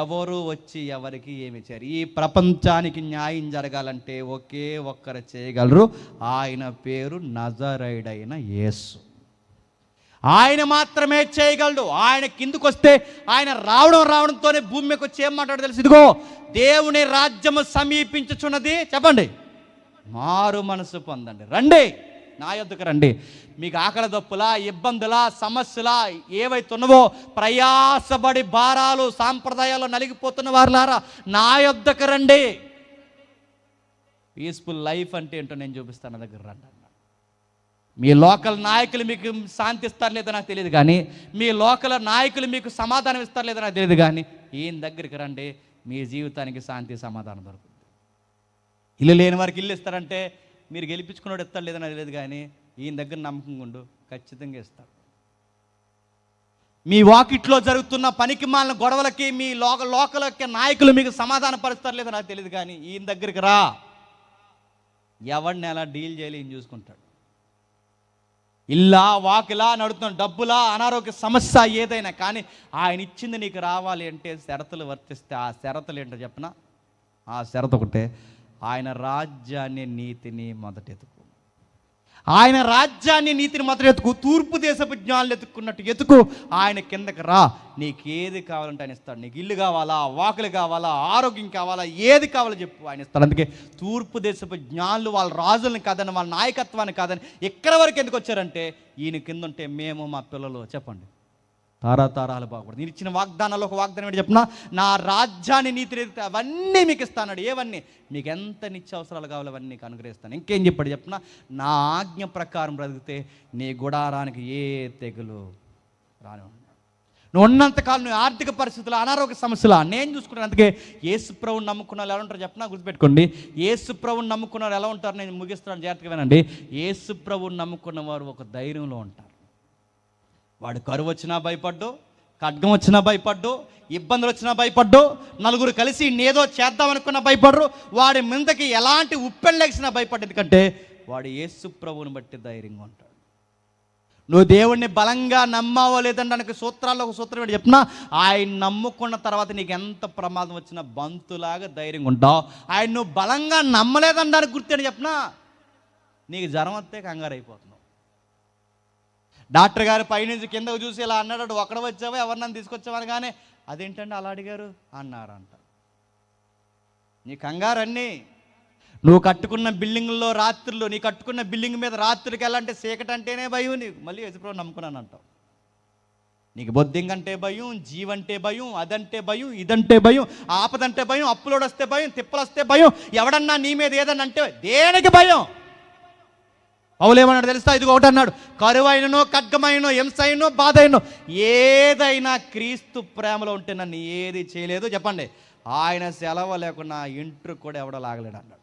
ఎవరు వచ్చి ఎవరికి ఏమి చేయరు. ఈ ప్రపంచానికి న్యాయం జరగాలంటే ఒకే ఒక్కరు చేయగలరు. ఆయన పేరు నజరేయుడైన యేసు. ఆయన మాత్రమే చేయగలడు. ఆయన కిందకు వస్తే, ఆయన రావడంతోనే భూమి మీదకి వచ్చి ఏం మాట్లాడో తెలుసు. ఇదిగో దేవుని రాజ్యము సమీపించుచున్నది. చెప్పండి, మారు మనసు పొందండి, రండి నా యొద్దకు రండి. మీకు ఆకలి దప్పులా, ఇబ్బందులా, సమస్యలా ఏవైతే ఉన్నవో, ప్రయాసపడి భారాలు సాంప్రదాయాలు నలిగిపోతున్న వారులారా నా యొద్దకు రండి. పీస్ఫుల్ లైఫ్ అంటే ఏంటో నేను చూపిస్తాను, నా దగ్గర రండి. మీ లోకల్ నాయకులు మీకు శాంతి ఇస్తారు లేదో నాకు తెలియదు కానీ, మీ లోకల్ నాయకులు మీకు సమాధానం ఇస్తారు లేదో నాకు తెలియదు కానీ, ఈయన దగ్గరికి రండి, మీ జీవితానికి శాంతి సమాధానం దొరుకుతుంది. ఇల్లు లేని వారికి ఇల్లు ఇస్తారంటే మీరు గెలిపించుకున్నాడు ఇస్తాడు లేదో నాకు తెలియదు కానీ, ఈయన దగ్గర నమ్మకంగా ఉండు, ఖచ్చితంగా ఇస్తాడు. మీ వాకిట్లో జరుగుతున్న పనికి మాలిన గొడవలకి మీ లోకల్ నాయకులు మీకు సమాధాన పరుస్తారు లేదో నాకు తెలియదు కానీ, ఈయన దగ్గరికి రా, ఎవరిని ఎలా డీల్ చేయాలి ఈయన చూసుకుంటాడు. ఇల్లా వాకిలా నడుతున్న డబ్బులా అనారోగ్య సమస్య ఏదైనా కానీ ఆయన ఇచ్చింది నీకు రావాలి అంటే షరతులు వర్తిస్తే, ఆ షరతులు ఏంటో చెప్పనా? ఆ షరతు ఒకటే, ఆయన రాజ్యాన్ని నీతిని మొదటెతుకు. ఆయన రాజ్యాన్ని నీతిని మొదటెతుకు. తూర్పు దేశపు జ్ఞానులు ఎత్తుకున్నట్టు ఎతుకు. ఆయన కిందకి రా, నీకేది కావాలంటే ఆయన ఇస్తాడు. నీకు ఇల్లు కావాలా, వాకులు కావాలా, ఆరోగ్యం కావాలా, ఏది కావాలో చెప్పు, ఆయన ఇస్తాడు. అందుకే తూర్పు దేశపు జ్ఞానులు వాళ్ళ రాజులను కాదని, వాళ్ళ నాయకత్వాన్ని కాదని ఎక్కడి వరకు ఎందుకు వచ్చారంటే, ఈయన కింద ఉంటే మేము మా పిల్లలు చెప్పండి తారాలు బాగుపడదు. నేను ఇచ్చిన వాగ్దానాలు ఒక వాగ్దానం ఏంటి చెప్పిన, నా రాజ్యాన్ని నీతిని అవన్నీ మీకు ఇస్తాను. ఏవన్నీ మీకు ఎంత నిత్యావసరాలు కావాలో అవన్నీ నీకు అనుగ్రహిస్తాను. ఇంకేం చెప్పాడు చెప్పిన, నా ఆజ్ఞ ప్రకారం బ్రతికితే నీ గుడారానికి ఏ తెగులు రాని. నువ్వు ఉన్నంతకాలం నువ్వు ఆర్థిక పరిస్థితులు, అనారోగ్య సమస్యలు నేను చూసుకుంటాను. అందుకే యేసు ప్రభువుని నమ్ముకున్న వాళ్ళు ఎలా ఉంటారు చెప్పినా గుర్తుపెట్టుకోండి. యేసు ప్రభువుని నమ్ముకున్న వాళ్ళు ఎలా ఉంటారు, నేను ముగిస్తున్నాను జాగ్రత్తగా వినండి. యేసు ప్రభువుని నమ్ముకున్న వారు ఒక ధైర్యంలో ఉంటారు. వాడు కరువు వచ్చినా భయపడ్డు, ఖడ్గం వచ్చినా భయపడ్డు, ఇబ్బందులు వచ్చినా భయపడ్డు, నలుగురు కలిసి నేదో చేద్దామనుకున్నా భయపడరు, వాడి మీదకి ఎలాంటి ఉప్పెళ్ళేసినా భయపడ్డు. ఎందుకంటే వాడు యేసు ప్రభువుని బట్టి ధైర్యంగా ఉంటాడు. నువ్వు దేవుణ్ణి బలంగా నమ్మావో లేదంటే సూత్రాల్లో ఒక సూత్రం ఏంటి చెప్పినా, ఆయన నమ్ముకున్న తర్వాత నీకు ఎంత ప్రమాదం వచ్చినా బంతులాగా ధైర్యంగా ఉంటావు. ఆయన నువ్వు బలంగా నమ్మలేదనడానికి గుర్తేంటి చెప్పినా, నీకు జ్వరం వస్తే కంగారు అయిపోతున్నావు. డాక్టర్ గారు పైనుంచి కిందకు చూసి ఇలా అన్నాడు, ఒక్కడ వచ్చావా ఎవరినన్నా తీసుకొచ్చావని, కానీ అదేంటండి అలా అడిగారు అన్నారంట. నీ కంగారు అన్నీ నువ్వు కట్టుకున్న బిల్డింగ్లో రాత్రులు, నీ కట్టుకున్న బిల్డింగ్ మీద రాత్రికి వెళ్ళాలంటే చీకటి అంటేనే భయం నీకు. మళ్ళీ యశుప్రభు నమ్ముకున్నాను అంటావు. నీకు బొద్దింకంటే భయం, జీవంటే భయం, అదంటే భయం, ఇదంటే భయం, ఆపదంటే భయం, అప్పులోడు వస్తే భయం, తిప్పలు వస్తే భయం, ఎవడన్నా నీ మీద ఏదన్నా అంటే దేనికి భయం? పౌలేమన్నాడు తెలుసా? ఇదిగో ఒకటి అన్నాడు, కరువైననో ఖడ్గమైనో హింసైనో బాధైనో ఏదైనా క్రీస్తు ప్రేమలో ఉంటే నన్ను ఏది చేయలేదు. చెప్పండి, ఆయన సెలవు లేకుండా ఇంట్రు కూడా ఎవడో లాగలేడు అన్నాడు.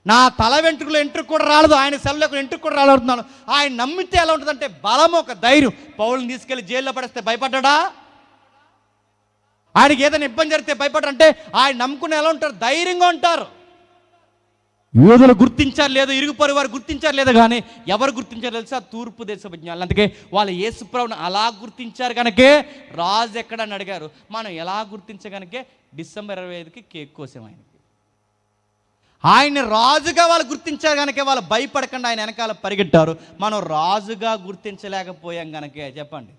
నా తల వెంట్రుకలు ఎంట్రుకు కూడా రాలేదు, ఆయన సెలవు లేకుండా ఎంట్రుకు కూడా రాలేడుతున్నాను. ఆయన నమ్మితే ఎలా ఉంటుందంటే బలం, ఒక ధైర్యం. పౌలుని తీసుకెళ్లి జైల్లో పడేస్తే భయపడ్డా? ఆయనకి ఏదైనా ఇబ్బంది జరిగితే భయపడ్డంటే ఆయన నమ్ముకుని ఎలా ఉంటారు? ధైర్యంగా ఉంటారు. యూదులు గుర్తించారు లేదు, ఇరుగు పొరుగు వారు గుర్తించారు లేదు, కానీ ఎవరు గుర్తించారు తెలుసా? తూర్పు దేశ విజ్ఞానులు. అందుకే వాళ్ళు యేసుప్రభుని అలా గుర్తించారు కనుకే రాజు ఎక్కడని అడిగారు. మనం ఎలా గుర్తించగనకే డిసెంబర్ 25కి కేక్ కోసాం ఆయన్ని రాజుగా వాళ్ళు గుర్తించారు కనుక వాళ్ళు భయపడకుండా ఆయన వెనకాల పరిగెట్టారు. మనం రాజుగా గుర్తించలేకపోయాం కనుకే చెప్పండి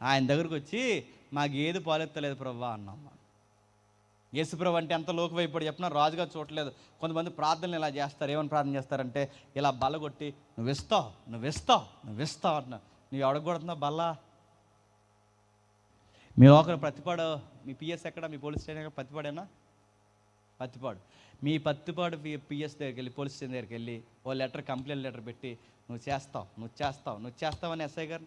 ఆయన దగ్గరకు వచ్చి మాకు ఏది పాలెత్తలేదు ప్రభా అన్నాం. యేసుప్రభు అంటే ఎంత లోకువైపోయాడు చెప్పినా, రాజుగా చూడలేదు. కొంతమంది ప్రార్థనలు ఇలా చేస్తారు. ఏమని ప్రార్థన చేస్తారంటే ఇలా బల్లగొట్టి నువ్వు ఇస్తావు అంటున్నా. నువ్వు ఎవడగొడుతున్నావు బల్ల? మీ ఒకరు పత్తిపాడు, మీ పిఎస్ ఎక్కడ? మీ పోలీస్ స్టేషన్ ఎక్కడ? పత్తిపాడేనా? పత్తిపాడు. మీ పత్తిపాడు పిఎస్ దగ్గరికి వెళ్ళి, పోలీస్ స్టేషన్ దగ్గరికి వెళ్ళి ఓ లెటర్, కంప్లైంట్ లెటర్ పెట్టి నువ్వు చేస్తావు అని ఎస్ఐ గారు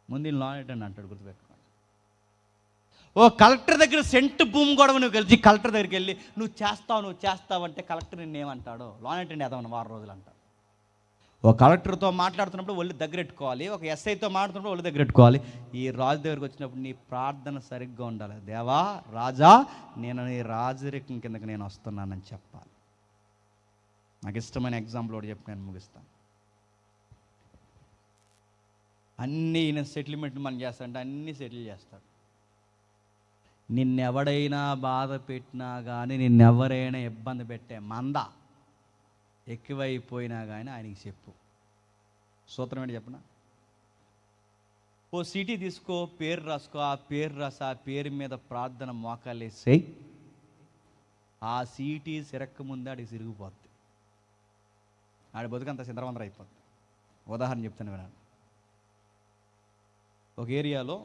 ముందు లాన్ ఏంటండి అంటాడు. గుర్తుపెట్టుకోండి. ఓ కలెక్టర్ దగ్గర సెంటు భూమి గొడవ నువ్వు కలిసి కలెక్టర్ దగ్గరికి వెళ్ళి నువ్వు చేస్తావు అంటే కలెక్టర్ నిన్నేమంటాడో? లాన్ ఏంటండి అదమని వారం రోజులు అంటాడు. ఒక కలెక్టర్తో మాట్లాడుతున్నప్పుడు ఒళ్ళు దగ్గర పెట్టుకోవాలి, ఒక ఎస్ఐతో మాట్లాడుతున్నప్పుడు ఒళ్ళు దగ్గర పెట్టుకోవాలి. ఈ రాజు దగ్గరికి వచ్చినప్పుడు నీ ప్రార్థన సరిగ్గా ఉండాలి. దేవా రాజా, నేను నీ రాజరికం కిందకి నేను వస్తున్నానని చెప్పాలి. నాకు ఇష్టమైన ఎగ్జాంపుల్ ఒకటి చెప్పి నేను ముగిస్తాను. అన్నీ ఈయన సెటిల్మెంట్ మనం చేస్తాడంటే అన్నీ సెటిల్ చేస్తాడు. నిన్నెవడైనా బాధ పెట్టినా కానీ, నిన్నెవరైనా ఇబ్బంది పెట్టే మంద ఎక్కువైపోయినా కానీ ఆయనకి చెప్పు. సూత్రం ఏంటి చెప్పనా? ఓ సీటీ తీసుకో, పేరు రాసుకో, ఆ పేరు రాసి ఆ పేరు మీద ప్రార్థన మోకాలేసేయి. ఆ సీటీ సిరక్క ముందే ఆడికి సిరిగిపోద్ది. ఆడి బతుకంత చిందరవందర అయిపోద్ది. ఉదాహరణ చెప్తాను వినండి. ఒక ఏరియాలో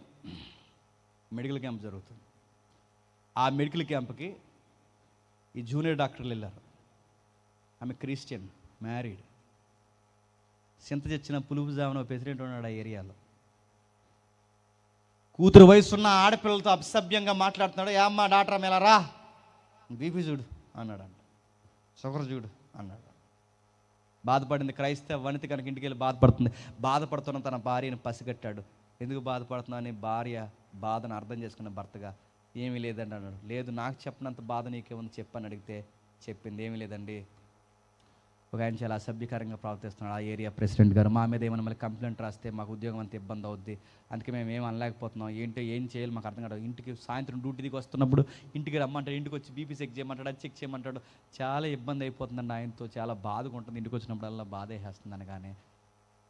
మెడికల్ క్యాంప్ జరుగుతుంది. ఆ మెడికల్ క్యాంప్కి ఈ జూనియర్ డాక్టర్లు వెళ్ళారు. ఆమె క్రిస్టియన్, మ్యారీడ్. చింత చచ్చిన పులుపు జామున ప్రెసిడెంట్ ఉన్నాడు ఆ ఏరియాలో. కూతురు వయసున్న ఆడపిల్లలతో అసభ్యంగా మాట్లాడుతున్నాడు. ఏమ్మా డాక్టర్ అమ్మ ఎలా రా, బీపీ చూడు అన్నాడంట, షుగర్ చూడు అన్నాడు. బాధపడింది క్రైస్తవ వనిత కనుక ఇంటికి వెళ్ళి బాధపడుతున్న తన భార్యను పసిగట్టాడు. ఎందుకు బాధపడుతున్నా అని భార్య బాధను అర్థం చేసుకున్న భర్తగా, ఏమీ లేదండి అన్నాడు. లేదు, నాకు చెప్పినంత బాధ నీకేముంది చెప్పని అడిగితే చెప్పింది, ఏమీ లేదండి, ఒక ఆయన చాలా అసభ్యకరంగా ప్రవర్తిస్తున్నాడు. ఆ ఏరియా ప్రెసిడెంట్ గారు మా మీద ఏమైనా మళ్ళీ కంప్లైంట్ రాస్తే మాకు ఉద్యోగం అంత ఇబ్బంది అవుద్ది, అందుకే మేము ఏం అనలేకపోతున్నాం, ఏం చేయాలి మాకు అర్థం కాదు. ఇంటికి సాయంత్రం డ్యూటీకి వస్తున్నప్పుడు ఇంటికి రమ్మంటాడు, ఇంటికి వచ్చి బీపీ చెక్ చేయమంటాడు, అది చెక్ చేయమంటాడు. చాలా ఇబ్బంది అయిపోతుందండి ఆయనతో, చాలా బాధగా ఉంటుంది. ఇంటికి వచ్చినప్పుడల్లా బాధ వేసేస్తుందని. కానీ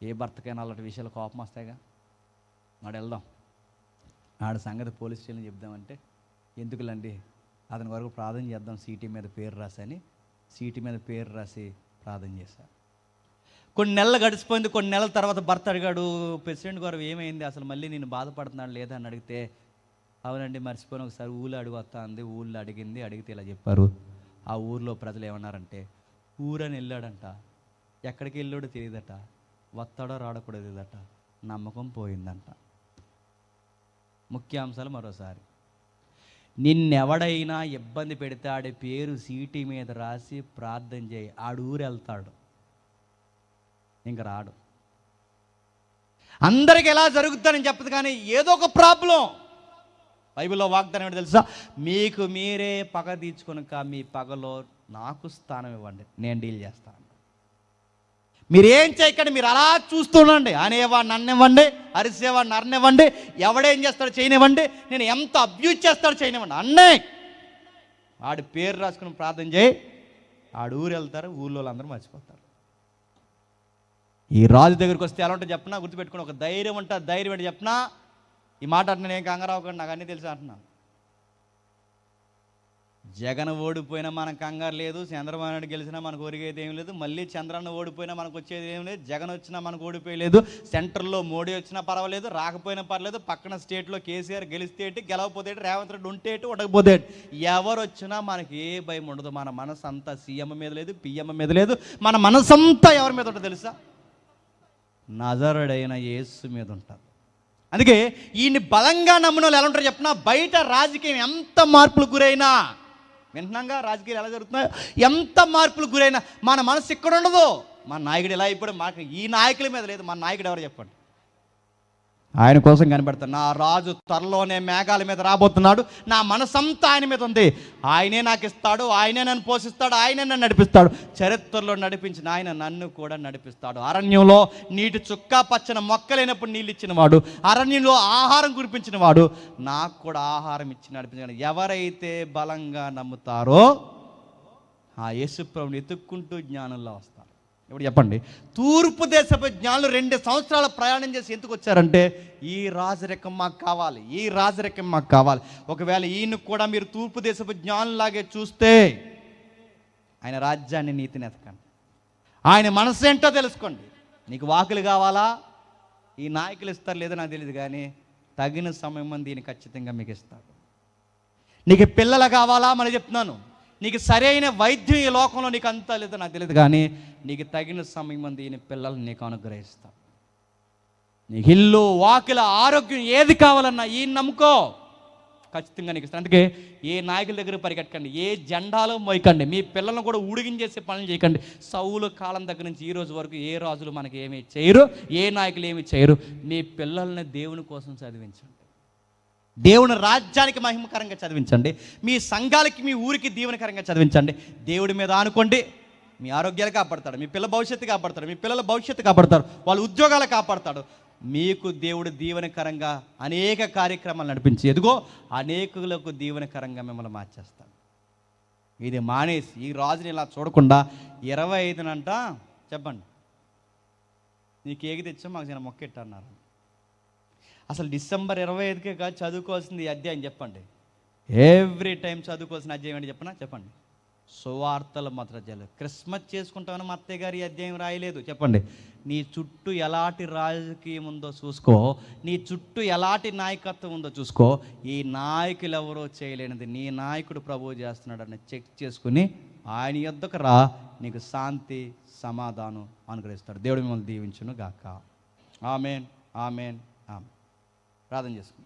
ఏ భర్తకైనా అలాంటి విషయాలు కోపం వస్తాయిగా. వాడు వెళ్దాం, ఆడ సంగతి పోలీస్ స్టేషన్ చెప్దామంటే ఎందుకులండి అతని వరకు ప్రార్థన చేద్దాం, సీటీ మీద పేరు రాసని సీటీ మీద పేరు రాసి ప్రార్థన చేశారు. కొన్ని నెలలు గడిచిపోయింది. కొన్ని నెలల తర్వాత భర్త అడిగాడు, ప్రెసిడెంట్ గారు ఏమైంది అసలు, మళ్ళీ నేను బాధపడుతున్నాడు లేదా అని అడిగితే, అవునండి మర్చిపోయిన ఒకసారి ఊళ్ళో అడిగి వస్తా అంది. ఊళ్ళో అడిగితే ఇలా చెప్పారు. ఆ ఊర్లో ప్రజలు ఏమన్నారంటే, ఊరని వెళ్ళాడంట, ఎక్కడికి వెళ్ళాడో తెలియదట, వస్తాడో రాడో కూడా తెలియదట, నమ్మకం పోయిందంట. ముఖ్యాంశాలు మరోసారి, నిన్నెవడైనా ఇబ్బంది పెడితే ఆడి పేరు సీటీ మీద రాసి ప్రార్థన చేయి, ఆడు ఊరు వెళ్తాడు, ఇంక రాడు. అందరికి ఎలా జరుగుతుందని చెప్పదు, కానీ ఏదో ఒక ప్రాబ్లం. బైబిల్లో వాగ్దానం ఏంటి తెలుసా? మీకు మీరే పగ తీర్చుకొనక మీ పగలో నాకు స్థానం ఇవ్వండి, నేను డీల్ చేస్తాను. మీరేం చేయకండి, మీరు అలా చూస్తుండండి. అనేవాడు నన్నివ్వండి, అరిసేవాడు నన్నివ్వండి, ఎవడేం చేస్తాడో చేయనివ్వండి, నేను ఎంత అబ్యూజ్ చేస్తాడో చేయనివ్వండి. అన్నే ఆడి పేరు రాసుకుని ప్రార్థన చేయి, ఆడు ఊరు వెళ్తారు, ఊళ్ళో అందరూ మర్చిపోతారు. ఈ రాజు దగ్గరికి వస్తే ఎలా ఉంటుంది చెప్పనా? గుర్తుపెట్టుకుని ఒక ధైర్యం ఉంటుంది. ధైర్యం ఏంటి చెప్పనా? ఈ మాట అంటున్నాను, ఏం కంగారు అవ్వకండి, నాకు అన్నీ తెలుసు అంటున్నాను. జగన్ ఓడిపోయినా మనకు కంగారు లేదు, చంద్రబాబు నాయుడు గెలిచినా మనకు ఒరిగేది ఏం లేదు, మళ్ళీ చంద్రన్న ఓడిపోయినా మనకు వచ్చేది ఏం లేదు, జగన్ వచ్చినా మనకు ఓడిపోయలేదు, సెంటర్లో మోడీ వచ్చినా పర్వాలేదు, రాకపోయినా పర్లేదు, పక్కన స్టేట్లో కేసీఆర్ గెలిస్తే ఏంటి, గెలవకపోతే ఏంటి, రేవంత్ రెడ్డి ఉంటే ఏంటి, ఉండకపోతే ఏంటి, ఎవరు వచ్చినా మనకి ఏ భయం ఉండదు. మన మనసు అంతా సీఎం మీద లేదు, పిఎం మీద లేదు, మన మనసంతా ఎవరి మీద ఉంటుంది తెలుసా? నజరుడైన యేసు మీద ఉంటుంది. అందుకే ఈయన్ని బలంగా నమ్మిన వాళ్ళు ఎలా ఉంటారు చెప్పినా, బయట రాజకీయం ఎంత మార్పులకు గురైనా, వింటున్నాగా రాజకీయాలు ఎలా జరుగుతున్నాయో, ఎంత మార్పులకు గురైనా మన మనసు ఇక్కడ ఉండదు. మన నాయకుడు ఎలా అయిపోయాడు, మాకు ఈ నాయకుల మీద లేదు. మన నాయకుడు ఎవరు చెప్పండి? ఆయన కోసం కనిపెడతాడు. నా రాజు త్వరలోనే మేఘాల మీద రాబోతున్నాడు, నా మనసంతా ఆయన మీద ఉంది, ఆయనే నాకు ఇస్తాడు, ఆయనే నన్ను పోషిస్తాడు, ఆయనే నన్ను నడిపిస్తాడు. చరిత్రలో నడిపించిన ఆయన నన్ను కూడా నడిపిస్తాడు. అరణ్యంలో నీటి చుక్క పచ్చని మొక్కలైనప్పుడు నీళ్ళు ఇచ్చిన వాడు, అరణ్యంలో ఆహారం కురిపించిన వాడు, నాకు కూడా ఆహారం ఇచ్చి నడిపించాడు. ఎవరైతే బలంగా నమ్ముతారో ఆ యేసుప్రభుని ఎత్తుక్కుంటూ జ్ఞానంలో వస్తారు. ఇప్పుడు చెప్పండి, తూర్పు దేశపు జ్ఞానులు 2 సంవత్సరాల ప్రయాణం చేసి ఎందుకు వచ్చారంటే, ఈ రాజరికం మాకు కావాలి, ఈ రాజరికం మాకు కావాలి. ఒకవేళ ఈయన కూడా మీరు తూర్పు దేశపు జ్ఞానులాగే చూస్తే, ఆయన రాజ్యాన్ని నీతిని ఎతకండి, ఆయన మనసు ఏంటో తెలుసుకోండి. నీకు వాకులు కావాలా, ఈ నాయకులు ఇస్తారు లేదో నాకు తెలియదు, కానీ తగిన సమయం దీన్ని ఖచ్చితంగా మీకు ఇస్తాడు. నీకు పిల్లలు కావాలా, మరి చెప్తున్నాను, నీకు సరైన వైద్యం ఈ లోకంలో నీకు అంతా లేదో నాకు తెలియదు, కానీ నీకు తగిన సమయం ఈయన పిల్లలు నీకు అనుగ్రహిస్తాడు. నీకు ఇల్లు వాకిల ఆరోగ్యం ఏది కావాలన్నా ఈయన నమ్ముకో, ఖచ్చితంగా నీకు ఇస్తాను. అందుకే ఏ నాయకుల దగ్గర పరిగెట్టకండి, ఏ జెండాలో మోయకండి, మీ పిల్లలను కూడా ఊడిగించేసే పనులు చేయకండి. సౌలు కాలం దగ్గర నుంచి ఈ రోజు వరకు ఏ రాజులు మనకి ఏమీ చేయరు, ఏ నాయకులు ఏమీ చేయరు. మీ పిల్లల్ని దేవుని కోసం చదివించండి, దేవుని రాజ్యానికి మహిమకరంగా చదివించండి, మీ సంఘాలకి మీ ఊరికి దీవెనకరంగా చదివించండి. దేవుడి మీద ఆనుకోండి, మీ ఆరోగ్యాలు కాపాడతాడు, మీ పిల్లల భవిష్యత్తు కాపాడతాడు, మీ పిల్లల భవిష్యత్తు కాపాడతాడు, వాళ్ళ ఉద్యోగాలు కాపాడతాడు. మీకు దేవుడు దీవెనకరంగా అనేక కార్యక్రమాలు నడిపించి ఎదుగో అనేకులకు దీవెనకరంగా మిమ్మల్ని మార్చేస్తాడు. ఇది మానేసి ఈ రాజుని ఇలా చూడకుండా 25నంట చెప్పండి, నీకు ఏగి తెచ్చా మాకు చిన్న మొక్కెట్టు అన్నారు. అసలు డిసెంబర్ 25కే కాదు చదువుకోవాల్సింది ఈ అధ్యాయం చెప్పండి. ఎవ్రీ టైం చదువుకోవాల్సిన అధ్యాయం ఏంటి చెప్పండి, సువార్తల మొదటి అధ్యాయులు. క్రిస్మస్ చేసుకుంటామని మా అత్తయ్య గారు ఈ అధ్యాయం రాయలేదు. చెప్పండి, నీ చుట్టూ ఎలాంటి రాజకీయం ఉందో చూసుకో, నీ చుట్టూ ఎలాంటి నాయకత్వం ఉందో చూసుకో. ఈ నాయకులు ఎవరో చేయలేనిది నీ నాయకుడు ప్రభువు చేస్తున్నాడని చెక్ చేసుకుని ఆయన యొద్దకు రా, నీకు శాంతి సమాధానం అనుగ్రహిస్తాడు. దేవుడు మిమ్మల్ని దీవించును గాక. ఆమేన్, ఆమేన్, ఆమేన్. ప్రార్థన చేసుకుంటాం.